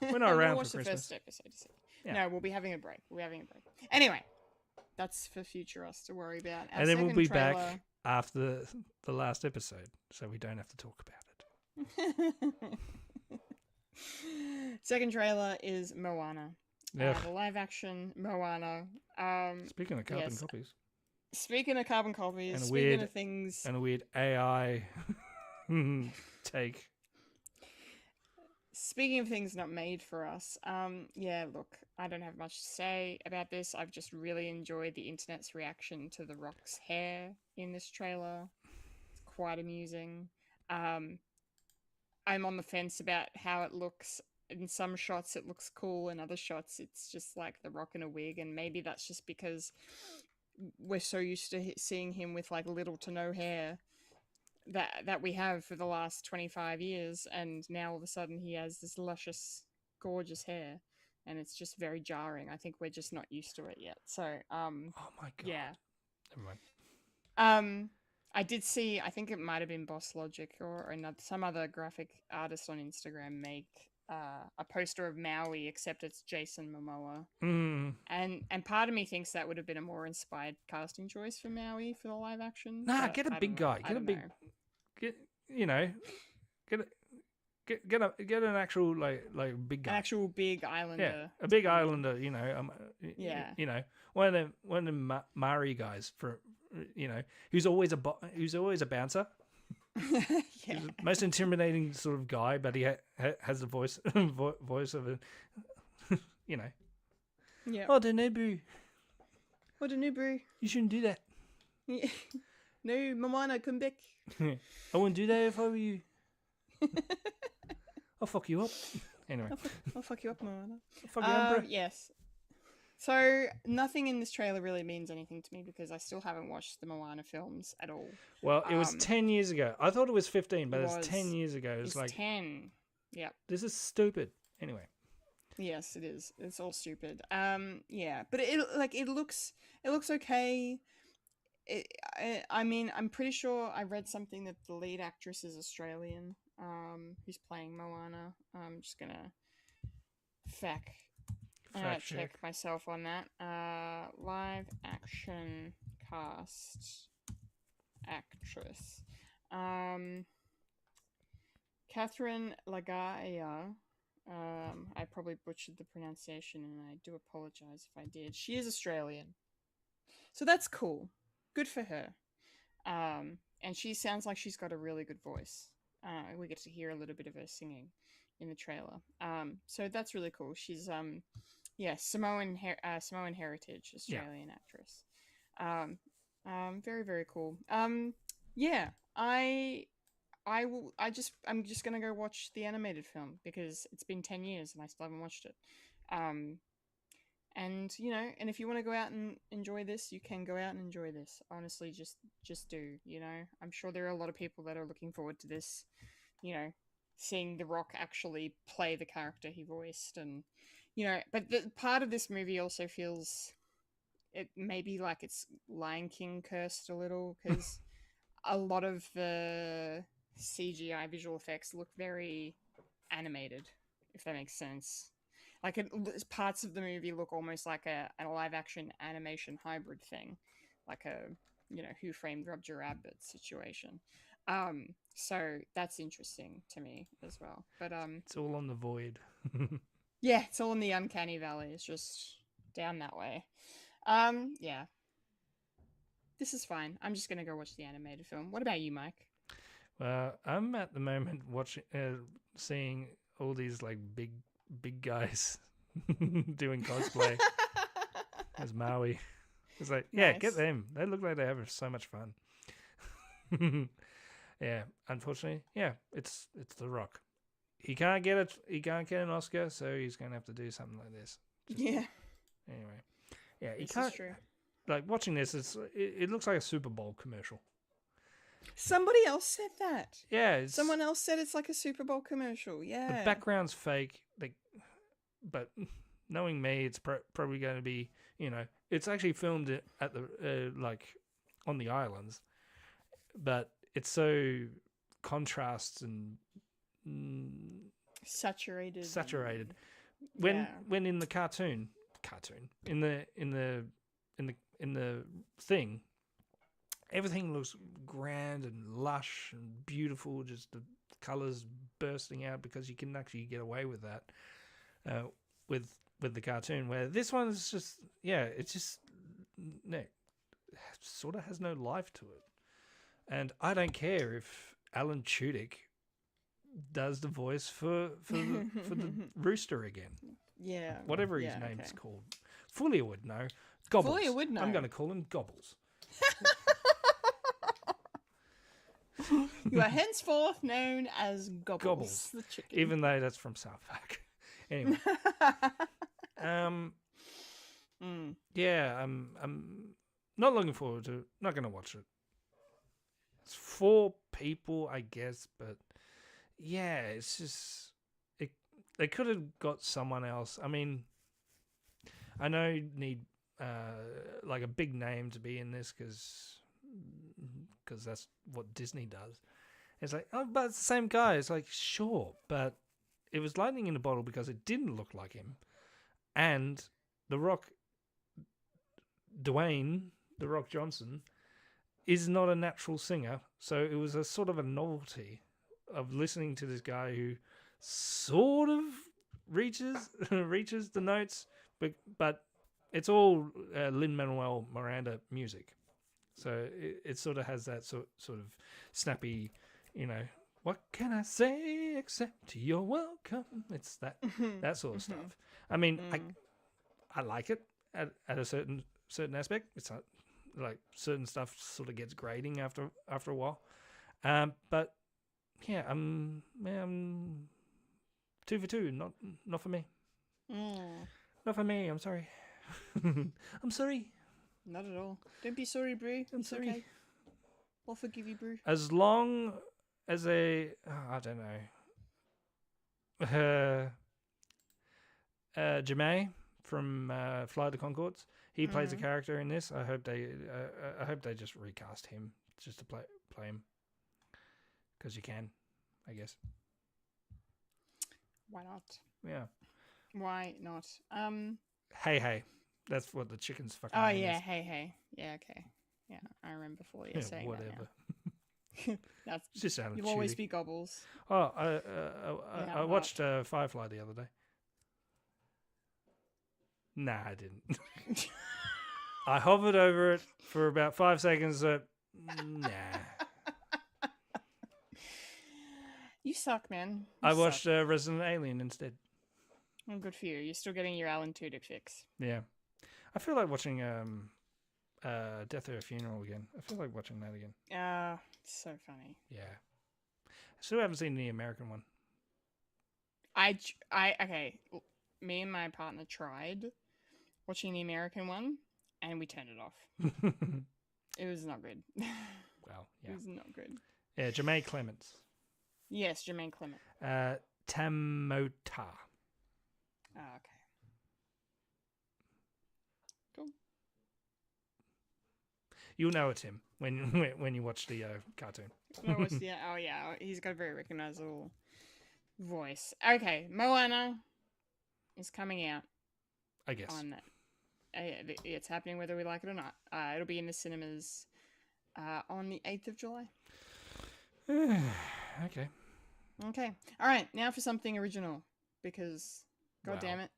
Speaker 1: We're
Speaker 2: not around for
Speaker 1: watch
Speaker 2: Christmas.
Speaker 1: The first episode to see.
Speaker 2: Yeah.
Speaker 1: No, we'll be having a break. Anyway, that's for future us to worry about.
Speaker 2: And then we'll be back after the last episode, so we don't have to talk about it.
Speaker 1: Second trailer is Moana. The live action Moana.
Speaker 2: Speaking of carbon copies.
Speaker 1: Speaking of carbon copies,
Speaker 2: and
Speaker 1: speaking of things.
Speaker 2: And a weird AI take.
Speaker 1: Speaking of things not made for us, look, I don't have much to say about this. I've just really enjoyed the internet's reaction to The Rock's hair in this trailer. It's quite amusing. I'm on the fence about how it looks. In some shots it looks cool, in other shots it's just like The Rock in a wig, and maybe that's just because we're so used to seeing him with like little to no hair that we have for the last 25 years, and now all of a sudden he has this luscious, gorgeous hair, and it's just very jarring. I think we're just not used to it yet. So,
Speaker 2: oh my God.
Speaker 1: Yeah.
Speaker 2: Never mind.
Speaker 1: I did see, I think it might have been Boss Logic or some other graphic artist on Instagram make a poster of Maui, except it's Jason Momoa. And part of me thinks that would have been a more inspired casting choice for Maui for the live action.
Speaker 2: Nah, get a big guy. Get an actual like big guy.
Speaker 1: An actual big islander.
Speaker 2: Yeah, a big islander.
Speaker 1: Yeah.
Speaker 2: One of them Maori guys for who's always a bouncer.
Speaker 1: Yeah.
Speaker 2: He's the most intimidating sort of guy, but he has the voice of a
Speaker 1: Yeah.
Speaker 2: Oh, the Nebu.
Speaker 1: What a Nubu.
Speaker 2: You shouldn't do that.
Speaker 1: Yeah. No, Moana, come back.
Speaker 2: I wouldn't do that if I were you. I'll fuck you up. Anyway.
Speaker 1: I'll fuck you up, Moana.
Speaker 2: I'll fuck you up, bro.
Speaker 1: Yes. So, nothing in this trailer really means anything to me because I still haven't watched the Moana films at all.
Speaker 2: Well, it was 10 years ago. I thought it was 15, but it's 10 years ago.
Speaker 1: It's like 10. Yep.
Speaker 2: This is stupid. Anyway.
Speaker 1: Yes, it is. It's all stupid. Yeah, but it looks okay. I mean, I'm pretty sure I read something that the lead actress is Australian. Who's playing Moana. I'm just gonna fact check myself on that. Live action cast actress. Catherine Lagaya. I probably butchered the pronunciation, and I do apologize if I did. She is Australian, so that's cool. Good for her. And she sounds like she's got a really good voice. We get to hear a little bit of her singing in the trailer. So that's really cool. She's Samoan heritage Australian actress. Very, very cool. Yeah, I'm just gonna go watch the animated film because it's been 10 years and I still haven't watched it. And and if you want to go out and enjoy this, you can go out and enjoy this. Honestly, just do. I'm sure there are a lot of people that are looking forward to this. Seeing The Rock actually play the character he voiced, and but the part of this movie also feels it maybe like it's Lion King cursed a little because a lot of the CGI visual effects look very animated, if that makes sense. Like parts of the movie look almost like a live action animation hybrid thing, like a Who Framed Roger Rabbit situation. So that's interesting to me as well. But
Speaker 2: It's all on the void.
Speaker 1: yeah, it's all in the uncanny valley. It's just down that way. Yeah. This is fine. I'm just gonna go watch the animated film. What about you, Mike?
Speaker 2: Well, I'm at the moment seeing all these like big guys doing cosplay as Maui. It's like, yeah,
Speaker 1: Nice.
Speaker 2: get them. They look like they have so much fun. Yeah, unfortunately, yeah, it's The Rock. He can't get an Oscar, so he's gonna have to do something like this.
Speaker 1: Yeah,
Speaker 2: Anyway, yeah, he
Speaker 1: this
Speaker 2: can't.
Speaker 1: is true.
Speaker 2: Like watching this, it looks like a Super Bowl commercial.
Speaker 1: Somebody else said that.
Speaker 2: Yeah,
Speaker 1: Someone else said it's like a Super Bowl commercial. Yeah.
Speaker 2: the background's fake, but knowing me, it's probably going to be, it's actually filmed at the like on the islands, but it's so contrasts and
Speaker 1: saturated.
Speaker 2: When in the cartoon in the thing, everything looks grand and lush and beautiful, just the colors bursting out because you can actually get away with that with the cartoon, where this one's just sort of has no life to it. And I don't care if Alan Tudyk does the voice for the rooster again.
Speaker 1: Yeah.
Speaker 2: Whatever his name is called. Fulya would know. Gobbles.
Speaker 1: Fulya would know.
Speaker 2: I'm going to call him Gobbles.
Speaker 1: You are henceforth known as Gobbles.
Speaker 2: Gobbles.
Speaker 1: The chicken.
Speaker 2: Even though that's from South Park. Anyway. Yeah, I'm not looking forward to it. Not going to watch it. It's for people, I guess, but yeah, it's just they could have got someone else. I mean, I know you need like a big name to be in this because that's what Disney does. It's like, oh, but it's the same guy. It's like, sure, but it was lightning in a bottle because it didn't look like him, and The Rock, Dwayne The Rock Johnson, is not a natural singer, so it was a sort of a novelty of listening to this guy who sort of reaches the notes, but it's all Lin-Manuel Miranda music, so it sort of has that sort of snappy, what can I say except you're welcome? It's that sort of stuff. I mean, I like it at a certain aspect. It's like certain stuff sort of gets grating after a while, but yeah, I'm 2 for 2. Not for me. Not for me. I'm sorry. I'm sorry.
Speaker 1: Not at all. Don't be sorry, Brie.
Speaker 2: I'm
Speaker 1: It's
Speaker 2: sorry.
Speaker 1: okay. I'll forgive you, Brie.
Speaker 2: As long as I don't know, Jamae from Flight of the Conchords, he plays a character in this. I hope they just recast him just to play him, because you can, I guess.
Speaker 1: Why not?
Speaker 2: Yeah.
Speaker 1: Why not?
Speaker 2: Hey, that's what the chicken's fucking.
Speaker 1: Oh
Speaker 2: name
Speaker 1: yeah,
Speaker 2: is.
Speaker 1: hey. Yeah, okay. Yeah, I remember Fulya
Speaker 2: Yeah,
Speaker 1: saying
Speaker 2: whatever.
Speaker 1: that now. That's
Speaker 2: It's just Alan
Speaker 1: you'll always
Speaker 2: Tudyk.
Speaker 1: be Gobbles.
Speaker 2: Oh,
Speaker 1: Yeah,
Speaker 2: I watched Firefly the other day. Nah, I didn't. I hovered over it for about 5 seconds. Nah.
Speaker 1: You suck, man.
Speaker 2: I watched Resident Alien instead.
Speaker 1: Oh, good for you. You're still getting your Alan Tudyk fix.
Speaker 2: Yeah. I feel like watching Death at a Funeral again. I feel like watching that again.
Speaker 1: So funny.
Speaker 2: Yeah. Still haven't seen the American one.
Speaker 1: Okay. Me and my partner tried watching the American one, and we turned it off. It was not good.
Speaker 2: Well, yeah.
Speaker 1: It was not good.
Speaker 2: Yeah, Jermaine Clements.
Speaker 1: Yes, Jermaine Clement.
Speaker 2: Tamota.
Speaker 1: Oh, okay. Cool.
Speaker 2: You'll know it's him when you watch the cartoon.
Speaker 1: Oh yeah, he's got a very recognizable voice. Okay, Moana is coming out.
Speaker 2: I guess.
Speaker 1: On it's happening whether we like it or not. It'll be in the cinemas on the 8th of July.
Speaker 2: Okay.
Speaker 1: Okay. All right. Now for something original, because God damn it,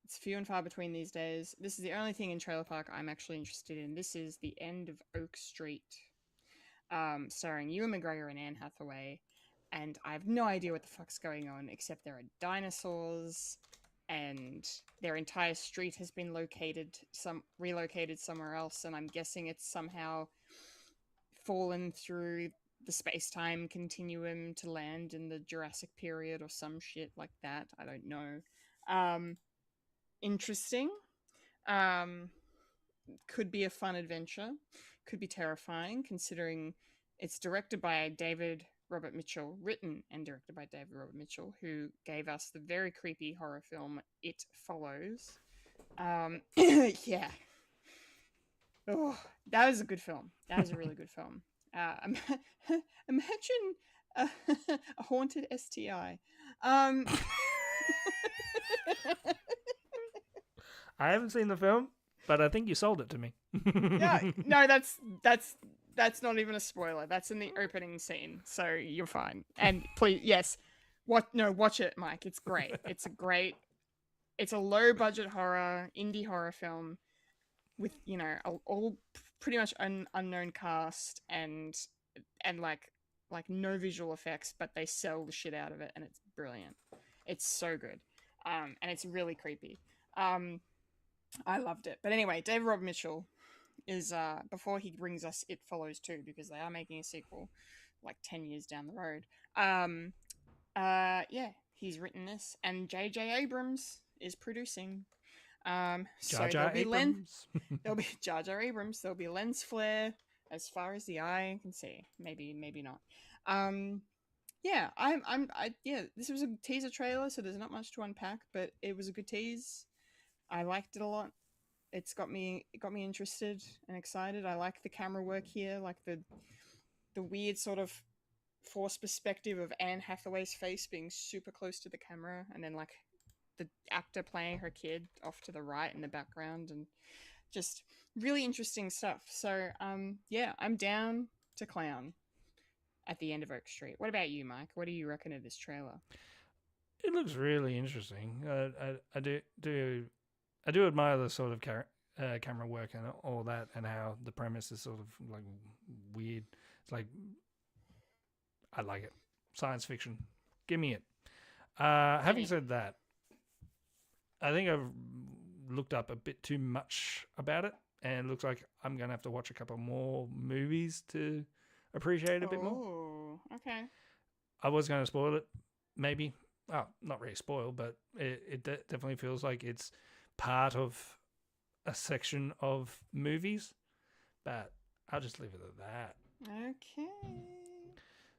Speaker 1: it's few and far between these days. This is the only thing in Trailer Park I'm actually interested in. This is The End of Oak Street, starring Ewan McGregor and Anne Hathaway. And I have no idea what the fuck's going on, except there are dinosaurs, and their entire street has been relocated somewhere else, and I'm guessing it's somehow fallen through the space-time continuum to land in the Jurassic period or some shit like that. I don't know. Interesting. Could be a fun adventure. Could be terrifying, considering it's directed by David Robert Mitchell, written and directed by David Robert Mitchell, who gave us the very creepy horror film It Follows. Yeah. Oh, that was a good film. That was a really good film. Imagine a haunted STI.
Speaker 2: I haven't seen the film, but I think you sold it to me.
Speaker 1: Yeah, no, that's not even a spoiler. That's in the opening scene, so you're fine. And please, yes, watch it, Mike. It's great. It's a low budget horror, indie horror film with all pretty much unknown cast and like no visual effects, but they sell the shit out of it, and it's brilliant. It's so good, and it's really creepy. I loved it. But anyway, David Robert Mitchell is before he brings us It Follows 2, because they are making a sequel like 10 years down the road. Yeah, he's written this, and J.J. Abrams is producing. So there'll be Jar Jar Abrams. There'll be lens flare as far as the eye can see. Maybe not. Yeah, yeah. This was a teaser trailer, so there's not much to unpack, but it was a good tease. I liked it a lot. It got me interested and excited. I like the camera work here, like the weird sort of forced perspective of Anne Hathaway's face being super close to the camera, and then like the actor playing her kid off to the right in the background, and just really interesting stuff. So yeah, I'm down to clown at the end of Oak Street. What about you, Mike? What do you reckon of this trailer?
Speaker 2: It looks really interesting. I do admire the sort of camera work and all that, and how the premise is sort of like weird. It's like, I like it. Science fiction. Give me it. Having said that, I think I've looked up a bit too much about it, and it looks like I'm going to have to watch a couple more movies to appreciate it a bit more.
Speaker 1: Oh, okay.
Speaker 2: I was going to spoil it, maybe. Oh, not really spoil, but it definitely feels like it's part of a section of movies, but I'll just leave it at that.
Speaker 1: Okay.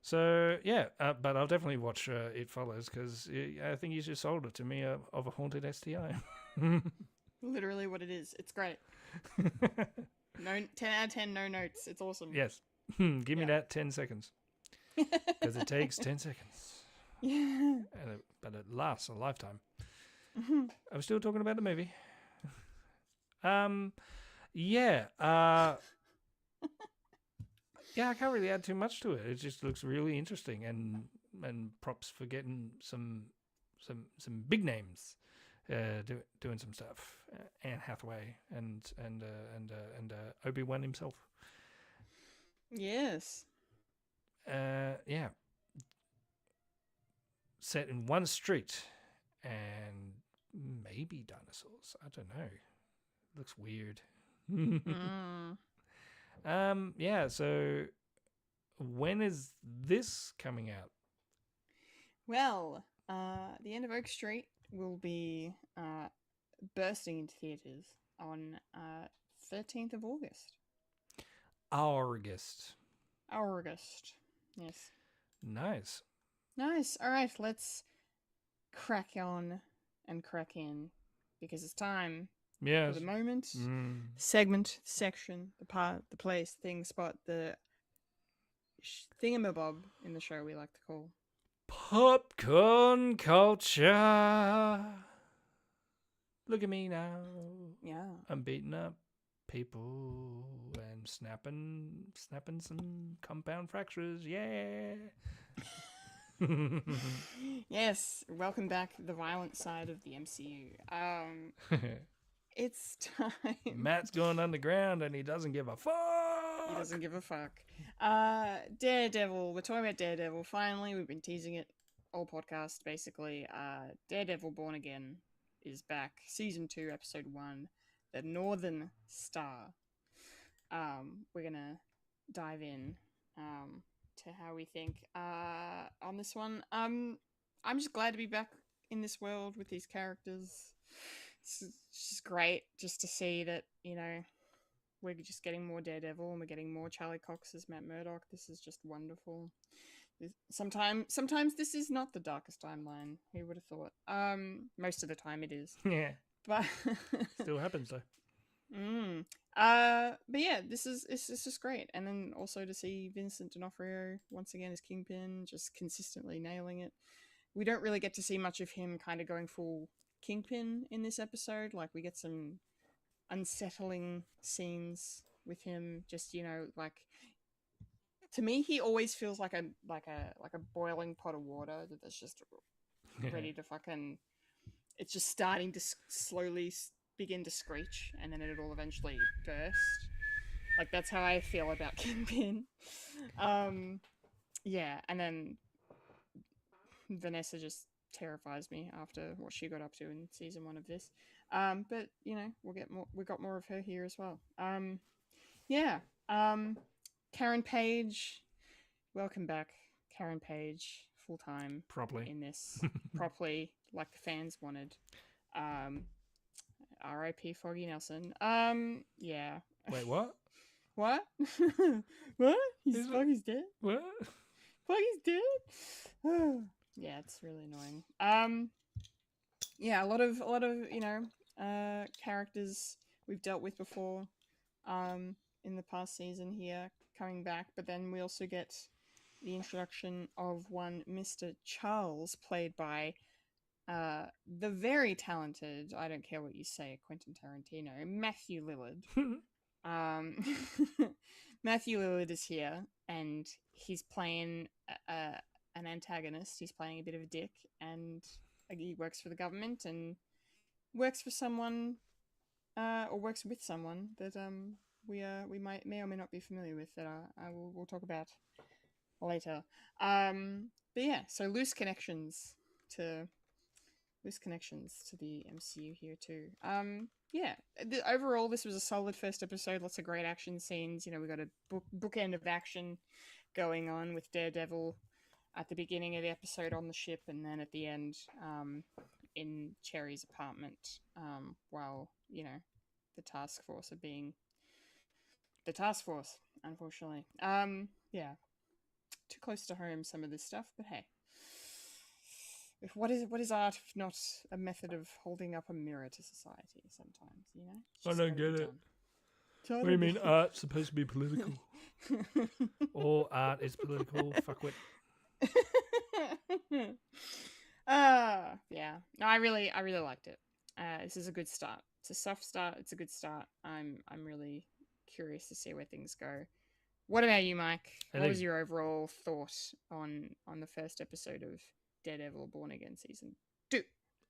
Speaker 2: So yeah, but I'll definitely watch It Follows, because I think you just sold it to me of a haunted STI.
Speaker 1: Literally what it is. It's great. No, 10 out of 10, no notes. It's awesome.
Speaker 2: Yes. Give me that 10 seconds, because it takes 10 seconds.
Speaker 1: Yeah.
Speaker 2: But it lasts a lifetime.
Speaker 1: Mm-hmm.
Speaker 2: I'm still talking about the movie. Yeah. Yeah, I can't really add too much to it. It just looks really interesting, and props for getting some big names doing some stuff. Anne Hathaway and Obi-Wan himself.
Speaker 1: Yes.
Speaker 2: Yeah. Set in one street, and maybe dinosaurs. I don't know. Looks weird. Yeah, so when is this coming out?
Speaker 1: Well, The End of Oak Street will be bursting into theaters on 13th of August.
Speaker 2: August.
Speaker 1: August. Yes.
Speaker 2: Nice.
Speaker 1: Nice. All right, let's crack on and crack in because it's time
Speaker 2: Yes.
Speaker 1: for the moment, segment, section, the part, the place, thing, spot, the thingamabob in the show we like to call
Speaker 2: Popcorn culture. Look at me now.
Speaker 1: Yeah.
Speaker 2: I'm beating up people and snapping some compound fractures. Yeah.
Speaker 1: Yes. Welcome back to the violent side of the MCU. It's time.
Speaker 2: Matt's going underground and he doesn't give a fuck.
Speaker 1: He doesn't give a fuck. Daredevil. We're talking about Daredevil. Finally, we've been teasing it all podcast, basically. Daredevil Born Again is back. Season 2, Episode 1. The Northern Star. We're going to dive in to how we think on this one. I'm just glad to be back in this world with these characters. It's just great just to see that, you know, we're just getting more Daredevil and we're getting more Charlie Cox as Matt Murdock. This is just wonderful. Sometimes this is not the darkest timeline. Who would have thought? Most of the time it is.
Speaker 2: Yeah.
Speaker 1: But
Speaker 2: Still happens though.
Speaker 1: But yeah, it's just great. And then also to see Vincent D'Onofrio once again as Kingpin, just consistently nailing it. We don't really get to see much of him kind of going full Kingpin in this episode. Like, we get some unsettling scenes with him, just, you know, like, to me he always feels like a boiling pot of water that's just ready to fucking, it's just starting to slowly begin to screech and then it'll eventually burst. Like, that's how I feel about Kingpin. Yeah, and then Vanessa just terrifies me after what she got up to in season 1 of this. But you know, we got more of her here as well. Yeah. Karen Page, welcome back, Karen Page, full time
Speaker 2: Properly.
Speaker 1: in this, properly like the fans wanted. R.I.P. Foggy Nelson. Yeah.
Speaker 2: Wait, what?
Speaker 1: What? What? Foggy's dead.
Speaker 2: What?
Speaker 1: Foggy's dead. Yeah, it's really annoying. Yeah, a lot of you know, characters we've dealt with before, in the past season here coming back, but then we also get the introduction of one Mr. Charles, played by the very talented, I don't care what you say, Quentin Tarantino, Matthew Lillard. Matthew Lillard is here, and he's playing an antagonist. He's playing a bit of a dick, and he works for the government and works for someone, or works with someone that we may or may not be familiar with, that we'll talk about later. But yeah, so loose connections to the MCU here too. Yeah, overall this was a solid first episode. Lots of great action scenes. You know, we got a bookend of action going on with Daredevil at the beginning of the episode on the ship, and then at the end in Cherry's apartment, while, you know, the task force are being the task force, unfortunately. Yeah, too close to home, some of this stuff, but hey, what is art if not a method of holding up a mirror to society sometimes, you know?
Speaker 2: I don't get it. What do you mean art's supposed to be political? All art is political, fuckwit.
Speaker 1: Yeah. No, I really liked it. This is a good start. It's a soft start. It's a good start. I'm really curious to see where things go. What about you, Mike? What was your overall thought on the first episode of Daredevil Born Again Season 2?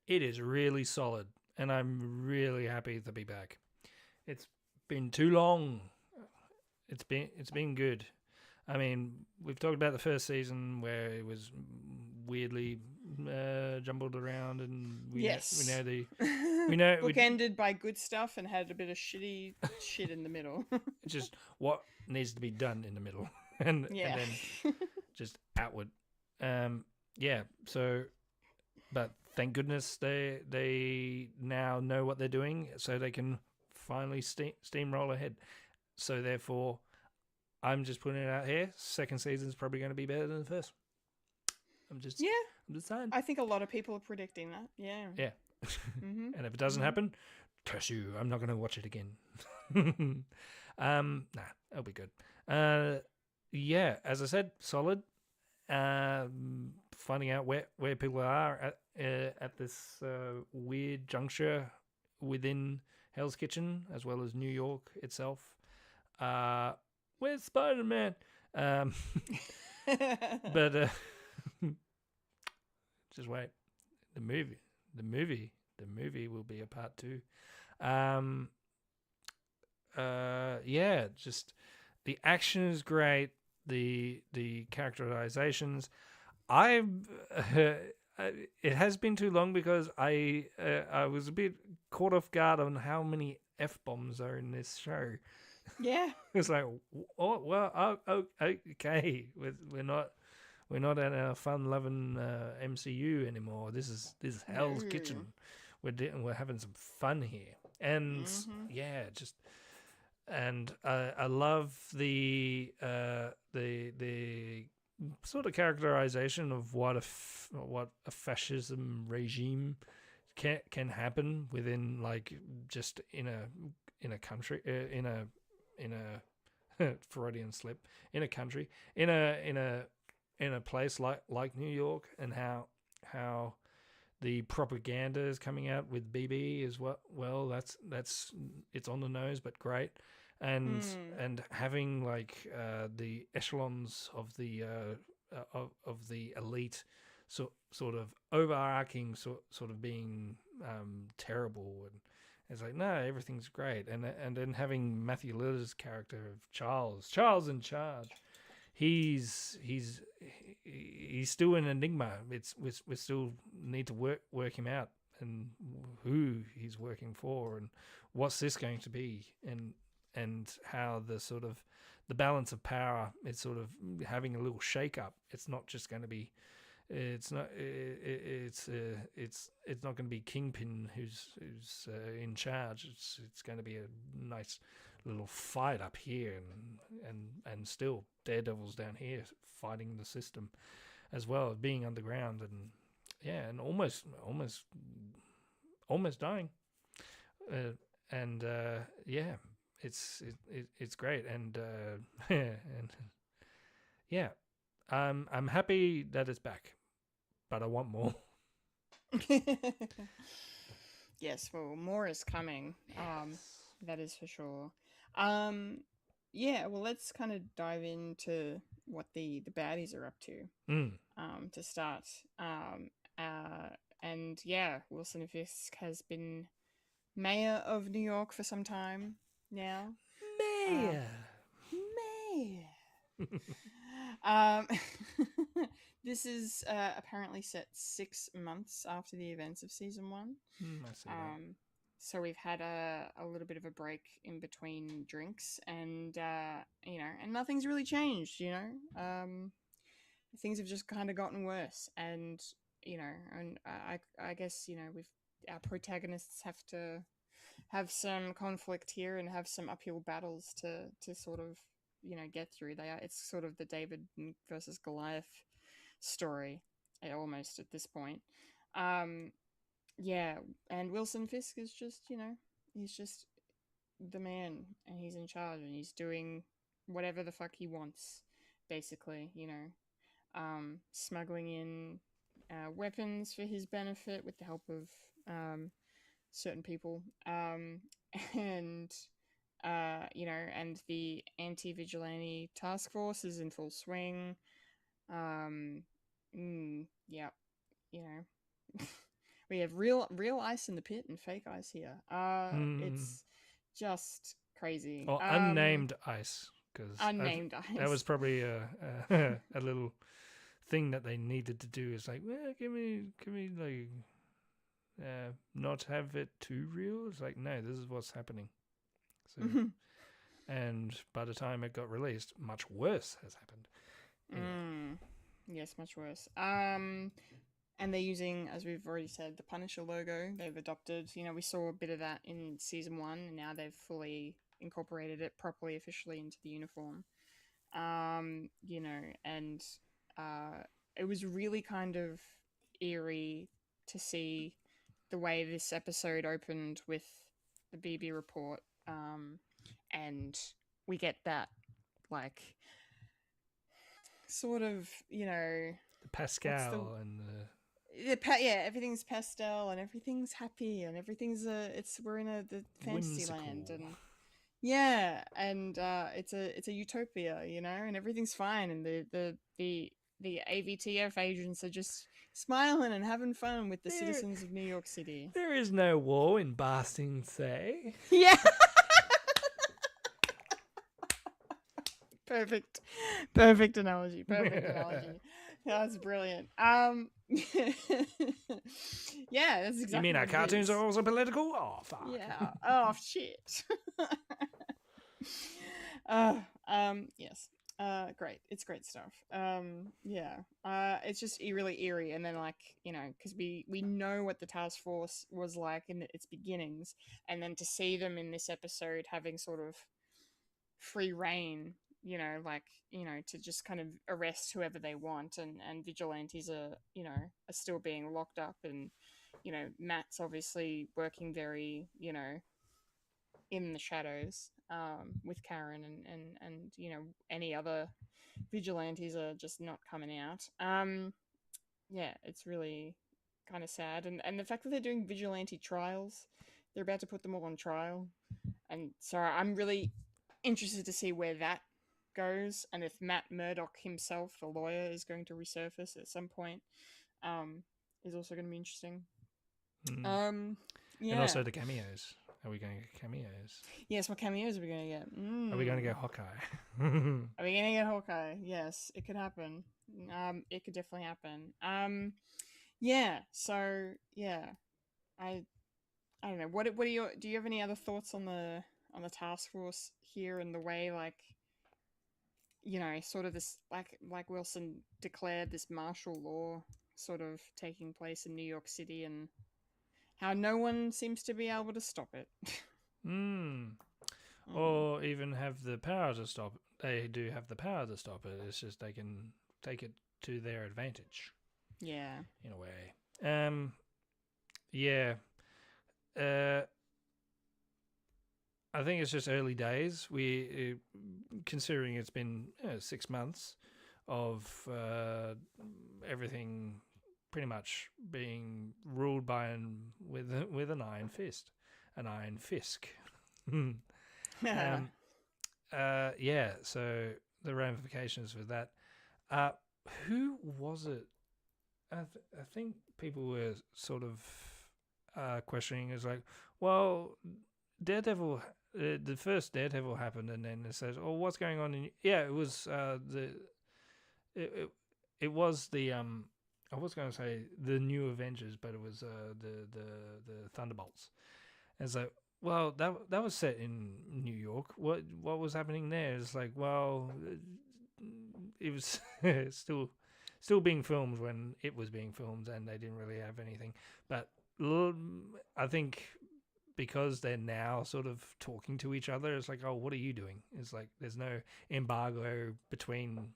Speaker 2: It is really solid, and I'm really happy to be back. It's been too long. It's been good. I mean, we've talked about the first season where it was weirdly jumbled around, and we know
Speaker 1: bookended by good stuff and had a bit of shitty shit in the middle.
Speaker 2: It's just what needs to be done in the middle. and
Speaker 1: Yeah.
Speaker 2: then just outward. Yeah. So, but thank goodness they now know what they're doing, so they can finally steamroll ahead. So therefore, I'm just putting it out here. Second season's probably going to be better than the first. I'm just saying.
Speaker 1: I think a lot of people are predicting that. Yeah.
Speaker 2: Yeah.
Speaker 1: Mm-hmm.
Speaker 2: And if it doesn't happen, curse you. I'm not going to watch it again. Nah, it'll be good. Yeah, as I said, solid. Finding out where people are at this weird juncture within Hell's Kitchen, as well as New York itself. Where's Spider-Man? But just wait. The movie will be a part 2. Yeah, just the action is great. The characterizations. It has been too long because I was a bit caught off guard on how many F-bombs are in this show.
Speaker 1: Yeah.
Speaker 2: It's like, oh well, okay, we're not at our fun-loving MCU anymore. This is Hell's Kitchen. We're having some fun here, and yeah, just and I love the sort of characterization of what a fascism regime can happen within, like, just in a country in a Freudian slip, in a country, in a place like New York, and how the propaganda is coming out with BB is well that's it's on the nose but great, and having like the echelons of the elite sort of overarching sort of being terrible, and it's like, no, everything's great, and then having Matthew Lillard's character of Charles in charge. He's still an enigma. We still need to work him out, and who he's working for, and what's this going to be, and how the sort of the balance of power is sort of having a little shake up. It's not just going to be. It's not going to be Kingpin who's in charge. It's going to be a nice little fight up here, and still Daredevil's down here fighting the system as well, being underground, and yeah, and almost dying, and yeah, it's great, and and yeah, I'm happy that it's back, but I want more.
Speaker 1: Yes, well, more is coming. That is for sure. Yeah, well, let's kind of dive into what the baddies are up to. To start. And yeah, Wilson Fisk has been mayor of New York for some time now.
Speaker 2: Mayor.
Speaker 1: This is apparently set 6 months after the events of season 1.
Speaker 2: I see that.
Speaker 1: So we've had a little bit of a break in between drinks, and and nothing's really changed. Things have just kind of gotten worse, and I guess our protagonists have to have some conflict here and have some uphill battles to sort of get through. It's sort of the David versus Goliath story, almost at this point. Yeah, and Wilson Fisk is just, he's just the man, and he's in charge, and he's doing whatever the fuck he wants, basically, smuggling in weapons for his benefit with the help of certain people, and and the anti-vigilante task force is in full swing. Yeah, we have real ice in the pit and fake ice here. It's just crazy.
Speaker 2: Or unnamed ice, because
Speaker 1: unnamed ice.
Speaker 2: That was probably a little thing that they needed to do. It's like, well, can we like not have it too real? It's like, no, this is what's happening. So And by the time it got released, much worse has happened. Anyway.
Speaker 1: Yes, much worse. And they're using, as we've already said, the Punisher logo. They've adopted, we saw a bit of that in season 1, and now they've fully incorporated it properly, officially into the uniform. And it was really kind of eerie to see the way this episode opened with the BB report. And we get that, like, sort of,
Speaker 2: The Pascal and the...
Speaker 1: everything's pastel and everything's happy and everything's we're in the fantasy land, and it's a utopia, and everything's fine, and the APCF agents are just smiling and having fun with the citizens of New York City.
Speaker 2: There is no war in Boston, say.
Speaker 1: Yeah. Perfect analogy. That's brilliant. Yeah, that's exactly.
Speaker 2: You mean our
Speaker 1: what it
Speaker 2: cartoons
Speaker 1: is.
Speaker 2: are also political? Oh, fuck.
Speaker 1: Yeah. Oh, shit. Yes. Great. It's great stuff. It's just really eerie, and then, like, because we know what the task force was like in its beginnings, and then to see them in this episode having sort of free reign, to just kind of arrest whoever they want, and vigilantes are still being locked up, and Matt's obviously working very in the shadows with Karen, and any other vigilantes are just not coming out. It's really kind of sad, and the fact that they're doing vigilante trials, they're about to put them all on trial, and so I'm really interested to see where that goes, and if Matt Murdock himself, the lawyer, is going to resurface at some point, is also going to be interesting.
Speaker 2: And also the cameos. Are we going to get cameos?
Speaker 1: Yes, what cameos are we going to get?
Speaker 2: Are we going to get Hawkeye?
Speaker 1: Are we going to get Hawkeye? Yes, it could happen. It could definitely happen. I don't know. What are your? Do you have any other thoughts on the task force here, and the way, like, sort of this, like Wilson declared, this martial law sort of taking place in New York City, and how no one seems to be able to stop it.
Speaker 2: Or even have the power to stop it. They do have the power to stop it. It's just they can take it to their advantage.
Speaker 1: Yeah.
Speaker 2: In a way. I think it's just early days. Considering it's been 6 months of everything pretty much being ruled by with an iron fist, an iron fisk. So the ramifications with that. Who was it? I think people were sort of questioning. Is like, well, Daredevil. The first Daredevil happened, and then it says, "Oh, what's going on?" It was it was the I was going to say the New Avengers, but it was the Thunderbolts. And so, well, that was set in New York. What was happening there? It's like, well, it was still being filmed when it was being filmed, and they didn't really have anything. But I think because they're now sort of talking to each other, it's like, oh, what are you doing? It's like there's no embargo between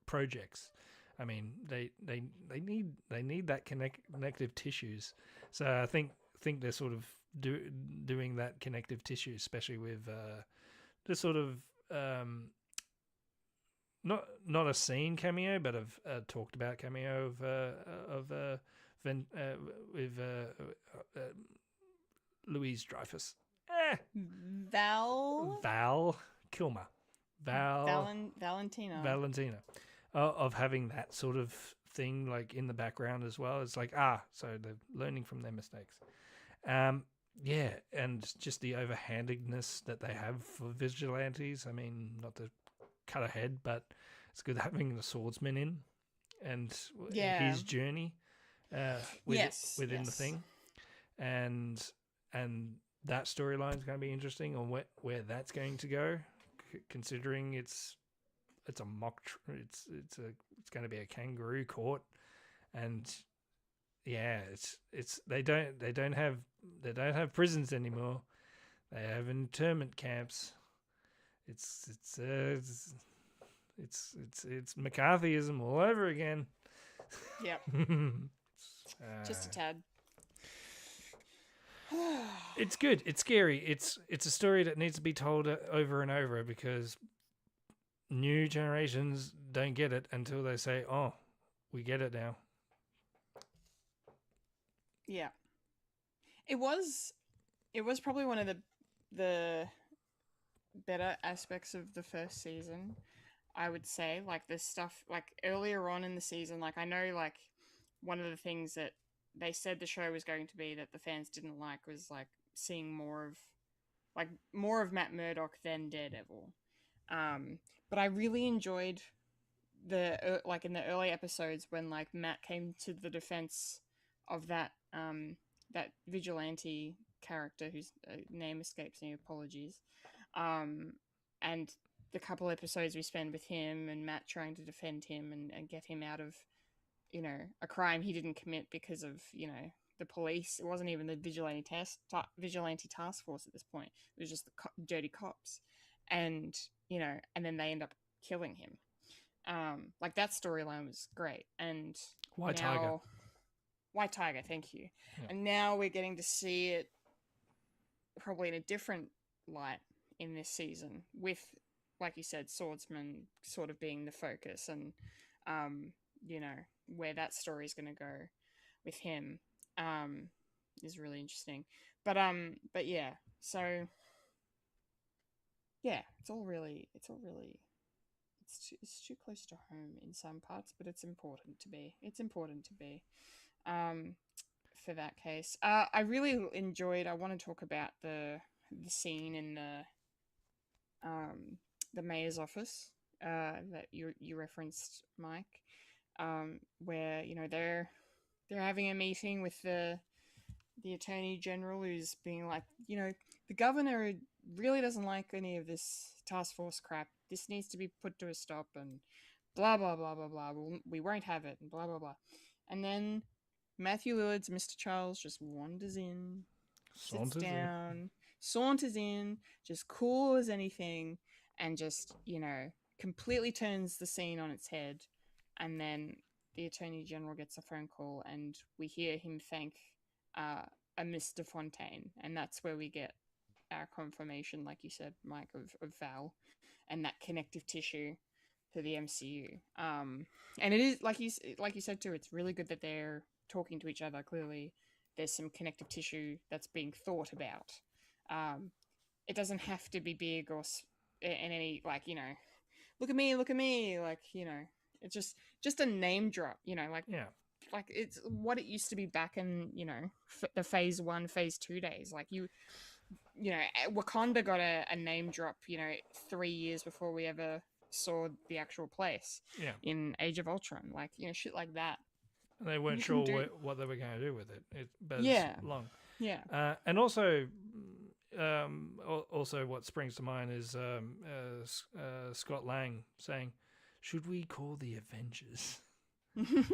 Speaker 2: projects. I mean, they need that connective tissues. So I think they're sort of doing that connective tissue, especially with the sort of not a scene cameo, but a talked about cameo with Louise Dreyfus. Val Kilmer. Valentina. Of having that sort of thing like in the background as well. It's like, so they're learning from their mistakes. And just the overhandedness that they have for vigilantes. I mean, not to cut ahead, but it's good having the swordsman in and his journey within the thing. And that storyline is going to be interesting on where that's going to go, considering it's a mock. It's going to be a kangaroo court, and yeah, it's they don't have prisons anymore. They have internment camps. It's McCarthyism all over again.
Speaker 1: Yep. Just a tad.
Speaker 2: It's good. It's scary. It's a story that needs to be told over and over, because new generations don't get it until they say, "Oh, we get it now."
Speaker 1: Yeah. It was probably one of the better aspects of the first season, I would say. Like, the stuff, like, earlier on in the season, like, I know, like, one of the things that they said the show was going to be that the fans didn't like was, like, seeing more of Matt Murdock than Daredevil. But I really enjoyed like, in the early episodes when, like, Matt came to the defense of that vigilante character whose name escapes me, apologies. And the couple episodes we spend with him and Matt trying to defend him and get him out of, you know, a crime he didn't commit because of, you know, the police. It wasn't even the vigilante task force at this point. It was just the dirty cops. And, you know, and then they end up killing him. Like, that storyline was great. And
Speaker 2: White Tiger.
Speaker 1: White Tiger, thank you.
Speaker 2: Yeah.
Speaker 1: And now we're getting to see it probably in a different light in this season, with, like you said, Swordsman sort of being the focus, and you know, where that story is going to go with him is really interesting. But yeah, so yeah, it's too close to home in some parts, but it's important to be. For that case, I really enjoyed. I want to talk about the scene in the mayor's office that you referenced, Mike, where, you know, they're having a meeting with the attorney general, who's being like, you know, the governor really doesn't like any of this task force crap. This needs to be put to a stop, and blah blah blah blah blah. We won't have it, and blah blah blah. And then Matthew Lillard's Mr. Charles just wanders in, sits down, saunters in, just cool as anything, and just, you know, completely turns the scene on its head. And then the Attorney General gets a phone call, and we hear him thank a Mr. Fontaine, and that's where we get our confirmation, like you said, Mike, of Val and that connective tissue to the MCU. And it is, like you said too, it's really good that they're talking to each other. Clearly there's some connective tissue that's being thought about. It doesn't have to be big or in any, like, you know, look at me, like, you know, it's just a name drop, you know, like,
Speaker 2: yeah,
Speaker 1: like, it's what it used to be back in, you know, the phase 1, phase 2 days. Like, you know, Wakanda got a name drop, you know, 3 years before we ever saw the actual place.
Speaker 2: Yeah.
Speaker 1: In Age of Ultron, like, you know, shit like that.
Speaker 2: And they weren't sure what they were going to do with it. But
Speaker 1: yeah.
Speaker 2: It's long.
Speaker 1: Yeah.
Speaker 2: And also what springs to mind is Scott Lang saying, "Should we call the Avengers?"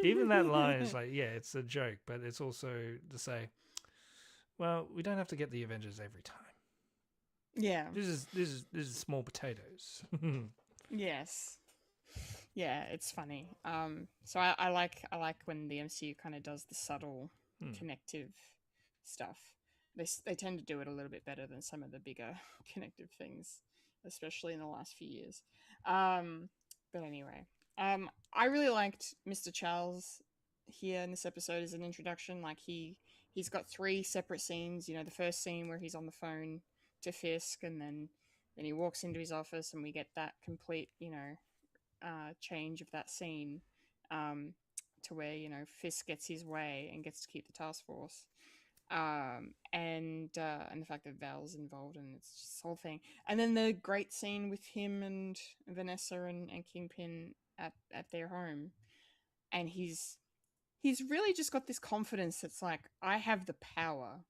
Speaker 2: Even that line is like, yeah, it's a joke, but it's also to say, well, we don't have to get the Avengers every time.
Speaker 1: Yeah.
Speaker 2: This is small potatoes.
Speaker 1: Yes. Yeah, it's funny. So I like when the MCU kind of does the subtle connective stuff. They tend to do it a little bit better than some of the bigger connective things, especially in the last few years. But anyway, I really liked Mr. Charles here in this episode as an introduction. Like, he's got 3 separate scenes. You know, the first scene where he's on the phone to Fisk, and then he walks into his office, and we get that complete, you know, change of that scene to where, you know, Fisk gets his way and gets to keep the task force. And the fact that Val's involved, and it's just this whole thing. And then the great scene with him and Vanessa and Kingpin at their home. And he's really just got this confidence that's like, I have the power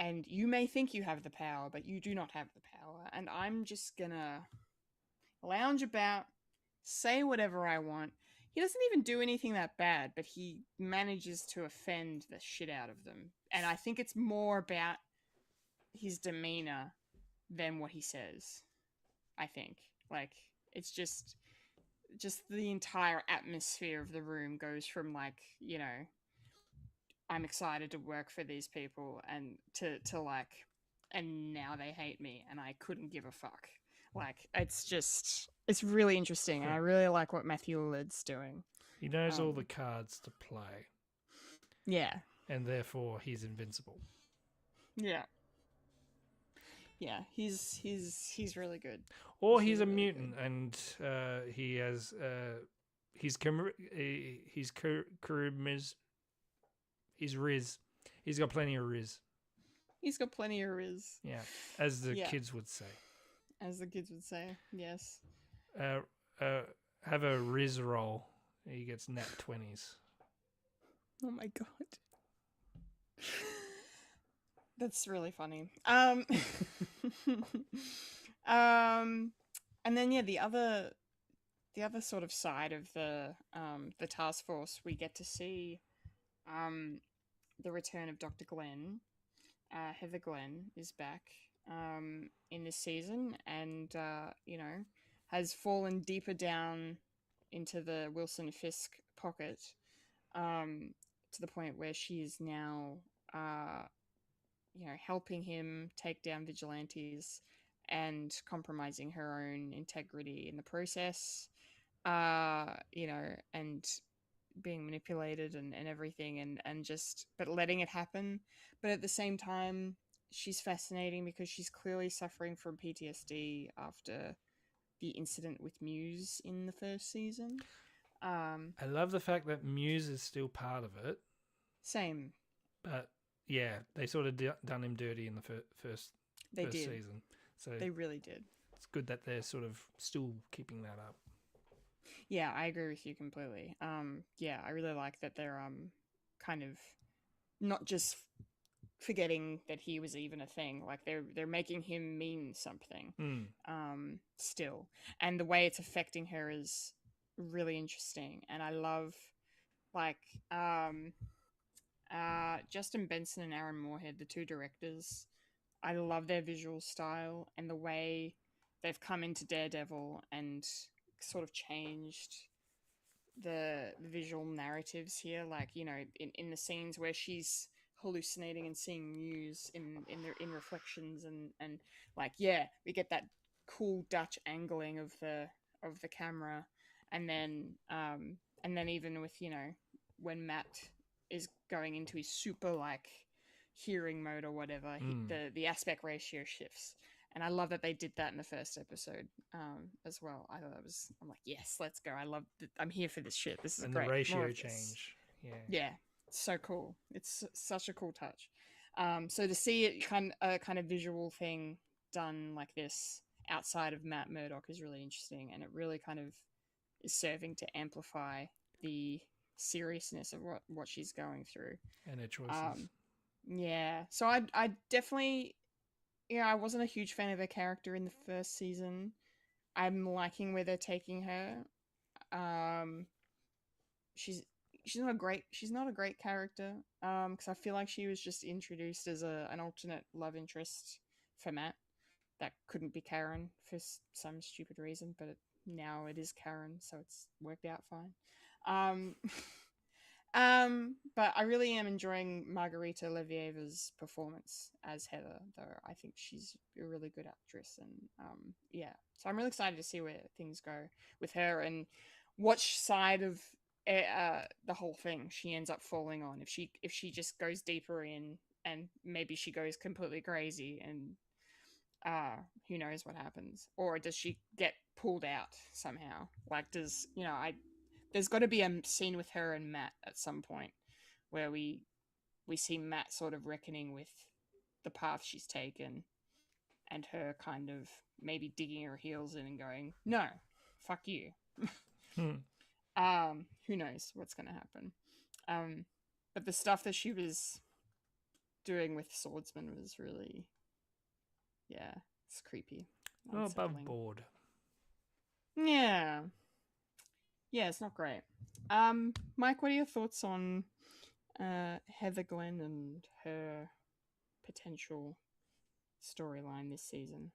Speaker 1: and you may think you have the power, but you do not have the power, and I'm just gonna lounge about, say whatever I want. He doesn't even do anything that bad, but he manages to offend the shit out of them. And I think it's more about his demeanor than what he says. I think. Like, it's just the entire atmosphere of the room goes from, like, you know, I'm excited to work for these people, and to like, and now they hate me and I couldn't give a fuck. Like, it's really interesting, and I really like what Matthew Lillard's doing.
Speaker 2: He knows all the cards to play.
Speaker 1: Yeah.
Speaker 2: And therefore he's invincible.
Speaker 1: Yeah. Yeah, he's really good.
Speaker 2: Or he's a mutant, and he has he's Riz. He's got plenty of Riz.
Speaker 1: He's got plenty of Riz.
Speaker 2: Yeah, as the kids would say.
Speaker 1: As the kids would say, yes.
Speaker 2: Have a Riz roll. He gets nat 20s.
Speaker 1: Oh my god. That's really funny. And then the other sort of side of the task force, we get to see the return of Dr. Glenn. Heather Glenn is back in this season, and you know, has fallen deeper down into the Wilson Fisk pocket, to the point where she is now you know, helping him take down vigilantes and compromising her own integrity in the process, you know, and being manipulated and everything, and just, but letting it happen. But at the same time, she's fascinating because she's clearly suffering from PTSD after the incident with Muse in the first season.
Speaker 2: I love the fact that Muse is still part of it.
Speaker 1: Same.
Speaker 2: But yeah, they sort of done him dirty in the first season. So
Speaker 1: they really did.
Speaker 2: It's good that they're sort of still keeping that up.
Speaker 1: Yeah, I agree with you completely. Yeah, I really like that they're kind of not just forgetting that he was even a thing. Like, they're making him mean something. Still, and the way it's affecting her is really interesting. And I love, like, Justin Benson and Aaron Moorhead, the two directors. I love their visual style and the way they've come into Daredevil and sort of changed the visual narratives here. Like, you know, in the scenes where she's hallucinating and seeing Muse in reflections, and like, yeah, we get that cool Dutch angling of the camera, and then even with, you know, when Matt is going into his super, like, hearing mode or whatever, the aspect ratio shifts. And I love that they did that in the first episode as well. I thought I'm like, yes, let's go. I'm here for this shit. This is great.
Speaker 2: And the ratio change.
Speaker 1: Yeah, so cool. It's such a cool touch. So to see it kind of visual thing done like this outside of Matt Murdock is really interesting, and it really kind of is serving to amplify the seriousness of what she's going through
Speaker 2: and her choices.
Speaker 1: Yeah, so I definitely, you know, I wasn't a huge fan of her character in the first season. I'm liking where they're taking her. She's not a great character, because I feel like she was just introduced as an alternate love interest for Matt that couldn't be Karen for some stupid reason, but now it is Karen, so it's worked out fine. But I really am enjoying Margarita Levieva's performance as Heather, though. I think she's a really good actress, and yeah. So I'm really excited to see where things go with her and what side of the whole thing she ends up falling on. If she just goes deeper in, and maybe she goes completely crazy, and who knows what happens, or does she get pulled out somehow? Like, there's got to be a scene with her and Matt at some point where we see Matt sort of reckoning with the path she's taken, and her kind of maybe digging her heels in and going, no, fuck you. Who knows what's going to happen. But the stuff that she was doing with Swordsman was really, it's creepy.
Speaker 2: Well, above
Speaker 1: unsettling.
Speaker 2: board.
Speaker 1: Yeah. Yeah, it's not great. Mike, what are your thoughts on Heather Glenn and her potential storyline this season?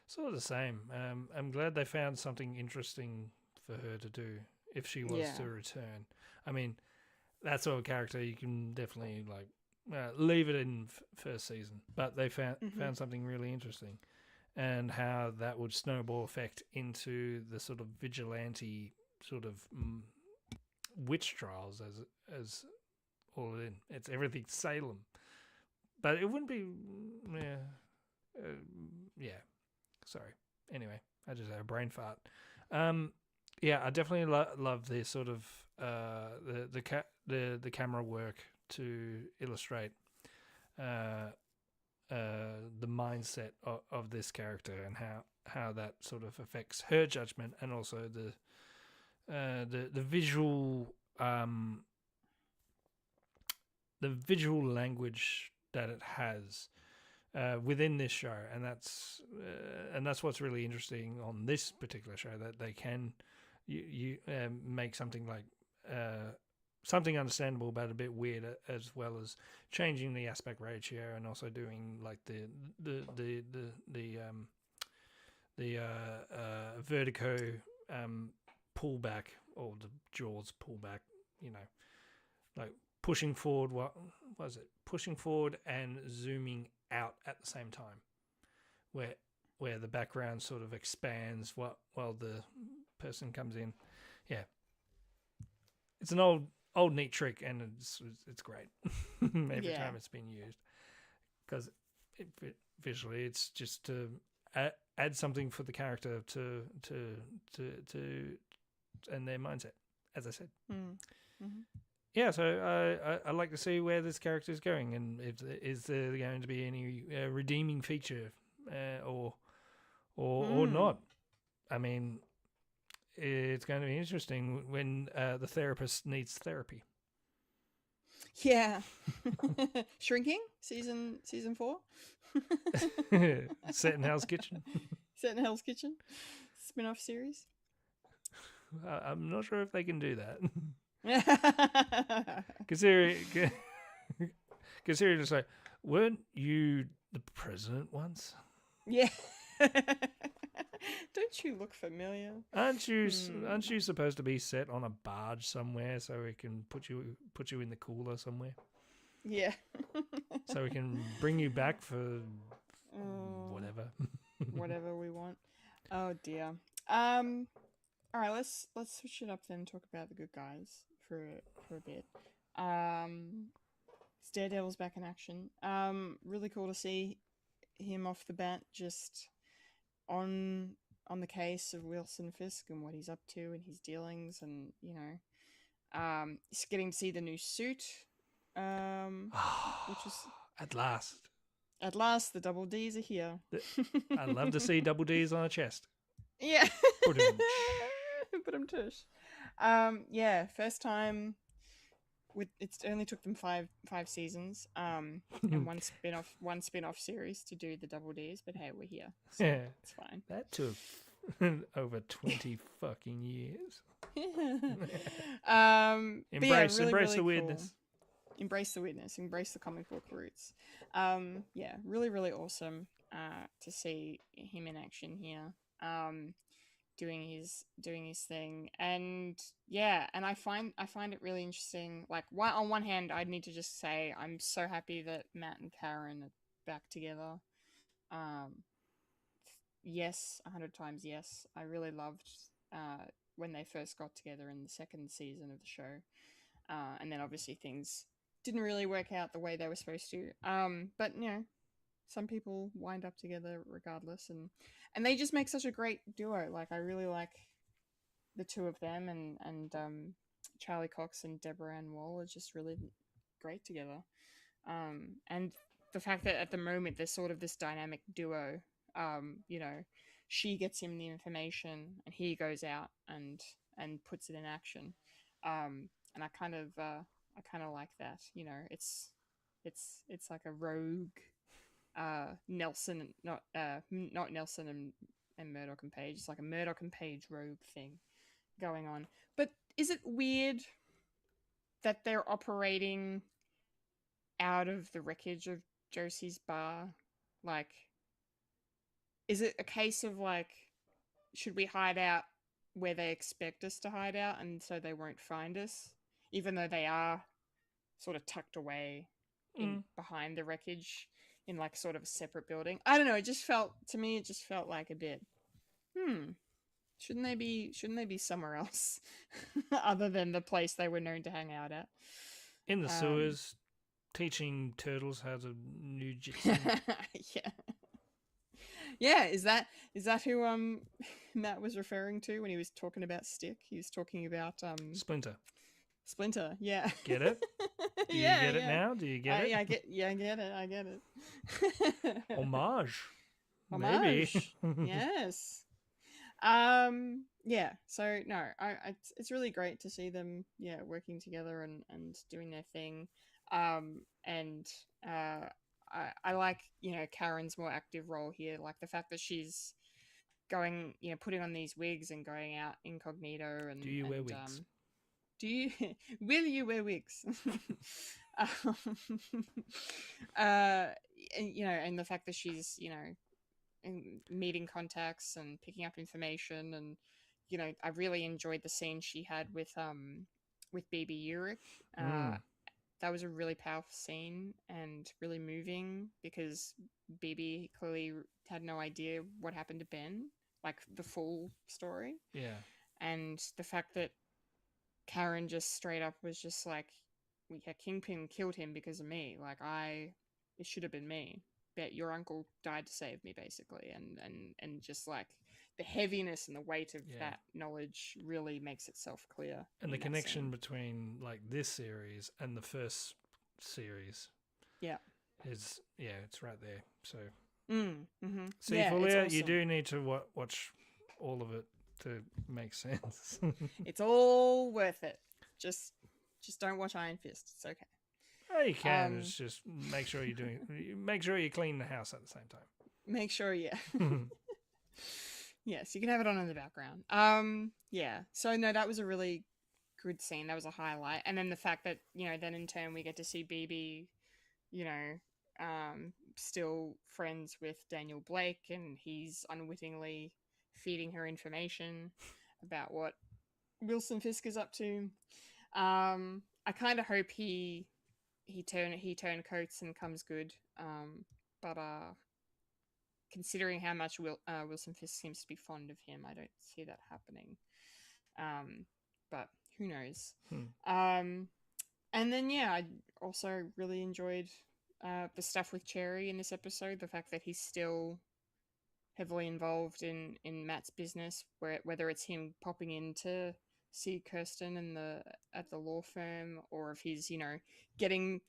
Speaker 2: Sort of the same. I'm glad they found something interesting for her to do if she was to return. I mean, that sort of character you can definitely leave it in first season, but they found something really interesting, and how that would snowball effect into the sort of vigilante sort of witch trials as all in. It's everything Salem, but it wouldn't be. Sorry. Anyway, I just had a brain fart. I definitely love the sort of the camera work to illustrate the mindset of this character, and how that sort of affects her judgment, and also the visual language that it has within this show, and that's what's really interesting on this particular show, that they can you make something like something understandable but a bit weird, as well as changing the aspect ratio, and also doing like the vertigo pullback, or the jaws pullback, like pushing forward. What was it? Pushing forward and zooming out at the same time, where the background sort of expands while the person comes in. Yeah, it's an old neat trick, and it's great every time it's been used, because visually it's just to add something for the character to and their mindset, as I said. Yeah, so I like to see where this character is going, and is there going to be any redeeming feature or not. I mean, it's going to be interesting when the therapist needs therapy.
Speaker 1: Yeah. Shrinking season 4.
Speaker 2: Set in Hell's Kitchen.
Speaker 1: Set in Hell's Kitchen spin-off series.
Speaker 2: I'm not sure if they can do that. Considering just like, weren't you the president once?
Speaker 1: Yeah. Don't you look familiar?
Speaker 2: Aren't you supposed to be set on a barge somewhere so we can put you in the cooler somewhere?
Speaker 1: Yeah.
Speaker 2: So we can bring you back for whatever.
Speaker 1: Whatever we want. Oh dear. All right, let's switch it up then and talk about the good guys for a bit. Daredevil's back in action. Really cool to see him off the bat, just on the case of Wilson Fisk and what he's up to and his dealings, and he's getting to see the new suit, which is
Speaker 2: at last
Speaker 1: the double D's are here.
Speaker 2: I'd love to see double D's on a chest.
Speaker 1: Yeah. Put him tush. First time. It only took them five seasons, and one spin-off series to do the double Ds. But hey, we're here. So it's fine.
Speaker 2: That took over 20 fucking years. Embrace the weirdness.
Speaker 1: Cool. Embrace the weirdness. Embrace the comic book roots. Really, really awesome to see him in action here. Doing his thing, and I find it really interesting. Like, on one hand, I'd need to just say I'm so happy that Matt and Karen are back together. Yes, 100 times yes. I really loved when they first got together in the second season of the show, and then obviously things didn't really work out the way they were supposed to. But some people wind up together regardless, and they just make such a great duo. Like, I really like the two of them, and Charlie Cox and Deborah Ann Wall are just really great together. And the fact that at the moment there's sort of this dynamic duo, she gets him the information and he goes out and puts it in action. And I kind of like that. It's It's like a rogue Nelson, not Nelson and Murdoch and Page. It's like a Murdoch and Page rogue thing going on. But is it weird that they're operating out of the wreckage of Josie's bar? Like, is it a case of like, should we hide out where they expect us to hide out and so they won't find us, even though they are sort of tucked away in behind the wreckage in like sort of a separate building? I don't know. It just felt like a bit, shouldn't they be somewhere else other than the place they were known to hang out at?
Speaker 2: In the sewers, teaching turtles how to jujitsu.
Speaker 1: Yeah. Is that who Matt was referring to when he was talking about Stick? He was talking about Splinter, yeah.
Speaker 2: Get it? Do you get it now? Do you get it?
Speaker 1: I get it.
Speaker 2: Homage.
Speaker 1: Maybe. Yes. Yeah. So no, it's really great to see them, working together and doing their thing. And I like, Karen's more active role here, like the fact that she's going, putting on these wigs and going out incognito. And
Speaker 2: do you wear wigs?
Speaker 1: Will you wear wigs? And the fact that she's, meeting contacts and picking up information, and I really enjoyed the scene she had with BB Urich. That was a really powerful scene and really moving, because BB clearly had no idea what happened to Ben, like the full story.
Speaker 2: Yeah.
Speaker 1: And the fact that Karen just straight up was just like, Kingpin killed him because of me. Like, it should have been me. But your uncle died to save me, basically. And just like the heaviness and the weight of that knowledge really makes itself clear.
Speaker 2: And the connection between like this series and the first series.
Speaker 1: Yeah.
Speaker 2: Is, it's right there. So.
Speaker 1: See,
Speaker 2: Fulya,
Speaker 1: awesome.
Speaker 2: You do need to watch all of it to make sense.
Speaker 1: It's all worth it. Just don't watch Iron Fist. It's okay.
Speaker 2: Oh, you can. It's just make sure make sure you clean the house at the same time.
Speaker 1: Make sure, yeah. Yes, you can have it on in the background. Yeah. So no, that was a really good scene. That was a highlight. And then the fact that, then in turn we get to see BB, still friends with Daniel Blake, and he's unwittingly feeding her information about what Wilson Fisk is up to. I kind of hope he turncoats and comes good. But considering how much Wilson Fisk seems to be fond of him, I don't see that happening. But who knows? And then I also really enjoyed the stuff with Cherry in this episode. The fact that he's still heavily involved in Matt's business, whether it's him popping in to see Kirsten at the law firm, or if he's getting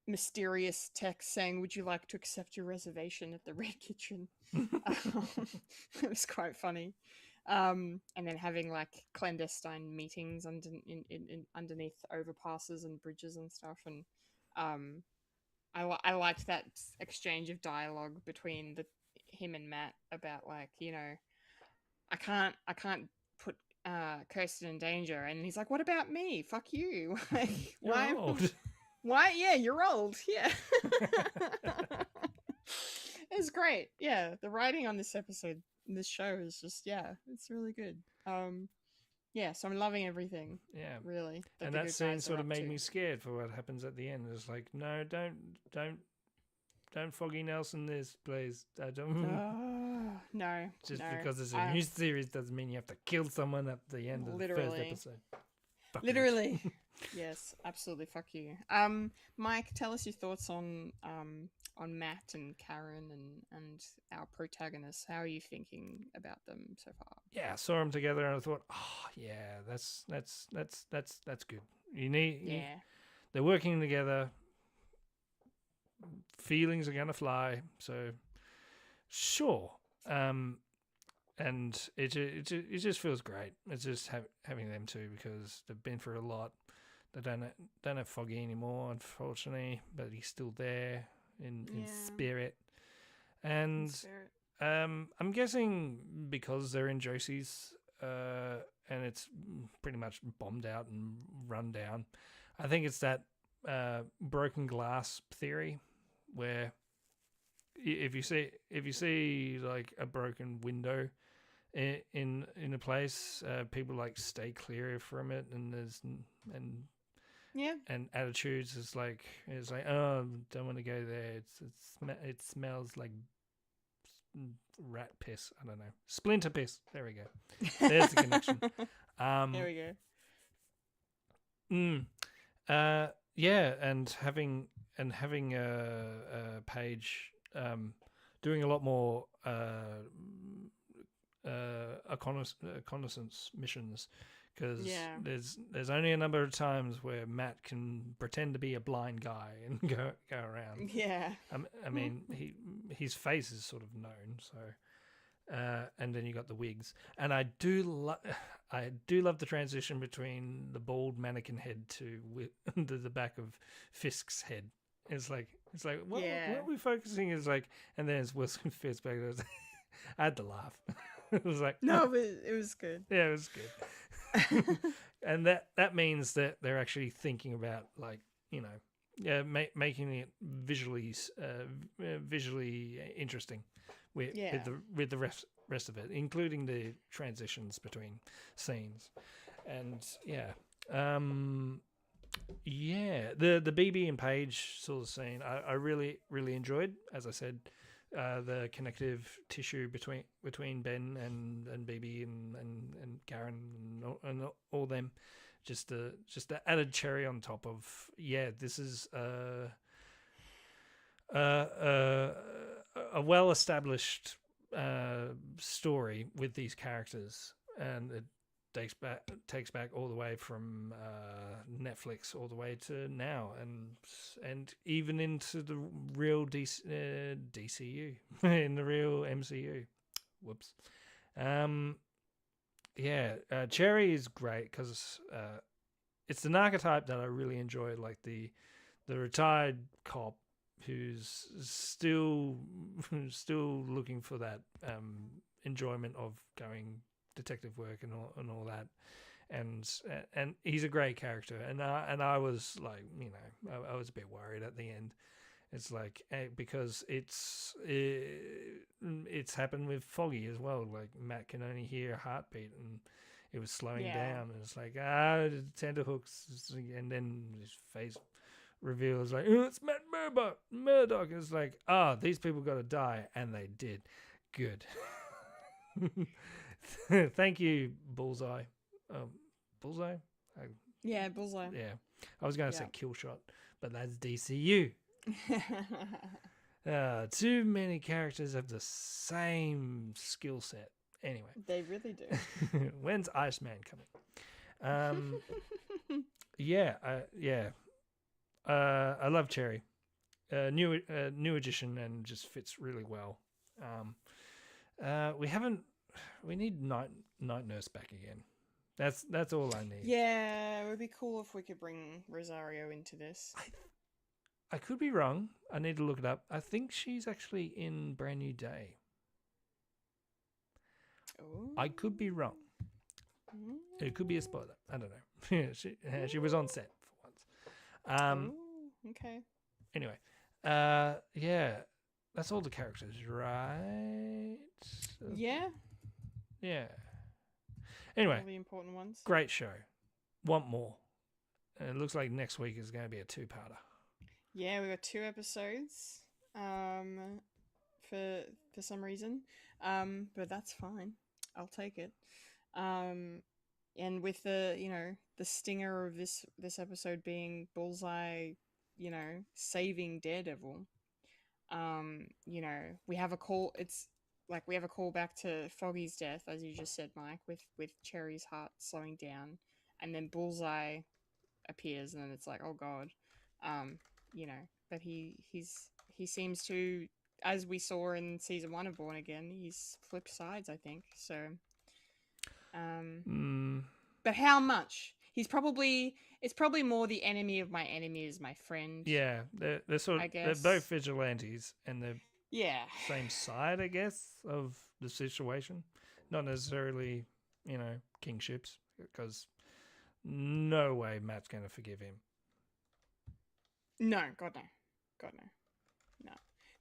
Speaker 1: mysterious text saying, "Would you like to accept your reservation at the Red Kitchen?" It was quite funny. And then having like clandestine meetings underneath overpasses and bridges and stuff. And I liked that exchange of dialogue between him and Matt about like, I can't put Kirsten in danger, and he's like, "What about me? Fuck you!" Like,
Speaker 2: You're old.
Speaker 1: Why? Yeah, you're old. Yeah. It's great. Yeah, the writing on this show is just, it's really good. So I'm loving everything. Yeah, really.
Speaker 2: And that scene sort of made me scared for what happens at the end. It's like, no, don't Foggy Nelson this, please. I don't.
Speaker 1: No.
Speaker 2: Just because it's a new series doesn't mean you have to kill someone at the end of the first episode.
Speaker 1: Literally. Yes, absolutely. Fuck you. Mike, tell us your thoughts on Matt and Karen and our protagonists. How are you thinking about them so far?
Speaker 2: Yeah, I saw them together and I thought, that's good. They're working together. Feelings are gonna fly. So sure. And it just feels great. It's just having them two, because they've been through a lot. They don't have Foggy anymore, unfortunately, but he's still there in spirit. And I'm guessing because they're in Josie's and it's pretty much bombed out and run down, I think it's that broken glass theory where if you see like a broken window in a place, people like stay clear from it, and and attitudes is like oh, don't want to go there. It smells like rat piss. I don't know, splinter piss. There we go. There's the connection.
Speaker 1: There we
Speaker 2: go. Yeah, and having a Paige doing a lot more reconnaissance missions, because there's only a number of times where Matt can pretend to be a blind guy and go around.
Speaker 1: Yeah.
Speaker 2: I mean, his face is sort of known, so. And then you got the wigs, and I do love the transition between the bald mannequin head to the back of Fisk's head. It's like what are we focusing? Is like, and then it's Wilson Fisk back there. I had to laugh. It was like
Speaker 1: no, but it was good.
Speaker 2: Yeah, it was good. And that means that they're actually thinking about, like, you know, making it visually interesting with the rest of it, including the transitions between scenes, and the BB and Paige sort of scene I really enjoyed. As I said, the connective tissue between Ben and BB and Karen and all them, just the added cherry on top of this is a well-established story with these characters, and it takes back all the way from Netflix all the way to now, and even into the real DCU in the real MCU. Whoops. Cherry is great because it's an archetype that I really enjoy, like the retired cop who's still looking for that enjoyment of going detective work and all that, and he's a great character, and I was like, you know, I was a bit worried at the end. It's like, because it's happened with Foggy as well. Like, Matt can only hear a heartbeat, and it was slowing down, and it's like, tenterhooks, and then his face reveals like, oh, it's Matt Murdock. It's like, these people got to die, and they did. Good. Thank you, Bullseye. Bullseye?
Speaker 1: Bullseye.
Speaker 2: Yeah. I was going to say Killshot, but that's DCU. Too many characters have the same skill set. Anyway.
Speaker 1: They really do.
Speaker 2: When's Iceman coming? I love Cherry. New addition, and just fits really well. We need Night Nurse back again. That's all I need.
Speaker 1: Yeah, it would be cool if we could bring Rosario into this.
Speaker 2: I could be wrong. I need to look it up. I think she's actually in Brand New Day.
Speaker 1: Ooh.
Speaker 2: I could be wrong. It could be a spoiler. I don't know. She was on set for once.
Speaker 1: Okay.
Speaker 2: Anyway, that's all the characters, right?
Speaker 1: Yeah.
Speaker 2: Yeah. Anyway,
Speaker 1: all the important ones.
Speaker 2: Great show. Want more? And it looks like next week is going to be a two-parter.
Speaker 1: Yeah, we got 2 episodes. For some reason. But that's fine. I'll take it. And with the stinger of this episode being Bullseye, saving Daredevil. We have a call. It's like we have a call back to Foggy's death, as you just said, Mike, with Cherry's heart slowing down, and then Bullseye appears, and then it's like, oh god, but he seems to, as we saw in season 1 of Born Again, he's flipped sides, I think. So, but how much? It's probably more the enemy of my enemy is my friend.
Speaker 2: Yeah, they're
Speaker 1: I
Speaker 2: they're
Speaker 1: guess.
Speaker 2: both vigilantes, and they're
Speaker 1: Yeah.
Speaker 2: same side, I guess, of the situation. Not necessarily, kingships, because no way Matt's going to forgive him.
Speaker 1: No, God no. God no. No.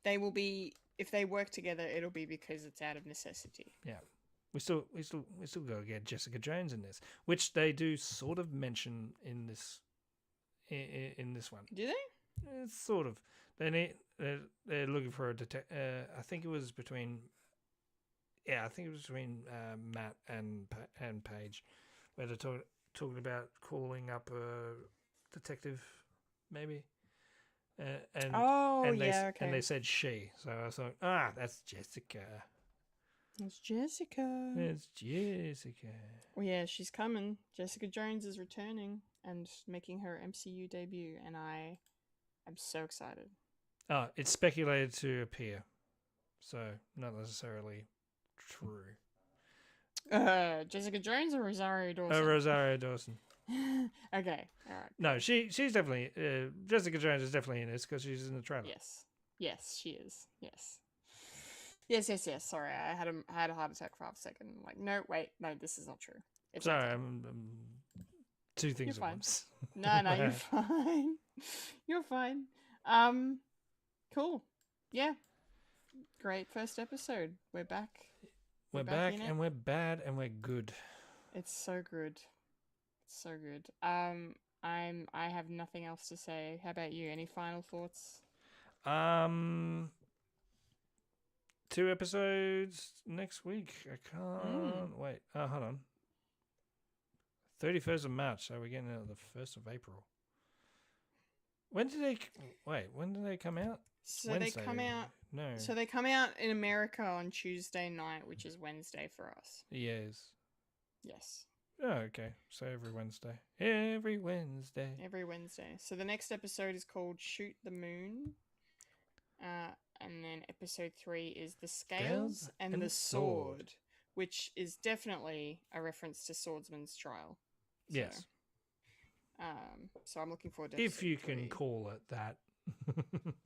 Speaker 1: They will be if they work together, it'll be because it's out of necessity.
Speaker 2: Yeah. We still got to get Jessica Jones in this, which they do sort of mention in this one.
Speaker 1: Do they?
Speaker 2: It's sort of. They're looking for a detective. I think it was between. Yeah, I think it was between Matt and Paige, where they're talking about calling up a detective, maybe. And they said she, so I thought, that's Jessica.
Speaker 1: It's Jessica.
Speaker 2: It's Jessica.
Speaker 1: Well, yeah, she's coming. Jessica Jones is returning and making her MCU debut, and I am so excited.
Speaker 2: Oh, it's speculated to appear, so not necessarily true.
Speaker 1: Jessica Jones or Rosario Dawson?
Speaker 2: Rosario Dawson.
Speaker 1: Okay, all right.
Speaker 2: No, she's definitely Jessica Jones is definitely in this because she's in the trailer.
Speaker 1: Yes, she is. Yes. Sorry, I had a heart attack for half a second. I'm like, no, wait, no, this is not true. It's
Speaker 2: Sorry,
Speaker 1: okay.
Speaker 2: I'm two things
Speaker 1: You're
Speaker 2: at
Speaker 1: fine.
Speaker 2: once.
Speaker 1: No, you're fine. You're fine. Cool. Yeah. Great first episode. We're back.
Speaker 2: We're back
Speaker 1: in it.
Speaker 2: and we're bad and we're good.
Speaker 1: It's so good. It's so good. I have nothing else to say. How about you? Any final thoughts?
Speaker 2: 2 episodes next week. I can't wait. Hold on. 31st of March, so we're getting out the 1st of April. When did they come out?
Speaker 1: So
Speaker 2: Wednesday.
Speaker 1: they come out.
Speaker 2: No.
Speaker 1: So they come out in America on Tuesday night, which is Wednesday for us.
Speaker 2: Yes.
Speaker 1: Yes.
Speaker 2: Oh, okay. So every Wednesday. Every Wednesday.
Speaker 1: Every Wednesday. So the next episode is called Shoot the Moon. And then episode 3 is The Scales and the Sword, which is definitely a reference to Swordsman's Trial. So,
Speaker 2: Yes.
Speaker 1: So I'm looking forward to
Speaker 2: If
Speaker 1: episode
Speaker 2: you
Speaker 1: 3.
Speaker 2: can call it that.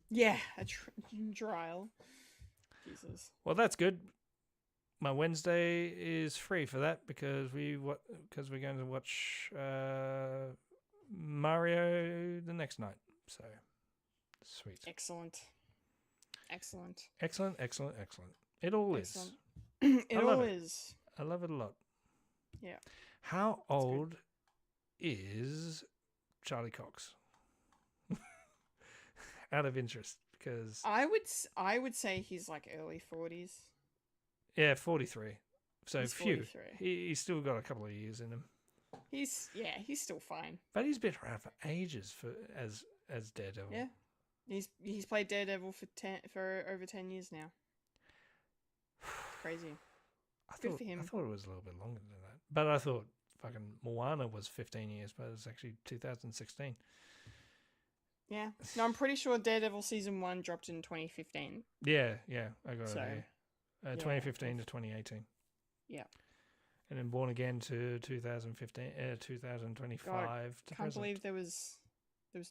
Speaker 1: Yeah, a trial. Jesus.
Speaker 2: Well, that's good. My Wednesday is free for that because we're going to watch Mario the next night. So sweet.
Speaker 1: Excellent.
Speaker 2: Excellent. It all
Speaker 1: Excellent.
Speaker 2: is.
Speaker 1: It all is.
Speaker 2: I love it a lot.
Speaker 1: Yeah.
Speaker 2: How old is Charlie Cox? Out of interest, because
Speaker 1: I would say he's like early 40s.
Speaker 2: yeah, 43. So
Speaker 1: He's
Speaker 2: few.
Speaker 1: 43.
Speaker 2: He's still got a couple of years in him.
Speaker 1: He's still fine.
Speaker 2: But he's been around for ages as Daredevil.
Speaker 1: Yeah. He's played Daredevil for over 10 years now. Crazy. Good for him.
Speaker 2: I thought it was a little bit longer than that. But I thought fucking Moana was 15 years, but it's actually 2016.
Speaker 1: Yeah. No, I'm pretty sure Daredevil season 1 dropped in 2015.
Speaker 2: Yeah, I got
Speaker 1: So,
Speaker 2: it here. 2015 to 2018.
Speaker 1: Yeah.
Speaker 2: And then Born Again to 2025
Speaker 1: God,
Speaker 2: to
Speaker 1: can't
Speaker 2: present.
Speaker 1: believe there was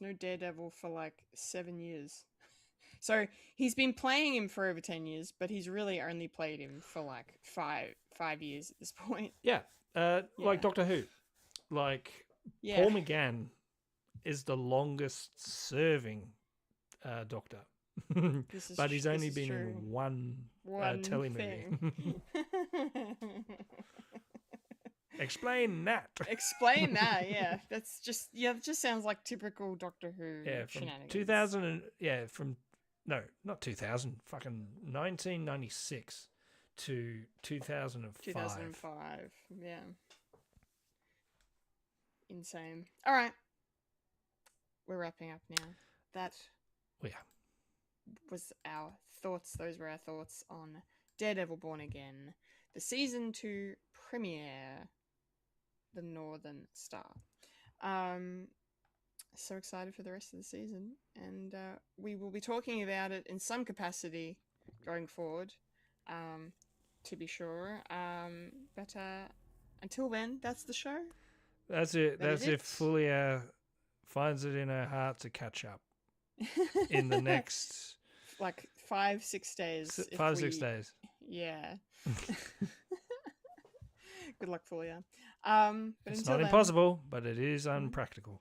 Speaker 1: no Daredevil for like 7 years. So he's been playing him for over 10 years, but he's really only played him for like five years at this point.
Speaker 2: Yeah. Like Doctor Who. Like Paul McGann is the longest serving Doctor. But he's only been in one telemovie. Explain that.
Speaker 1: Explain that, yeah. That's just it just sounds like typical Doctor Who
Speaker 2: from
Speaker 1: shenanigans.
Speaker 2: 2000 not 2000, fucking 1996 to 2005.
Speaker 1: 2005, yeah. Insane. All right. We're wrapping up now. That was our thoughts. Those were our thoughts on Daredevil Born Again, the season 2 premiere, The Northern Star. So excited for the rest of the season, and we will be talking about it in some capacity going forward, to be sure. But until then, that's the show.
Speaker 2: That's it.
Speaker 1: That is
Speaker 2: That's if
Speaker 1: it.
Speaker 2: Fulya finds it in her heart to catch up in the next
Speaker 1: like 5-6 days. if
Speaker 2: 5-6
Speaker 1: we-
Speaker 2: days.
Speaker 1: Yeah. Good luck, Fulya. But
Speaker 2: It's
Speaker 1: until
Speaker 2: not
Speaker 1: then,
Speaker 2: impossible, but it is unpractical.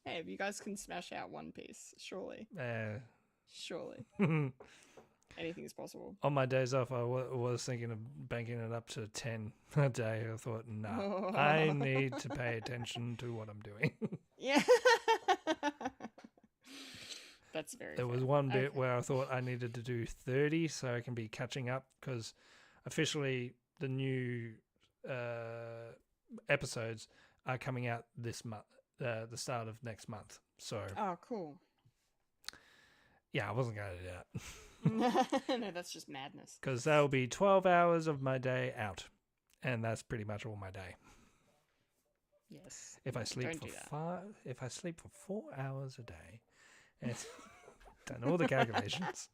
Speaker 1: Hey, if you guys can smash out One Piece, surely, surely,
Speaker 2: On
Speaker 1: anything is possible.
Speaker 2: my days off, I was thinking of banking it up to 10 a day. I thought, no, I need to pay attention to what I'm doing.
Speaker 1: Yeah. That's very.
Speaker 2: There was
Speaker 1: fair.
Speaker 2: one bit
Speaker 1: Okay.
Speaker 2: where I thought I needed to do 30 so I can be catching up, because officially the new episodes are coming out this month, the start of next month. So
Speaker 1: Oh, cool.
Speaker 2: yeah, I wasn't going to do that
Speaker 1: No, that's just madness.
Speaker 2: because that will be 12 hours of my day out, and that's pretty much all my day.
Speaker 1: Yes.
Speaker 2: If I sleep
Speaker 1: Don't
Speaker 2: for
Speaker 1: do that.
Speaker 2: if I sleep for 4 hours a day, and done all the calculations.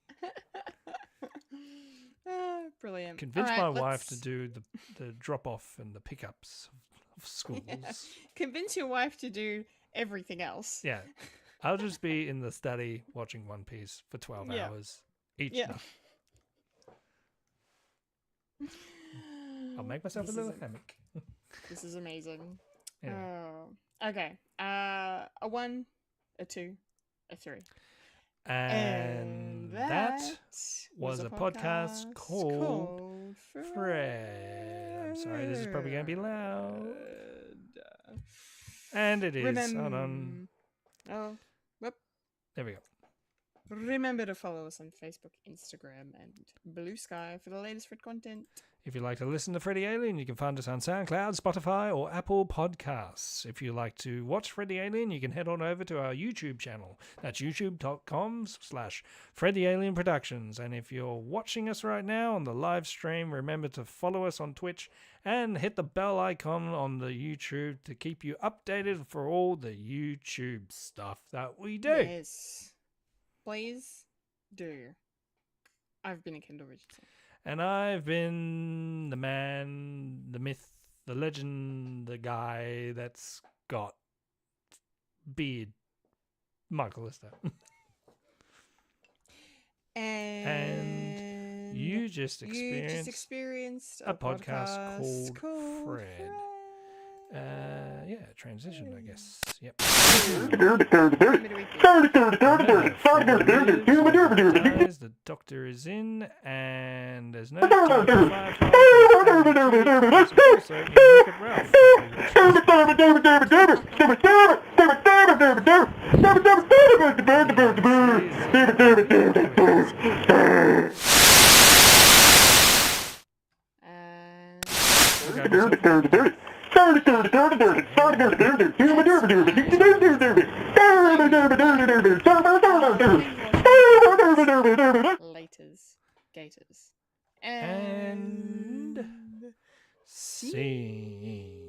Speaker 1: Brilliant.
Speaker 2: Convince
Speaker 1: All
Speaker 2: my
Speaker 1: right,
Speaker 2: wife to
Speaker 1: let's-
Speaker 2: do the drop off and the pickups of schools.
Speaker 1: Convince your wife to do everything else.
Speaker 2: Yeah. I'll just be in the study watching One Piece for 12
Speaker 1: Yeah.
Speaker 2: hours each
Speaker 1: Yeah.
Speaker 2: night. I'll make myself
Speaker 1: This
Speaker 2: a little
Speaker 1: is
Speaker 2: hammock.
Speaker 1: This is amazing.
Speaker 2: Anyway.
Speaker 1: Oh, okay. A 1, a 2, a 3.
Speaker 2: And that was a podcast called Fred. I'm sorry, this is probably going to be loud. And it is. Hold on.
Speaker 1: Oh, whoop.
Speaker 2: There we go.
Speaker 1: Remember to follow us on Facebook, Instagram, and Blue Sky for the latest Fred content.
Speaker 2: If you'd like to listen to Freddy Alien, you can find us on SoundCloud, Spotify, or Apple Podcasts. If you like to watch Freddy Alien, you can head on over to our YouTube channel. That's youtube.com/Freddy Alien Productions. And if you're watching us right now on the live stream, remember to follow us on Twitch and hit the bell icon on the YouTube to keep you updated for all the YouTube stuff that we do.
Speaker 1: Yes. Please do. I've been a Kendall Richardson.
Speaker 2: And I've been the man, the myth, the legend, the guy that's got beard, Michael Lister.
Speaker 1: And
Speaker 2: you just experienced
Speaker 1: a
Speaker 2: podcast
Speaker 1: podcast
Speaker 2: called Fred. Yeah, transition, I guess. Yep. Guys, the doctor is in, and there's no time for
Speaker 1: Laters. Gators.
Speaker 2: and scene.